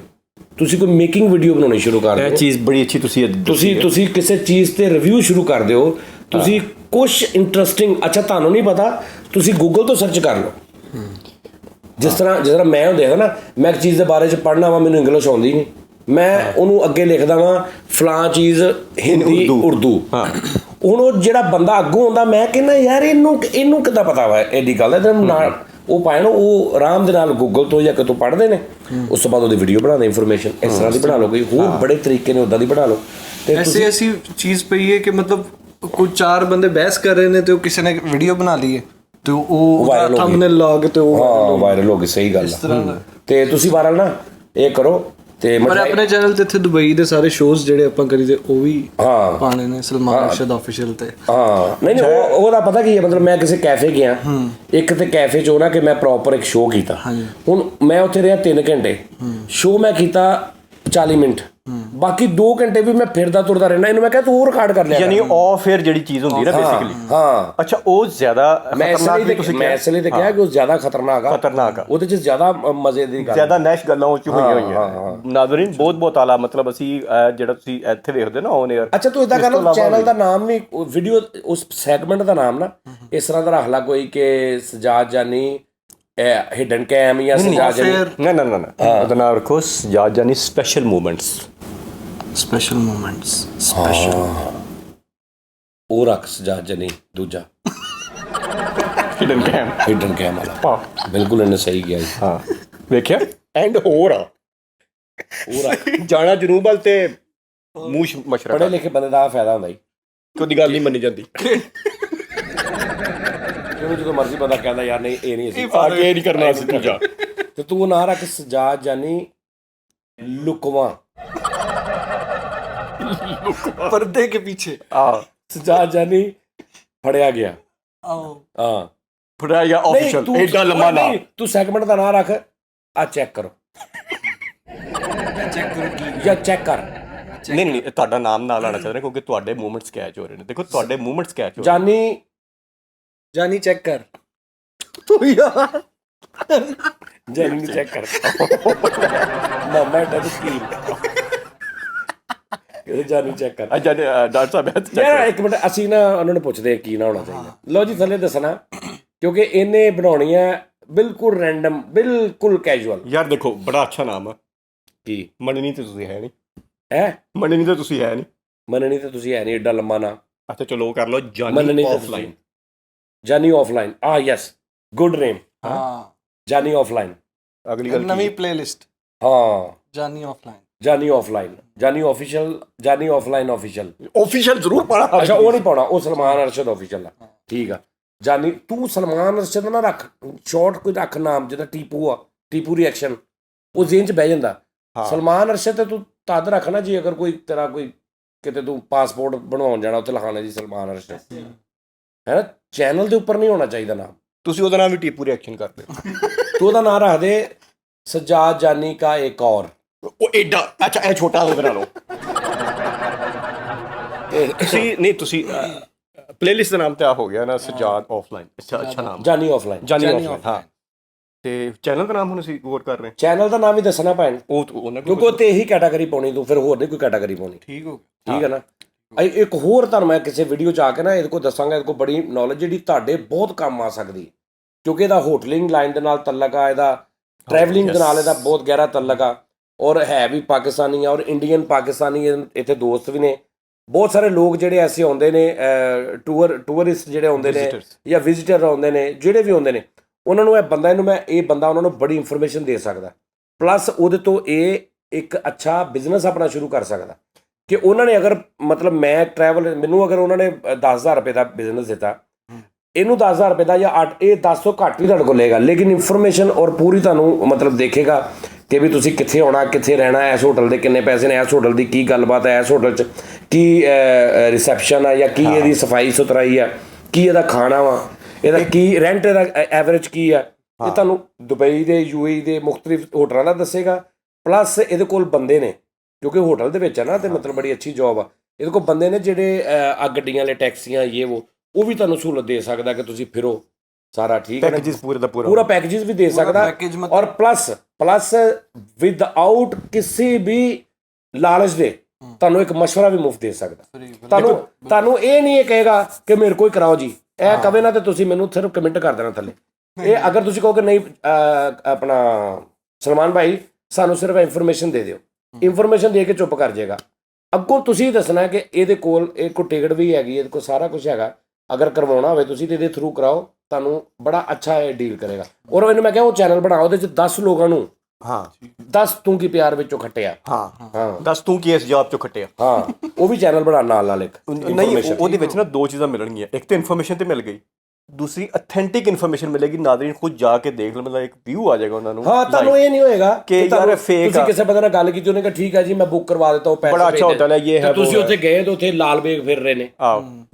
ਤੁਸੀਂ ਕੋਈ ਮੇਕਿੰਗ ਵੀਡੀਓ ਬਣਾਉਣੀ ਸ਼ੁਰੂ ਕਰ ਦਿਓ। ਇਹ ਚੀਜ਼ ਬੜੀ ਅੱਛੀ ਤੁਸੀਂ ਕਿਸੇ ਚੀਜ਼ ਤੇ ਰਿਵਿਊ ਸ਼ੁਰੂ ਕਰ ਦਿਓ, ਤੁਸੀਂ ਕੁਛ ਇੰਟਰਸਟਿੰਗ, ਅੱਛਾ ਤੁਹਾਨੂੰ ਨਹੀਂ ਪਤਾ, ਤੁਸੀਂ ਗੂਗਲ ਤੋਂ ਸਰਚ ਕਰ ਲਓ। ਜਿਸ ਤਰ੍ਹਾਂ ਮੈਂ ਉਹ ਦੇਖਦਾ ਨਾ, ਮੈਂ ਇੱਕ ਚੀਜ਼ ਦੇ ਬਾਰੇ 'ਚ ਪੜ੍ਹਨਾ ਵਾ, ਮੈਨੂੰ ਇੰਗਲਿਸ਼ ਆਉਂਦੀ ਨਹੀਂ, ਮੈਂ ਉਹਨੂੰ ਅੱਗੇ ਲਿਖਦਾ ਵਾਂ ਫਲਾਂ ਚੀਜ਼ ਹਿੰਦੀ ਉਰਦੂ। ਹੁਣ ਉਹ ਜਿਹੜਾ ਬੰਦਾ ਅੱਗੋਂ ਆਉਂਦਾ, ਮੈਂ ਕਹਿੰਦਾ ਯਾਰ ਇਹਨੂੰ ਕਿੱਦਾਂ ਪਤਾ ਵਾ ਐਡੀ ਗੱਲ ਹੈ, ਨਾਲ ਉਹ ਪਾਏ ਨਾ, ਉਹ ਆਰਾਮ ਦੇ ਨਾਲ ਗੂਗਲ ਤੋਂ ਜਾਂ ਕਿਤੋਂ ਪੜ੍ਹਦੇ ਨੇ, ਉਸ ਤੋਂ ਬਾਅਦ ਉਹਦੀ ਵੀਡੀਓ ਬਣਾਉਂਦੇ, ਇਨਫੋਰਮੇਸ਼ਨ ਇਸ ਤਰ੍ਹਾਂ ਦੀ ਬਣਾ ਲਓ, ਕੋਈ ਹੋਰ ਬੜੇ ਤਰੀਕੇ ਨੇ ਉੱਦਾਂ ਦੀ ਬਣਾ ਲਓ। ਤੇ ਐਸੀ ਚੀਜ਼ ਪਈ ਹੈ ਕਿ ਮਤਲਬ ਕੋਈ 4 ਬੰਦੇ ਬਹਿਸ ਕਰ ਰਹੇ ਨੇ ਤੇ ਉਹ ਕਿਸੇ ਨੇ ਵੀਡੀਓ ਬਣਾ ਲਈ ਹੈ ਤੇ ਉਹ ਥੰਬਨੇਲ ਲਾ ਕੇ ਤੇ ਉਹ ਵਾਇਰਲ ਹੋ ਗਈ। ਸਹੀ ਗੱਲ ਆ। ਤੇ ਤੁਸੀਂ ਵਾਇਰਲ ਨਾ ਇਹ ਕਰੋ। ਤੇ ਪਰ ਆਪਣੇ ਚੈਨਲ ਤੇ ਇੱਥੇ ਦੁਬਈ ਦੇ ਸਾਰੇ ਸ਼ੋਜ਼ ਜਿਹੜੇ ਆਪਾਂ ਕਰੀਦੇ ਉਹ ਵੀ ਪਾਣੇ ਨੇ, ਸਲਮਾਨ ਅਰਸ਼ਦ ਆਫੀਸ਼ੀਅਲ ਤੇ। ਨਹੀਂ ਉਹਦਾ ਪਤਾ ਕੀ ਹੈ, ਮਤਲਬ ਮੈਂ ਕਿਸੇ ਕੈਫੇ ਗਿਆ, ਇੱਕ ਤੇ ਕੈਫੇ 'ਚ ਨਾ ਕਿ ਮੈਂ ਪ੍ਰੋਪਰ ਇੱਕ ਸ਼ੋਅ ਕੀਤਾ। ਹੁਣ ਮੈਂ ਉੱਥੇ ਰਿਹਾ 3 ਘੰਟੇ, ਸ਼ੋਅ ਮੈਂ ਕੀਤਾ 40 ਮਿੰਟ, ਬਾਕੀ 2 ਘੰਟੇ ਵੀ ਮੈਂ ਫਿਰਦਾ ਤੁਰਦਾ ਰਹਿਣਾ। ਇਹਨੂੰ ਮੈਂ ਕਿਹਾ ਤੂੰ ਉਹ ਰਿਕਾਰਡ ਕਰ ਲਿਆ, ਯਾਨੀ ਆਫ 에ਅਰ ਜਿਹੜੀ ਚੀਜ਼ ਹੁੰਦੀ ਨਾ ਬੇਸਿਕਲੀ। ਹਾਂ, ਅੱਛਾ, ਉਹ ਜ਼ਿਆਦਾ ਖਤਰਨਾਕ ਵੀ ਤੁਸੀਂ ਮੈਂ ਇਸ ਲਈ ਤੇ ਕਿਹਾ ਕਿ ਉਹ ਜ਼ਿਆਦਾ ਖਤਰਨਾਕ ਆ, ਉਹਦੇ 'ਚ ਜ਼ਿਆਦਾ ਮਜ਼ੇ ਦੀ ਗੱਲ, ਜ਼ਿਆਦਾ ਨੈਸ਼ ਗੱਲਾਂ ਉਹ 'ਚ ਹੋਈਆਂ ਹੋਈਆਂ। ਨਾਜ਼ਰੀਨ, ਬਹੁਤ ਬਹੁਤ ਆਲਾ, ਮਤਲਬ ਅਸੀਂ ਜਿਹੜਾ ਤੁਸੀਂ ਇੱਥੇ ਵੇਖਦੇ ਨਾ ਔਨ 에ਅਰ। ਅੱਛਾ, ਤੂੰ ਇਦਾਂ ਕਰ ਲਓ, ਚੈਨਲ ਦਾ ਨਾਮ ਵੀ, ਵੀਡੀਓ ਉਸ ਸੈਗਮੈਂਟ ਦਾ ਨਾਮ ਨਾ ਇਸ ਤਰ੍ਹਾਂ ਦਾ ਰੱਖ ਲਾ ਕੋਈ, ਕਿ ਸਜਾਦ ਜਾਨੀ ਹਿਡਨ ਕੈਮ ਜਾਂ ਸਜਾਦ ਜਾਨੀ। ਨਾ ਉਹਦਾ ਨਾਮ ਰੱਖੋ ਸਜਾਦ ਜਾਨੀ ਸਪੈਸ਼ਲ ਮੂਵਮੈਂਟਸ। ਉਹ ਰੱਖ ਸਜਾਦ ਜਾਨੀ ਦੂਜਾ ਹਿਡਨ ਕੈਮ ਵਾਲਾ। ਬਿਲਕੁਲ ਇਹਨੇ ਸਹੀ ਗਿਆ ਜੀ। ਹਾਂ, ਵੇਖਿਆ। ਐਂਡ ਹੋਰ ਜਾਣਾ ਜਨੂਬ ਵੱਲ ਤੇ ਮੂਸ਼ ਮਸ਼ਰਕ। ਪੜ੍ਹੇ ਲਿਖੇ ਬੰਦੇ ਦਾ ਫਾਇਦਾ ਹੁੰਦਾ ਜੀ, ਉਹਦੀ ਗੱਲ ਨਹੀਂ ਮੰਨੀ ਜਾਂਦੀ। ਜਦੋਂ ਮਰਜ਼ੀ ਬੰਦਾ ਕਹਿੰਦਾ ਯਾਰ ਨਹੀਂ ਇਹ ਨਹੀਂ, ਅਸੀਂ ਇਹ ਨਹੀਂ ਕਰਨਾ ਅਸੀਂ ਦੂਜਾ। ਤੇ ਤੂੰ ਨਾ ਰੱਖ ਸਜਾਦ ਜਾਨੀ ਲੁਕਵਾ, पर्दे के पीछे सजाद जानी फड़या गया। फड़या गया ऑफिशियल, एडा लंबा ना। तू सेगमेंट दा नाम रख, आ चेक करो, या चेक कर। नहीं ਤੁਹਾਡਾ ਨਾਮ ਨਾਲ ਆਣਾ ਚਾਹੀਦਾ, ਕਿਉਂਕਿ ਤੁਹਾਡੇ ਮੂਵਮੈਂਟਸ ਕੈਚ ਹੋ ਰਹੇ ਨੇ। ਦੇਖੋ ਤੁਹਾਡੇ ਮੂਵਮੈਂਟਸ ਕੈਚ ਹੋ ਰਹੇ। जानी चेक कर, यार जानी चेक कर मामा एडा तो स्कीम ਜਾਨੀ ਚੈੱਕ ਕਰ। ਡਾਕਟਰ ਸਾਹਿਬ ਯਾਰ ਇੱਕ ਮਿੰਟ, ਅਸੀਂ ਨਾ ਉਹਨਾਂ ਨੂੰ ਪੁੱਛਦੇ ਕੀ ਨਾ ਹੋਣਾ ਚਾਹੀਦਾ। ਲਓ ਜੀ, ਥੱਲੇ ਦੱਸਣਾ, ਕਿਉਂਕਿ ਇਹਨੇ ਬਣਾਉਣੀ ਹੈ ਬਿਲਕੁਲ ਰੈਂਡਮ, ਬਿਲਕੁਲ ਕੈਜੂਅਲ। ਯਾਰ ਦੇਖੋ, ਬੜਾ ਅੱਛਾ ਨਾਮ ਆ। ਕੀ ਮੰਨਣੀ ਤੇ ਤੁਸੀਂ ਹੈ ਨਹੀਂ, ਮੰਨਣੀ ਤਾਂ ਤੁਸੀਂ ਹੈ ਨਹੀਂ, ਏਡਾ ਲੰਮਾ ਨਾ। ਅੱਛਾ ਚਲੋ ਉਹ ਕਰ ਲਓ, ਜਾਨੀ ਆਫਲਾਈਨ। ਜਾਨੀ ਆਫਲਾਈਨ, ਯੈਸ, ਗੁੱਡ ਨੇਮ। ਜਾਨੀ ਆਫਲਾਈਨ। ਅਗਲੀ ਗੱਲ ਨਵੀਂ ਪਲੇਲਿਸਟ ਹਾਂ, ਜਾਨੀ ਆਫਲਾਈਨ, ਜਾਨੀ ਆਫਲਾਈਨ, ਜਾਨੀ ਆਫੀਸ਼ੀਅਲ, ਜਾਨੀ ਆਫਲਾਈਨ ਆਫੀਸ਼ੀਅਲ। ਆਫੀਸ਼ੀਅਲ ਜ਼ਰੂਰ ਪਾਣਾ। ਅੱਛਾ, ਉਹ ਨਹੀਂ ਪਾਉਣਾ, ਉਹ ਸਲਮਾਨ ਅਰਸ਼ਦ ਆਫੀਸ਼ੀਅਲ ਆ। ਠੀਕ ਆ, ਜਾਨੀ ਤੂੰ ਸਲਮਾਨ ਅਰਸ਼ਦ ਨਾ ਰੱਖ, ਸ਼ਾਰਟ ਕੋਈ ਰੱਖ ਨਾਮ, ਜਿੱਦਾਂ ਟੀਪੂ ਆ, ਟੀਪੂ ਰਿਐਕਸ਼ਨ, ਉਹ ਜ਼ੇਨ 'ਚ ਬਹਿ ਜਾਂਦਾ। ਸਲਮਾਨ ਅਰਸ਼ਦ ਤੇ ਤੂੰ ਤਦ ਰੱਖਣਾ ਜੀ ਅਗਰ ਕੋਈ ਤੇਰਾ ਕੋਈ ਕਿਤੇ ਤੂੰ ਪਾਸਪੋਰਟ ਬਣਵਾਉਣ ਜਾਣਾ, ਉੱਥੇ ਲਿਖਾਣਾ ਜੀ ਸਲਮਾਨ ਅਰਸ਼ਦ, ਹੈ ਨਾ। ਚੈਨਲ ਦੇ ਉੱਪਰ ਨਹੀਂ ਹੋਣਾ ਚਾਹੀਦਾ ਨਾਮ। ਤੁਸੀਂ ਉਹਦਾ ਨਾਮ ਵੀ ਟੀਪੂ ਰਿਐਕਸ਼ਨ ਕਰਦੇ ਤੂੰ ਉਹਦਾ ਨਾਮ ਰੱਖ ਦੇ ਸਜਾਦ ਜਾਨੀ ਕਾ ਇੱਕ ਔਰ। ਉਹ ਐਡਾ ਅੱਛਾ, ਇਹ ਛੋਟਾ ਹੋ ਬਣਾ ਲਓ। ਤੁਸੀਂ ਪਲੇਲਿਸਟ ਦਾ ਨਾਮ ਤੇ ਆ ਹੋ ਗਿਆ ਨਾ, ਸਜਾਦ ਆਫਲਾਈਨ। ਅੱਛਾ ਨਾਮ ਜਾਨੀ ਆਫਲਾਈਨ, ਜਾਨੀ ਆਫਲਾਈਨ। ਹਾਂ, ਤੇ ਚੈਨਲ ਦਾ ਨਾਮ ਹੁਣ ਅਸੀਂ ਗੌਰ ਕਰ ਰਹੇ। ਚੈਨਲ ਦਾ ਨਾਮ ਵੀ ਦੱਸਣਾ ਭੈਣ, ਉਹਨਾਂ ਕਿਉਂਕਿ ਉਹ ਤੇ ਇਹੀ ਕੈਟਾਗਰੀ ਪਾਉਣੀ ਤੂੰ, ਫਿਰ ਹੋਰ ਨਹੀਂ ਕੋਈ ਕੈਟਾਗਰੀ ਪਾਉਣੀ। ਠੀਕ ਹੋ ਠੀਕ ਹੈ ਨਾ। ਇੱਕ ਹੋਰ ਤੁਹਾਨੂੰ ਮੈਂ ਕਿਸੇ ਵੀਡੀਓ 'ਚ ਆ ਕੇ ਨਾ ਇਹਦੇ ਕੋਲ ਦੱਸਾਂਗਾ, ਇਹਦੇ ਕੋਲ ਬੜੀ ਨੌਲੇਜ ਜਿਹੜੀ ਤੁਹਾਡੇ ਬਹੁਤ ਕੰਮ ਆ ਸਕਦੀ, ਕਿਉਂਕਿ ਇਹਦਾ ਹੋਟਲਿੰਗ ਲਾਈਨ ਦੇ ਨਾਲ ਤਲਕ ਆ, ਇਹਦਾ ਟਰੈਵਲਿੰਗ ਦੇ ਨਾਲ ਇਹਦਾ ਬਹੁਤ ਗਹਿਰਾ ਤਲਕ ਆ, ਔਰ ਹੈ ਵੀ ਪਾਕਿਸਤਾਨੀ ਆ, ਔਰ ਇੰਡੀਅਨ ਪਾਕਿਸਤਾਨੀ ਇੱਥੇ ਦੋਸਤ ਵੀ ਨੇ। ਬਹੁਤ ਸਾਰੇ ਲੋਕ ਜਿਹੜੇ ਐਸੇ ਆਉਂਦੇ ਨੇ, ਟੂਰਿਸਟ ਜਿਹੜੇ ਆਉਂਦੇ ਨੇ ਜਾਂ ਵਿਜ਼ਿਟਰ ਆਉਂਦੇ ਨੇ, ਜਿਹੜੇ ਵੀ ਆਉਂਦੇ ਨੇ, ਉਹਨਾਂ ਨੂੰ ਇਹ ਬੰਦਾ ਉਹਨਾਂ ਨੂੰ ਬੜੀ ਇਨਫੋਰਮੇਸ਼ਨ ਦੇ ਸਕਦਾ। ਪਲੱਸ ਉਹਦੇ ਤੋਂ ਇਹ ਇੱਕ ਅੱਛਾ ਬਿਜ਼ਨਸ ਆਪਣਾ ਸ਼ੁਰੂ ਕਰ ਸਕਦਾ ਕਿ ਉਹਨਾਂ ਨੇ ਅਗਰ ਮਤਲਬ ਮੈਂ ਟਰੈਵਲ, ਮੈਨੂੰ ਅਗਰ ਉਹਨਾਂ ਨੇ 10,000 ਰੁਪਏ ਦਾ ਬਿਜ਼ਨਸ ਦਿੱਤਾ, ਇਹਨੂੰ 10,000 ਰੁਪਏ ਦਾ ਜਾਂ 8, ਇਹ 10 ਤੋਂ ਘੱਟ ਹੀ ਤੁਹਾਡੇ ਕੋਲ ਲਏਗਾ, ਲੇਕਿਨ ਇਨਫੋਰਮੇਸ਼ਨ ਔਰ ਪੂਰੀ ਤੁਹਾਨੂੰ ਮਤਲਬ ਦੇਖੇਗਾ ਕਿ ਵੀ ਤੁਸੀਂ ਕਿੱਥੇ ਆਉਣਾ, ਕਿੱਥੇ ਰਹਿਣਾ, ਇਸ ਹੋਟਲ ਦੇ ਕਿੰਨੇ ਪੈਸੇ ਨੇ, ਇਸ ਹੋਟਲ ਦੀ ਕੀ ਗੱਲਬਾਤ ਹੈ, ਇਸ ਹੋਟਲ 'ਚ ਕੀ ਰਿਸੈਪਸ਼ਨ ਆ, ਜਾਂ ਕੀ ਇਹਦੀ ਸਫਾਈ ਸੁਥਰਾਈ ਆ, ਕੀ ਇਹਦਾ ਖਾਣਾ ਵਾ, ਇਹਦਾ ਕੀ ਰੈਂਟ, ਇਹਦਾ ਐਵਰੇਜ ਕੀ ਆ। ਇਹ ਤੁਹਾਨੂੰ ਦੁਬਈ ਦੇ, UAE ਦੇ ਮੁਖਤਲਿਫ ਹੋਟਲਾਂ ਦਾ ਦੱਸੇਗਾ। ਪਲੱਸ ਇਹਦੇ ਕੋਲ ਬੰਦੇ ਨੇ, ਕਿਉਂਕਿ ਹੋਟਲ ਦੇ ਵਿੱਚ ਹੈ ਨਾ, ਤੇ ਮਤਲਬ ਬੜੀ ਅੱਛੀ ਜੋਬ ਆ। ਇਹਦੇ ਕੋਲ ਬੰਦੇ ਨੇ ਜਿਹੜੇ ਗੱਡੀਆਂ ਵਾਲੇ, ਟੈਕਸੀਆਂ, ਉਹ ਵੀ ਤੁਹਾਨੂੰ ਸਹੂਲਤ ਦੇ ਸਕਦਾ ਕਿ ਤੁਸੀਂ ਫਿਰੋ ਸਾਰਾ। ਠੀਕ ਹੈ, ਪੈਕੇਜਸ ਪੂਰਾ ਪੈਕੇਜਸ ਵੀ ਦੇ ਸਕਦਾ, ਔਰ ਪਲੱਸ ਵਿਦਆਊਟ ਕਿਸੇ ਵੀ ਲਾਲਚ ਦੇ ਤੁਹਾਨੂੰ ਇੱਕ ਮਸ਼ਵਰਾ ਵੀ ਮੁਫਤ ਦੇ ਸਕਦਾ। ਤੁਹਾਨੂੰ ਇਹ ਨਹੀਂ ਕਹੇਗਾ ਕਿ ਮੇਰੇ ਕੋਲ ਕਰਾਓ ਜੀ, ਇਹ ਕਵੇ ਨਾ ਤੇ ਤੁਸੀਂ ਮੈਨੂੰ ਸਿਰਫ ਕਮੈਂਟ ਕਰ ਦੇਣਾ ਥੱਲੇ। ਇਹ ਅਗਰ ਤੁਸੀਂ ਕਹੋ ਕਿ ਨਹੀਂ ਆਪਣਾ ਸਲਮਾਨ ਭਾਈ ਸਾਨੂੰ ਸਿਰਫ ਇਨਫੋਰਮੇਸ਼ਨ ਦੇ ਦਿਓ, ਇਨਫੋਰਮੇਸ਼ਨ ਦੇ ਕੇ ਚੁੱਪ ਕਰ ਜਾਏਗਾ। ਅੱਗੋਂ ਤੁਸੀਂ ਦੱਸਣਾ ਕਿ ਇਹਦੇ ਕੋਲ ਟਿਕਟ ਵੀ ਹੈਗੀ, ਇਹਦੇ ਕੋਲ ਸਾਰਾ ਕੁਝ ਹੈਗਾ, ਅਗਰ ਕਰਵਾਉਣਾ ਹੋਵੇ ਤੁਸੀਂ ਤੇ ਇਹਦੇ ਥਰੂ ਕਰਾਓ, ਤੁਹਾਨੂੰ ਬੜਾ ਅੱਛਾ ਇਹ ਡੀਲ ਕਰੇਗਾ। ਔਰ ਇਹਨੂੰ ਮੈਂ ਕਿਹਾ ਉਹ ਚੈਨਲ ਬਣਾਓ, ਉਹਦੇ 'ਚ 10 ਲੋਕਾਂ ਨੂੰ 10 ਤੂੰ ਕੀ ਪਿਆਰ ਵਿੱਚੋਂ ਖੱਟਿਆ, ਹਾਂ 10 ਤੂੰ ਕੀ ਇਸ ਜਾਬ 'ਚੋਂ ਖੱਟਿਆ, ਹਾਂ ਉਹ ਵੀ ਚੈਨਲ ਬਣਾ ਨਾਲ ਇੱਕ। ਨਹੀਂ, ਉਹਦੇ ਵਿੱਚ ਨਾ 2 ਚੀਜ਼ਾਂ ਮਿਲਣਗੀਆਂ, ਇੱਕ ਤਾਂ ਇਨਫੋਰਮੇਸ਼ਨ ਤੇ ਮਿਲ ਗਈ, ਦੂਸਰੀ ਅਥੈਂਟਿਕ ਇਨਫੋਰਮੇਸ਼ਨ ਮਿਲੇਗੀ, ਨਾਜ਼ਰੀਨ ਖੁਦ ਜਾ ਕੇ ਦੇਖ ਲੈ, ਮਤਲਬ ਇੱਕ ਵਿਊ ਆ ਜਾਏਗਾ ਉਹਨਾਂ ਨੂੰ। ਹਾਂ, ਤੁਹਾਨੂੰ ਇਹ ਨਹੀਂ ਹੋਏਗਾ ਕਿ ਯਾਰ ਫੇਕ, ਤੁਸੀਂ ਕਿਸੇ ਬੰਦੇ ਨਾਲ ਗੱਲ ਕੀਤੀ, ਉਹਨੇ ਕਿਹਾ ਠੀਕ ਹੈ ਜੀ ਮੈਂ ਬੁੱਕ ਕਰਵਾ ਦਿੱਤਾ, ਉਹ ਪੈਸੇ ਬੜਾ ਅੱਛਾ ਹੋਟਲ ਹੈ, ਇਹ ਹੈ, ਤੁਸੀਂ ਉੱਥੇ ਗਏ ਤੇ ਉੱਥੇ ਲਾਲ ਬੇਗ ਫਿਰ ਰਹੇ ਨੇ,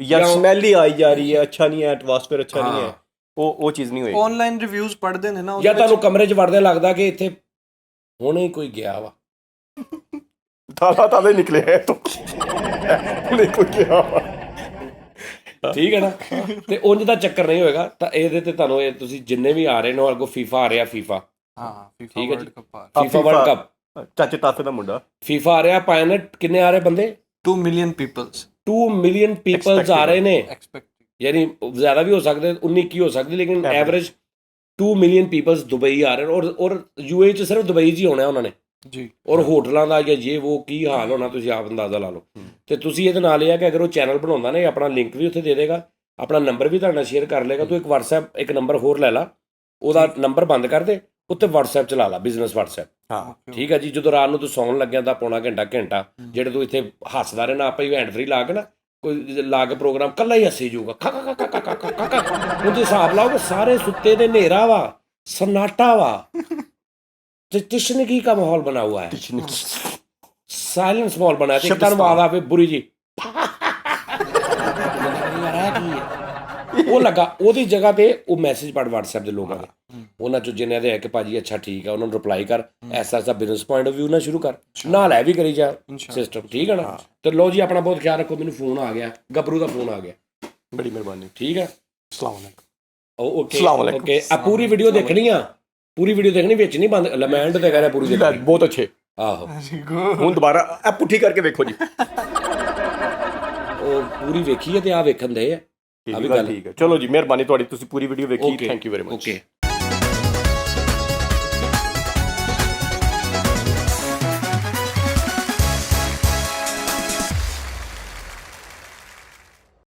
ਜਾਂ ਸਮੈਲ ਹੀ ਆਈ ਜਾ ਰਹੀ ਹੈ, ਅੱਛਾ ਨਹੀਂ ਹੈ, ਐਟਮੋਸਫੇਅਰ ਅੱਛਾ ਨਹੀਂ ਹੈ, ਉਹ ਚੀਜ਼ ਨਹੀਂ ਹੋਏਗੀ। ਆਨਲਾਈਨ ਰਿਵਿਊਜ਼ ਪੜ੍ਹਦੇ ਨੇ ਨਾ, ਜਾਂ ਤੁਹਾਨੂੰ ਕਮਰੇ 'ਚ ਵੜਦੇ ਲੱਗਦਾ ਕਿ ਇੱਥੇ ਹੁਣੇ ਹੀ ਕੋਈ ਗਿਆ ਵਾ, ਤਾਲਾ ਨਿਕਲਿਆ ਤੋਂ ਹੁਣੇ ਕੋਈ ਗਿਆ ਵਾ। ਠੀਕ ਹੈ ਨਾ। ਤੇ ਉਂਝ ਦਾ ਚੱਕਰ ਨਹੀਂ ਹੋਏਗਾ। ਤਾਂ ਇਹਦੇ ਤੇ ਤੁਹਾਨੂੰ ਇਹ ਤੁਸੀਂ ਜਿੰਨੇ ਵੀ ਆ ਰਹੇ ਨੇ, ਅੱਗੋਂ FIFA ਆ ਰਿਹਾ, FIFA, ਠੀਕ ਹੈ ਜੀ, FIFA ਵਰਲਡ ਕੱਪ, ਚਾਚੇ ਤਾਫੇ ਦਾ ਮੁੰਡਾ, FIFA ਆ ਰਿਹਾ, ਪਾਇਨ ਕਿੰਨੇ ਆ ਰਹੇ ਬੰਦੇ, 2 ਮਿਲੀਅਨ ਪੀਪਲਸ ਆ ਰਹੇ ਨੇ, ਯਾਨੀ ਜ਼ਿਆਦਾ ਵੀ ਹੋ ਸਕਦੇ, 19 ਕੀ ਹੋ ਸਕਦੀ, ਲੇਕਿਨ ਐਵਰੇਜ 2 ਮਿਲੀਅਨ ਪੀਪਲਸ ਦੁਬਈ ਆ ਰਹੇ ਨੇ। ਔਰ UAE 'ਚ ਸਿਰਫ ਦੁਬਈ 'ਚ ਹੀ ਹੋਣਾ ਉਹਨਾਂ ਨੇ ਜੀ। ਔਰ ਹੋਟਲਾਂ ਦਾ ਜਾਂ ਉਹ ਕੀ ਹਾਲ ਹੋਣਾ ਤੁਸੀਂ ਆਪ ਅੰਦਾਜ਼ਾ ਲਾ ਲਓ। ਤੇ ਤੁਸੀਂ ਇਹਦੇ ਨਾਲ ਇਹ ਆ ਕਿ ਅਗਰ ਉਹ ਚੈਨਲ ਬਣਾਉਂਦਾ ਨਾ, ਆਪਣਾ ਲਿੰਕ ਵੀ ਉੱਥੇ ਦੇ ਦੇਗਾ, ਆਪਣਾ ਨੰਬਰ ਵੀ ਤੁਹਾਡੇ ਨਾਲ ਸ਼ੇਅਰ ਕਰ ਲੇਗਾ। ਤੂੰ ਇੱਕ WhatsApp ਇੱਕ ਨੰਬਰ ਹੋਰ ਲੈ ਲਾ, ਉਹਦਾ ਨੰਬਰ ਬੰਦ ਕਰ ਦੇ, ਉੱਤੇ WhatsApp ਚਲਾ ਲਾ, ਬਿਜ਼ਨਸ WhatsApp। ਠੀਕ ਹੈ ਜੀ, ਜਦੋਂ ਰਾਤ ਨੂੰ ਤੂੰ ਸੌਣ ਲੱਗਿਆ ਤਾਂ ਪੌਣਾ ਘੰਟਾ ਜਿਹੜੇ ਤੂੰ ਇੱਥੇ ਹੱਸਦਾ ਰਹਿਣਾ, ਆਪਾਂ ਹੀ ਹੈਂਡ ਫਰੀ ਲਾ ਕੇ ਨਾ ਕੋਈ ਲਾ ਕੇ ਪ੍ਰੋਗਰਾਮ ਕੱਲਾ ਹੀ ਹੱਸੀ ਜਾਊਗਾ, ਉਹਦੇ ਹਿਸਾਬ ਲਾਓ ਕਿ ਸਾਰੇ ਸੁੱਤੇ ਦੇ, ਹਨੇਰਾ ਵਾ, ਸन्नाटा ਵਾ, ਤੇ ਤਸ਼ਨਗੀ ਦਾ ਮਾਹੌਲ ਬਣਾ ਹੁਆ ਹੈ, ਸਾਇਲੈਂਸ ਮਾਹੌਲ ਬਣਾ ਤੇ ਇੱਕਦਮ ਆਵਾਜ਼ ਆਵੇ ਬੁਰੀ ਜੀ, ਉਹ ਲੱਗਾ ਉਹਦੀ ਜਗ੍ਹਾ ਤੇ ਉਹ ਮੈਸੇਜ ਪੜ WhatsApp ਦੇ ਲੋਕਾਂ ਦੇ, ਉਹਨਾਂ ਚੋਂ ਜਿੰਨਿਆਂ ਦੇ ਹੈ ਕਿ ਭਾਜੀ ਅੱਛਾ ਠੀਕ ਹੈ, ਉਹਨਾਂ ਨੂੰ ਰਿਪਲਾਈ ਕਰ, ਐਸਾ ਬਿਜ਼ਨਸ ਪੁਆਇੰਟ ਆਫ ਵਿਊ ਨਾਲ ਸ਼ੁਰੂ ਕਰ, ਨਾਲ ਹੈ ਵੀ ਕਰੀ ਜਾ ਸਿਸਟਮ। ਠੀਕ ਹੈ ਨਾ। ਤੇ ਲੋ ਜੀ, ਆਪਣਾ ਬਹੁਤ ਖਿਆਲ ਰੱਖੋ। ਮੈਨੂੰ ਫੋਨ ਆ ਗਿਆ, ਗੱਭਰੂ ਦਾ ਫੋਨ ਆ ਗਿਆ, ਬੜੀ ਮਿਹਰਬਾਨੀ। ਠੀਕ ਹੈ, ਅਸਲਾਮ ਵਾਲੇਕੁਮ। ਓਕੇ, ਆ ਪੂਰੀ ਵੀਡੀਓ ਦੇਖਣੀ ਆ, ਪੂਰੀ ਵੀਡੀਓ ਦੇਖਣੀ, ਵਿੱਚ ਨਹੀਂ ਬੰਦ, ਲਮੈਂਡ ਤੇ ਕਹਿ ਪੂਰੀ ਦੇਖਣੀ, ਬਹੁਤ ਅੱਛੇ। ਆਹੋ, ਹੁਣ ਦੁਬਾਰਾ ਇਹ ਪੁੱਠੀ ਕਰਕੇ ਵੇਖੋ ਜੀ, ਉਹ ਪੂਰੀ ਵੇਖੀ ਹੈ ਤੇ ਆ ਵੇਖਣ ਦੇ ਆ ਵੀ ਗੱਲ। ਠੀਕ ਹੈ, ਚਲੋ ਜੀ, ਮਿਹਰਬਾਨੀ ਤੁਹਾਡੀ, ਤੁਸੀਂ ਪੂਰੀ ਵੀਡੀਓ ਵੇਖੀ, thank you very much. Okay.